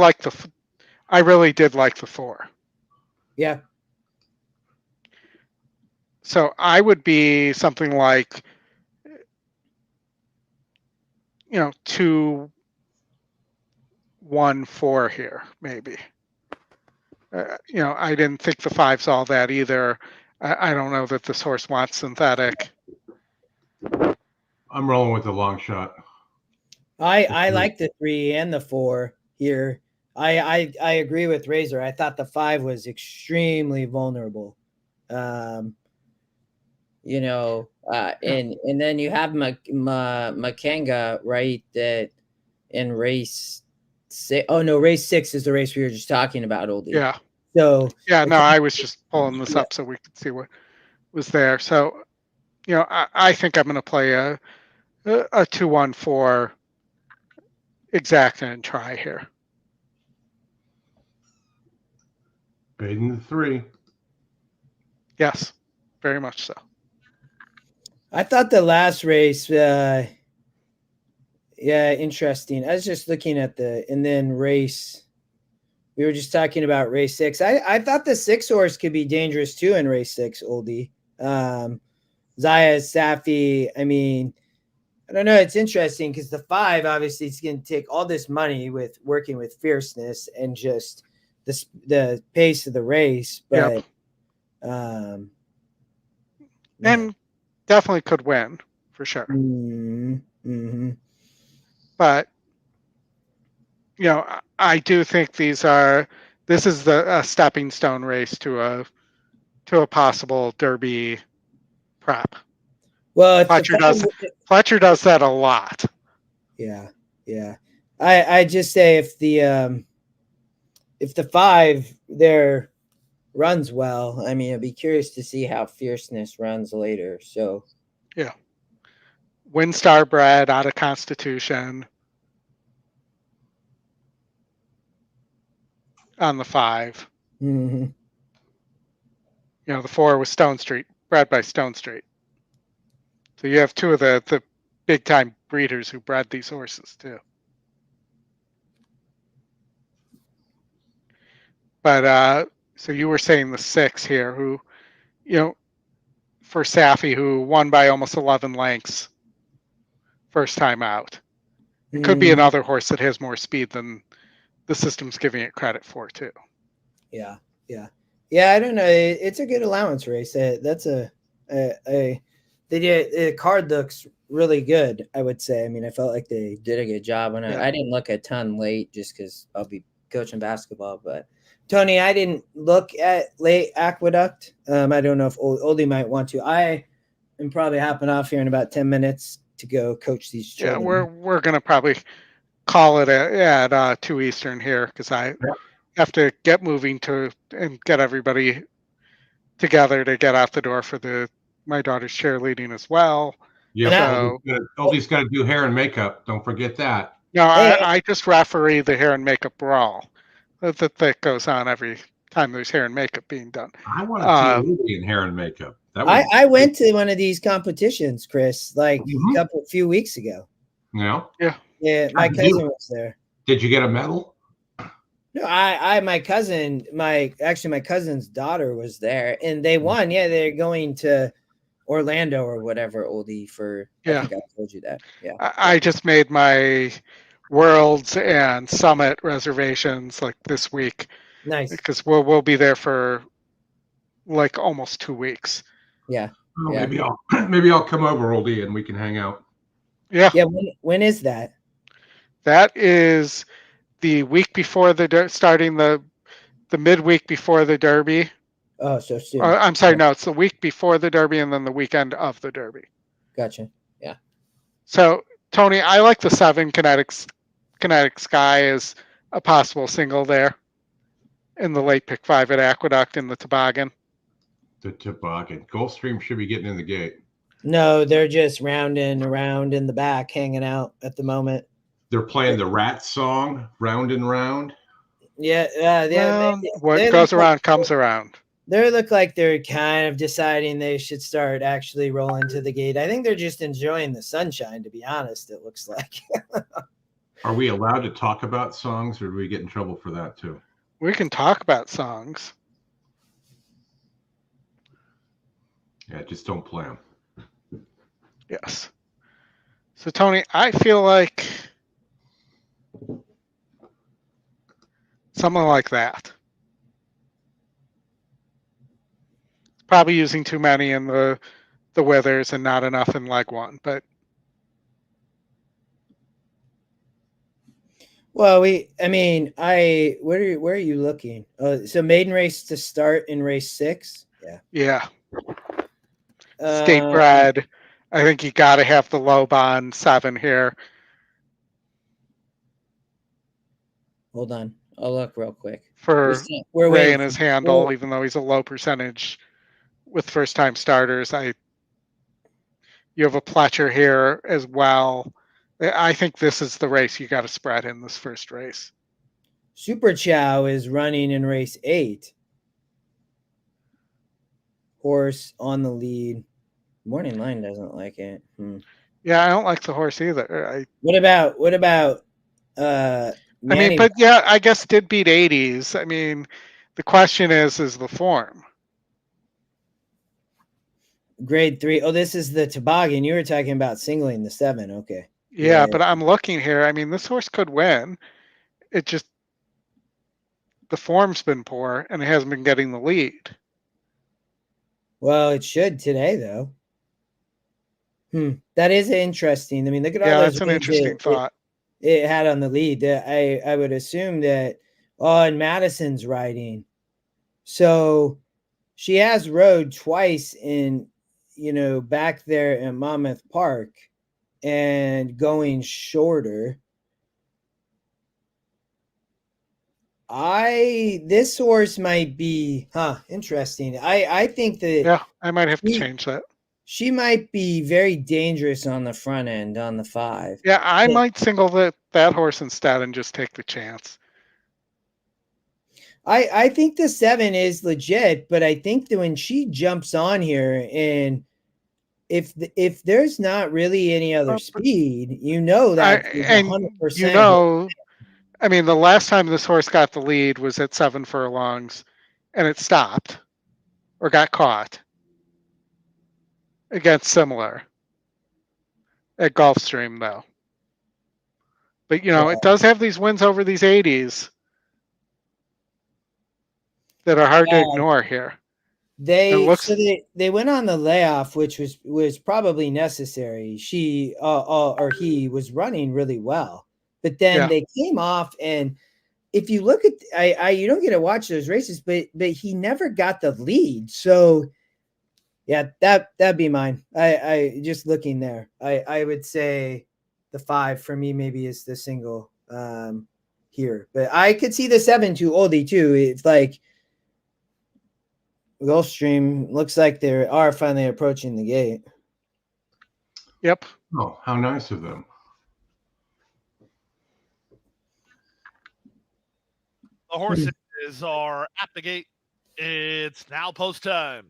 really did like the 4. Yeah. So I would be something like, you know, 2, 1, 4 here, maybe. You know, I didn't think the 5's all that either. I don't know that this horse wants synthetic. I'm rolling with the long shot. I like the 3 and the 4 here. I agree with Razor. I thought the 5 was extremely vulnerable. You know, and then you have Makenga, right? That in race 6. Oh no, race 6 is the race we were just talking about, Oldie. Yeah. So yeah, no, I was just pulling this up so we could see what was there. So, you know, I think I'm going to play a 2, 1, 4 exacta and try here. Fading the 3. Yes, very much so. I thought the last race, interesting. I was just looking at and then race. We were just talking about race 6. I thought the 6 horse could be dangerous too in race 6, Oldie. Zaya, Safi. I mean, I don't know. It's interesting because the 5 obviously is going to take all this money with working with fierceness and just the pace of the race, but and definitely could win for sure. But you know, I do think this is the stepping stone race to a possible Derby prep. Well, Fletcher does that a lot. Yeah. I just say if the 5 there runs well, I mean, I'd be curious to see how fierceness runs later. So yeah, Windstar bred out of Constitution on the 5. You know, the 4 was Stone Street, bred by Stone Street. So you have 2 of the big time breeders who bred these horses too. But so you were saying the 6 here, who, you know, for Safi, who won by almost 11 lengths first time out. It could be another horse that has more speed than the system's giving it credit for too. Yeah. I don't know. It's a good allowance race. That's the card looks really good, I would say. I mean, I felt like they did a good job on it. I didn't look a ton late just because I'll be coaching basketball. But Tony, I didn't look at late Aqueduct. I don't know if Oldie might want to. I am probably hopping off here in about 10 minutes to go coach these children. Yeah, we're gonna probably call it at 2 Eastern here because I have to get moving and get everybody together to get out the door for my daughter's cheerleading as well. Yeah, So, Oldie's got to do hair and makeup. Don't forget that. no, Hey. I just referee the hair and makeup brawl that goes on every time there's hair and makeup being done. I want to see Oldie in hair and makeup. I went to one of these competitions, Chris, like Mhm. a few weeks ago. Yeah. Yeah, my cousin was there. Did you get a medal? No, my cousin's daughter was there, and they won. Yeah, they're going to Orlando or whatever, Oldie, for. Yeah. I think I told you that. Yeah. I just made my Worlds and Summit reservations like this week Nice. because we'll be there for like almost 2 weeks. Yeah. Oh, Yeah. maybe I'll come over, Oldie, and we can hang out. Yeah. Yeah. When is that? That is the week before starting the midweek before the Derby. Oh, so soon. I'm sorry, no, it's the week before the Derby and then the weekend of the Derby. Gotcha. Yeah. So, Tony, I like the 7 Kinetic Sky as a possible single there in the late pick 5 at Aqueduct in the toboggan. The toboggan. Gulfstream should be getting in the gate. No, they're just rounding around in the back, hanging out at the moment. They're playing the Rat song, Round and Round. Yeah. What goes around comes around. They look like they're kind of deciding they should start actually rolling to the gate. I think they're just enjoying the sunshine, to be honest, it looks like. Are we allowed to talk about songs, or do we get in trouble for that too? We can talk about songs. Yeah, just don't play them. Yes. So, Tony, I feel like something like that. Probably using too many in the withers and not enough in leg 1, but Well, where are you looking? So maiden race to start in race 6. yeah. State bred. I think you got to have the low bond 7 here. Hold on, I'll look real quick. For We're Ray waiting and his for- handle, even though he's a low percentage with first time starters. You have a Pletcher here as well. I think this is the race you got to spread in this first race. Super Chow is running in race 8. Horse on the lead. Morning Line doesn't like it. Yeah, I don't like the horse either. What about Manny? But yeah, I guess did beat 80s. I mean, the question is the form. Grade 3. Oh, this is the toboggan. You were talking about singling the 7. Okay. Yeah, but I'm looking here. I mean, this horse could win. It just the form's been poor and it hasn't been getting the lead. Well, it should today, though. That is interesting. I mean, look at all those. That's an interesting thought. It had on the lead. I would assume that. Oh, and Madison's riding. So she has rode twice in, back there in Monmouth Park and going shorter. This horse might be interesting. I think that I might have to change that. She might be very dangerous on the front end on the 5. Yeah, I might single that horse instead and just take the chance. I think the 7 is legit, but I think that when she jumps on here, and if there's not really any other speed, that and 100%. I mean, the last time this horse got the lead was at 7 furlongs, and it stopped or got caught against Similar at Gulfstream, though. But it does have these wins over these 80s that are hard to ignore here. They went on the layoff, which was probably necessary. She or he was running really well, but then they came off, and if you look at you don't get to watch those races, but he never got the lead. So yeah, that'd be mine. I just looking there. I would say the 5 for me maybe is the single. here, but I could see the 7-2 Oldie too. It's like Gulfstream looks like they are finally approaching the gate. Yep. Oh, how nice of them. The horses are at the gate. It's now post time.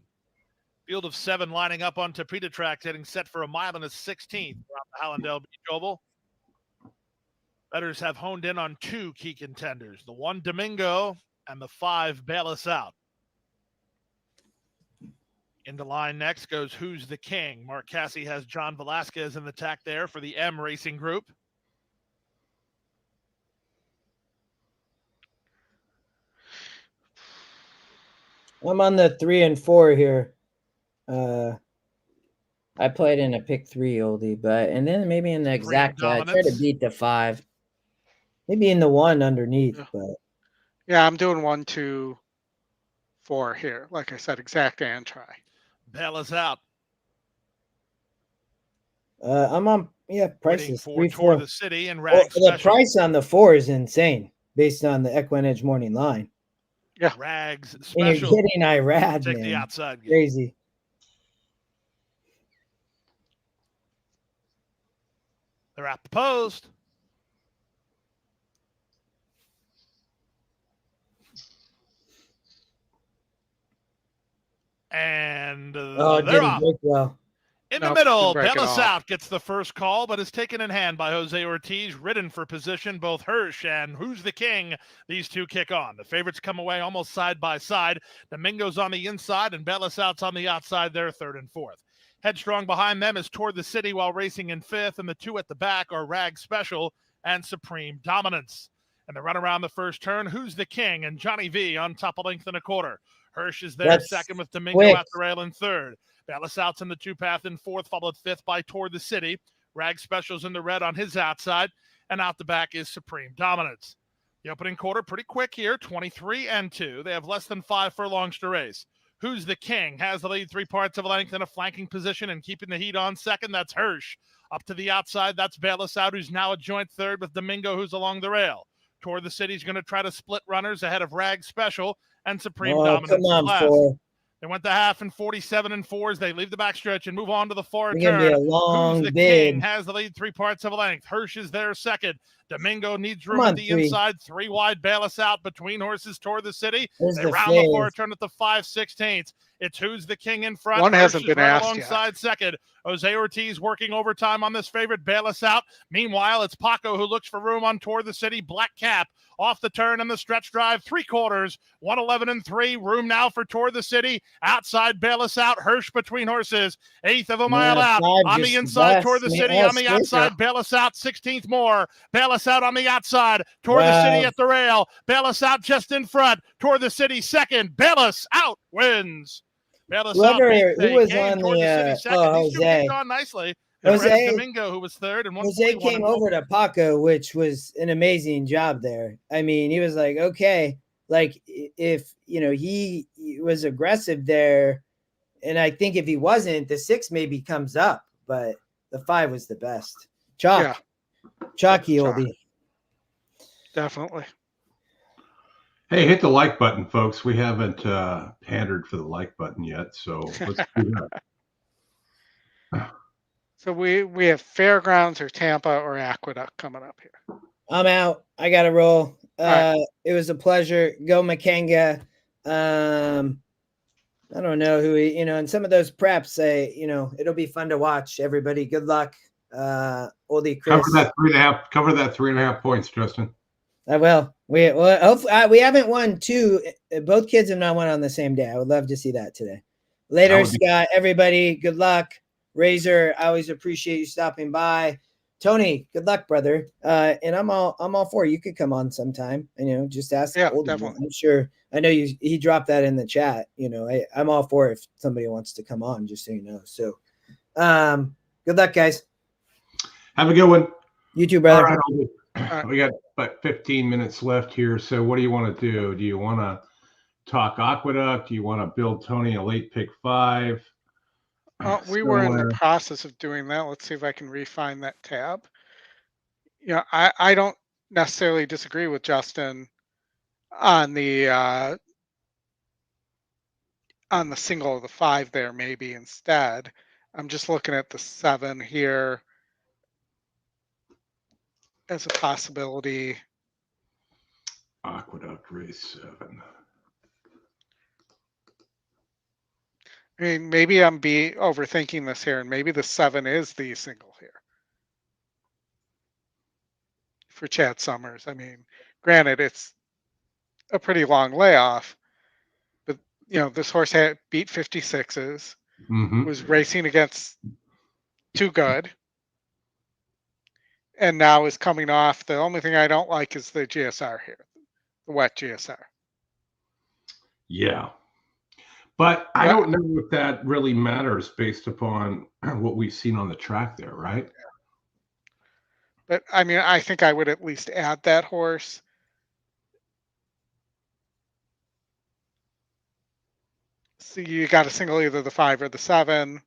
Field of 7 lining up on Tapeta track, getting set for a mile and a 16th around the Hallandale Beach Oval. Bettors have honed in on 2 key contenders, the 1 Domingo and the 5 Bail Us Out. Into line next goes Who's the King. Mark Cassie has John Velasquez in the tack there for the M Racing Group. I'm on the 3 and 4 here. I played in a pick 3 Oldie, but and then maybe in the exact I try to beat the 5. Maybe in the 1 underneath, but yeah, I'm doing 1, 2, 4 here. Like I said, exact and try. Bail Us Out. I'm on prices 3, 4. The city and Rags the price on the 4 is insane based on the EquinEdge morning line. Yeah, Rags special. And you're getting Irad, take man. The outside game. Crazy. They're at the post. And they're off. Well. In the middle, Bail Us Out gets the first call, but is taken in hand by Jose Ortiz, ridden for position. Both Hirsch and Who's the King, these 2 kick on. The favorites come away almost side by side. Domingo's on the inside, and Bail Us Out's on the outside there, 3rd and 4th. Headstrong behind them is Toward the City while racing in 5th, and the 2 at the back are Rag Special and Supreme Dominance. And the run around the first turn, Who's the King and Johnny V on top of 1.25 lengths. Hirsch is there, second with Domingo at the rail in 3rd. Bail Us Out's in the 2 path in 4th, followed 5th by Toward the City. Rag Special's in the red on his outside, and out the back is Supreme Dominance. The opening quarter pretty quick here, 23 and 2. They have less than 5 furlongs to race. Who's the King has the lead 3 parts of a length in a flanking position and keeping the heat on second. That's Hirsch. Up to the outside, that's Bail Us Out, who's now a joint 3rd with Domingo, who's along the rail. Toward the City's going to try to split runners ahead of Rag Special and Supreme Dominance. Come on, They went the half in 47 and 4s. They leave the backstretch and move on to the far turn. Be a long Who's the King has the lead 3 parts of a length. Hirsch is there second. Domingo needs room at the inside. 3 wide, Bail Us Out between horses Toward the City. They round the far turn at the 5/16. It's Who's the King in front. One hasn't been asked alongside second. Jose Ortiz working overtime on this favorite, Bail Us Out. Meanwhile, it's Paco who looks for room on Toward the City. Black Cap off the turn and the stretch drive, 3/4, 111 and 3. Room now for Toward the City. Outside, Bail Us Out. Hirsch between horses. 1/8 of a mile out. On the inside, Toward the City. On the outside, Bail Us Out. 16th more. Bail Us Out on the outside. Toward the City at the rail. Bail Us Out just in front. Toward the City second. Bail Us Out wins. Who was on the Jose on nicely. Jose Domingo, who was 3rd, and Jose came over to Paco, which was an amazing job there. I mean, he was like, okay, like if he was aggressive there, and I think if he wasn't, the 6 maybe comes up, but the 5 was the best. Chalky Oldie. Definitely. Hey, hit the like button, folks. We haven't pandered for the like button yet, so let's do that. So we have Fairgrounds or Tampa or Aqueduct coming up here. I'm out. I got to roll. Right. It was a pleasure. Go Makenga. I don't know who and some of those preps, it'll be fun to watch. Everybody, good luck. Oldie Chris. Cover that 3.5 points, Justin. I will. Hopefully, we haven't won 2. Both kids have not won on the same day. I would love to see that today. Later, Scott. Everybody, good luck. Razor, I always appreciate you stopping by. Tony, good luck, brother. And I'm all for it. You could come on sometime. Just ask. Yeah, definitely. I'm sure. I know he dropped that in the chat. I'm all for it if somebody wants to come on. Just so you know. So, good luck, guys. Have a good one. You too, brother. All right. We got about 15 minutes left here. So what do you want to do? Do you want to talk Aqueduct? Do you want to build Tony a late pick 5? We were in the process of doing that. Let's see if I can refine that tab. I don't necessarily disagree with Justin on the single of the 5 there, maybe instead. I'm just looking at the 7 here as a possibility. Aqueduct race 7. I mean, maybe I'm overthinking this here, and maybe the 7 is the single here for Chad Summers. I mean, granted, it's a pretty long layoff, but this horse had beat 56s, was racing against Too Good, and now is coming off. The only thing I don't like is the GSR here, the wet GSR. Yeah. But I don't know if that really matters based upon what we've seen on the track there, right? But I mean, I think I would at least add that horse. So you got to single either the 5 or the 7.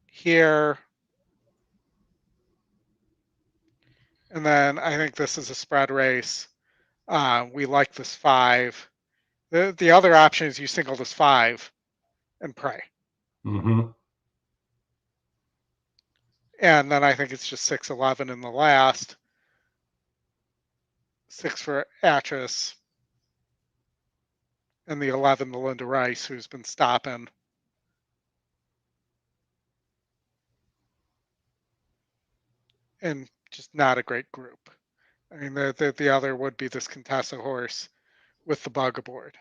Here. And then I think this is a spread race. We like this 5. The other option is you single this 5 and pray. Mm-hmm. And then I think it's just 6-11 in the last. 6 for Atras. And the 11, the Linda Rice, who's been stopping. And just not a great group. I mean, the other would be this Contessa horse with the bug aboard.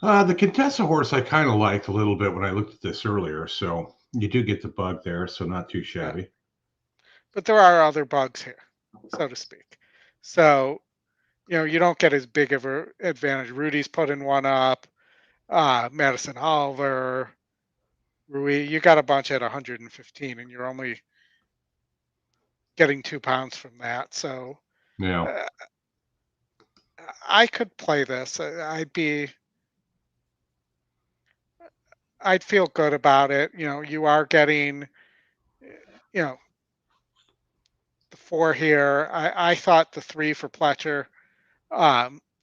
The Contessa horse I kind of liked a little bit when I looked at this earlier. So you do get the bug there, so not too shabby. Yeah. But there are other bugs here, so to speak. So, you don't get as big of an advantage. Rudy's putting one up. Madison Oliver, Rui, you got a bunch at 115, and you're only getting 2 pounds from that. So, yeah, I could play this. I'd feel good about it. You are getting, the 4 here. I thought the 3 for Pletcher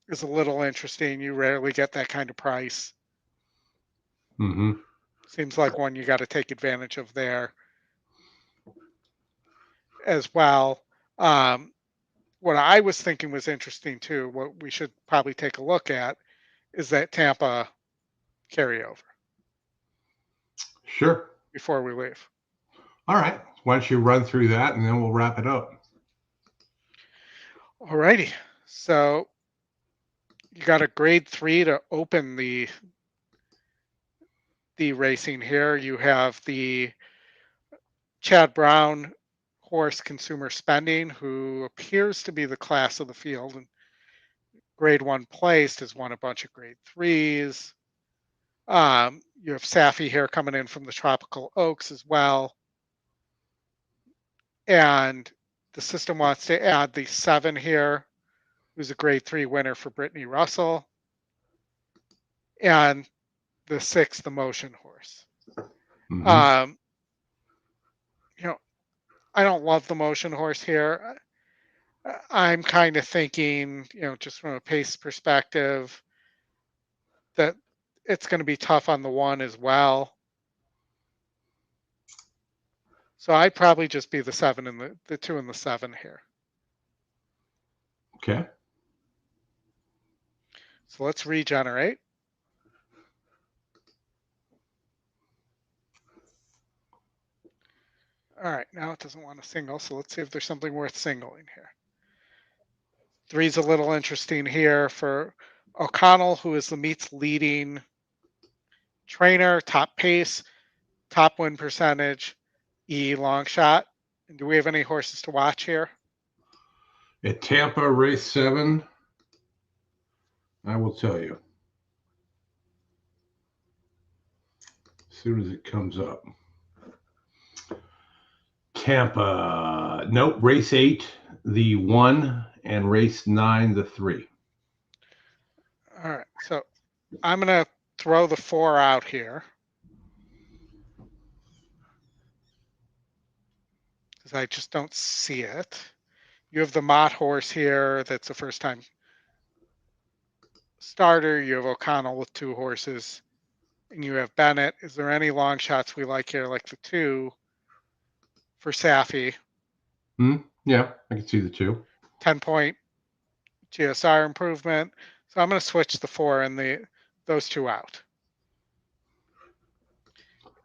is a little interesting. You rarely get that kind of price. Mm-hmm. Seems like one you got to take advantage of there as well. What I was thinking was interesting too, what we should probably take a look at, is that Tampa carryover. Sure. Before we leave. All right. Why don't you run through that and then we'll wrap it up. All righty. So you got a grade 3 to open the racing here. You have the Chad Brown horse Consumer Spending, who appears to be the class of the field, and grade 1 placed has won a bunch of grade 3s. You have Safi here coming in from the Tropical Oaks as well. And the system wants to add the 7 here, who's a grade 3 winner for Brittany Russell. And the 6, the Motion horse. Mm-hmm. I don't love the Motion horse here. I'm kind of thinking, just from a pace perspective, that it's going to be tough on the 1 as well. So I'd probably just be the 7 and the 2 and the 7 here. Okay. So let's regenerate. All right, now it doesn't want to single, so let's see if there's something worth singling here. 3's a little interesting here for O'Connell, who is the meet's leading trainer, top pace, top win percentage, long shot. And do we have any horses to watch here? At Tampa, race 7, I will tell you. As soon as it comes up. Tampa, nope, race 8, the 1, and race 9, the 3. All right, so I'm going to throw the 4 out here. because I just don't see it. You have the Mott horse here. That's a first time starter. You have O'Connell with 2 horses. And you have Bennett. Is there any long shots we like here, like the 2 for Safi? Yeah, I can see the 2. 10-point GSR improvement. So I'm going to switch the 4 and those 2 out.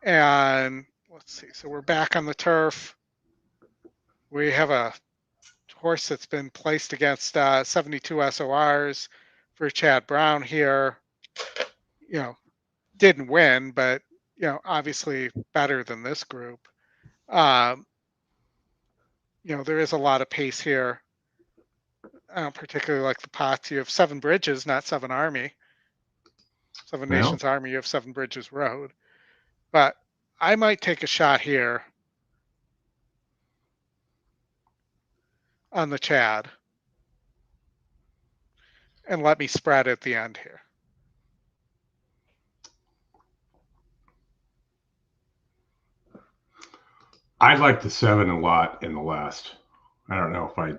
And let's see. So we're back on the turf. We have a horse that's been placed against 72 SORs for Chad Brown here. Didn't win, but obviously better than this group. There is a lot of pace here. I don't particularly like the pots. You have 7 Bridges, not 7 Army. 7 Nations Army, you have 7 Bridges Road. But I might take a shot here on the Chad and let me spread at the end here. I like the 7 a lot in the last. I don't know if I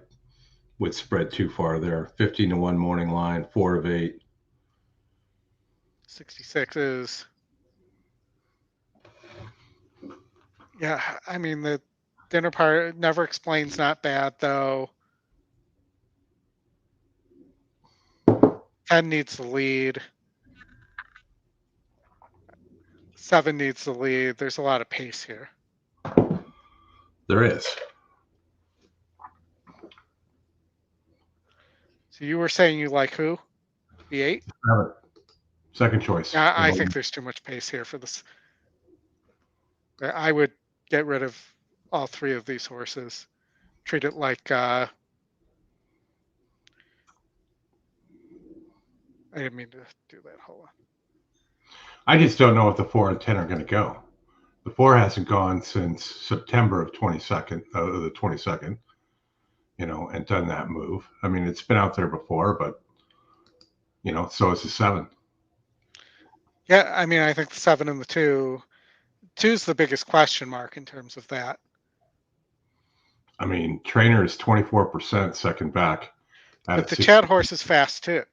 would spread too far there. 15-1 morning line, 4 of 8. 66s. Yeah, I mean, the dinner party never explains, not bad though. 10 needs the lead. 7 needs the lead. There's a lot of pace here. There is. So you were saying you like who? The 8? Second choice. I think there's too much pace here for this. I would get rid of all 3 of these horses. Treat it like I didn't mean to do that. Hold on. I just don't know if the 4 and 10 are going to go. The 4 hasn't gone since September of the 22nd, and done that move. I mean, it's been out there before, but so is the 7. Yeah, I mean, I think the 7 and the 2. 2's the biggest question mark in terms of that. I mean, Trainer is 24% second back. But the Chad horse is fast too.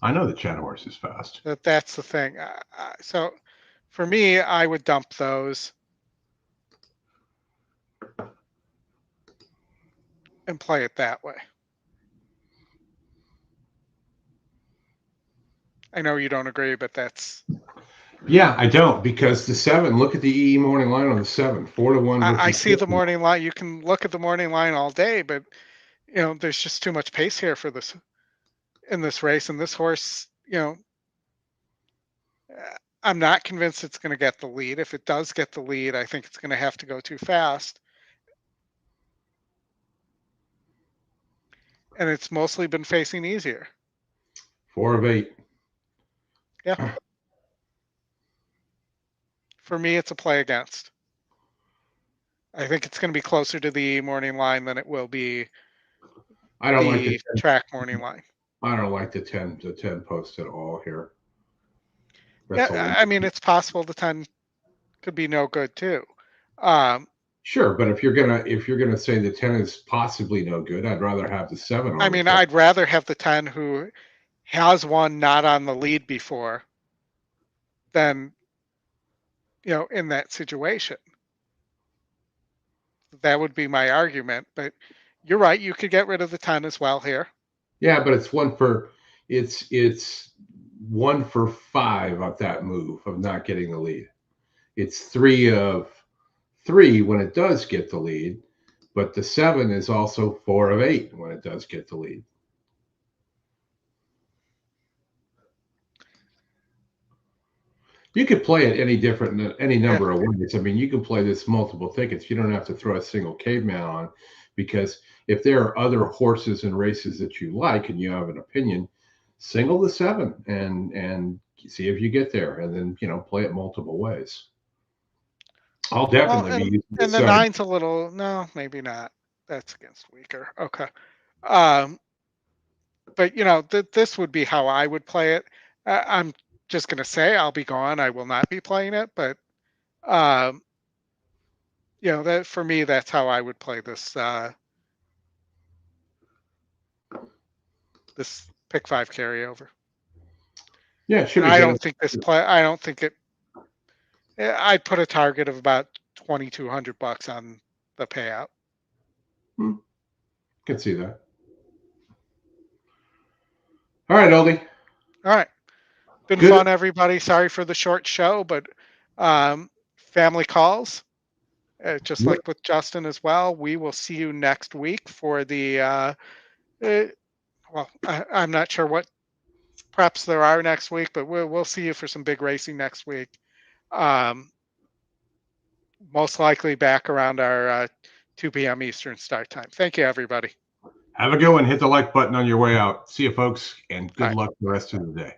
I know the Chad horse is fast. That's the thing. So for me, I would dump those and play it that way. I know you don't agree, but that's... Yeah, I don't, because the 7, look at the EE morning line on the 7, 4-1. I see the morning line. You can look at the morning line all day, but there's just too much pace here for this in this race. And this horse, I'm not convinced it's going to get the lead. If it does get the lead, I think it's going to have to go too fast. And it's mostly been facing easier. 4 of 8. Yeah. For me, it's a play against. I think it's going to be closer to the morning line than it will be I don't like the track morning line. I don't like the 10 post at all here. Yeah, I mean, it's possible the 10 could be no good too. Sure, but if you're gonna say the 10 is possibly no good, I'd rather have the 7 on. I mean, I'd rather have the 10 who has won not on the lead before than in that situation. That would be my argument, but you're right. You could get rid of the 10 as well here. Yeah, but it's 1 for 5 of that move of not getting the lead. It's 3 of 3 when it does get the lead, but the 7 is also 4 of 8 when it does get the lead. You could play it any number of ways. I mean, you can play this multiple tickets. You don't have to throw a single caveman on, because if there are other horses and races that you like and you have an opinion, single the 7 and see if you get there, and then play it multiple ways. I'll definitely be using the 7. 9's a little, no, maybe not. That's against weaker. Okay. But this would be how I would play it. I'm just going to say I'll be gone. I will not be playing it, but you know, that for me, that's how I would play this this pick 5 carryover. Yeah, it should be. I don't think this play. I don't think it. I'd put a target of about $2,200 on the payout. Can see that. All right, Oldie. All right, been Good. fun, everybody. Sorry for the short show, but family calls, just Yep. like with Justin as well. We will see you next week for the. Well, I'm not sure what preps there are next week, but we'll see you for some big racing next week. Most likely back around our 2 p.m. Eastern start time. Thank you, everybody. Have a good one. Hit the like button on your way out. See you, folks, and good luck the rest of the day.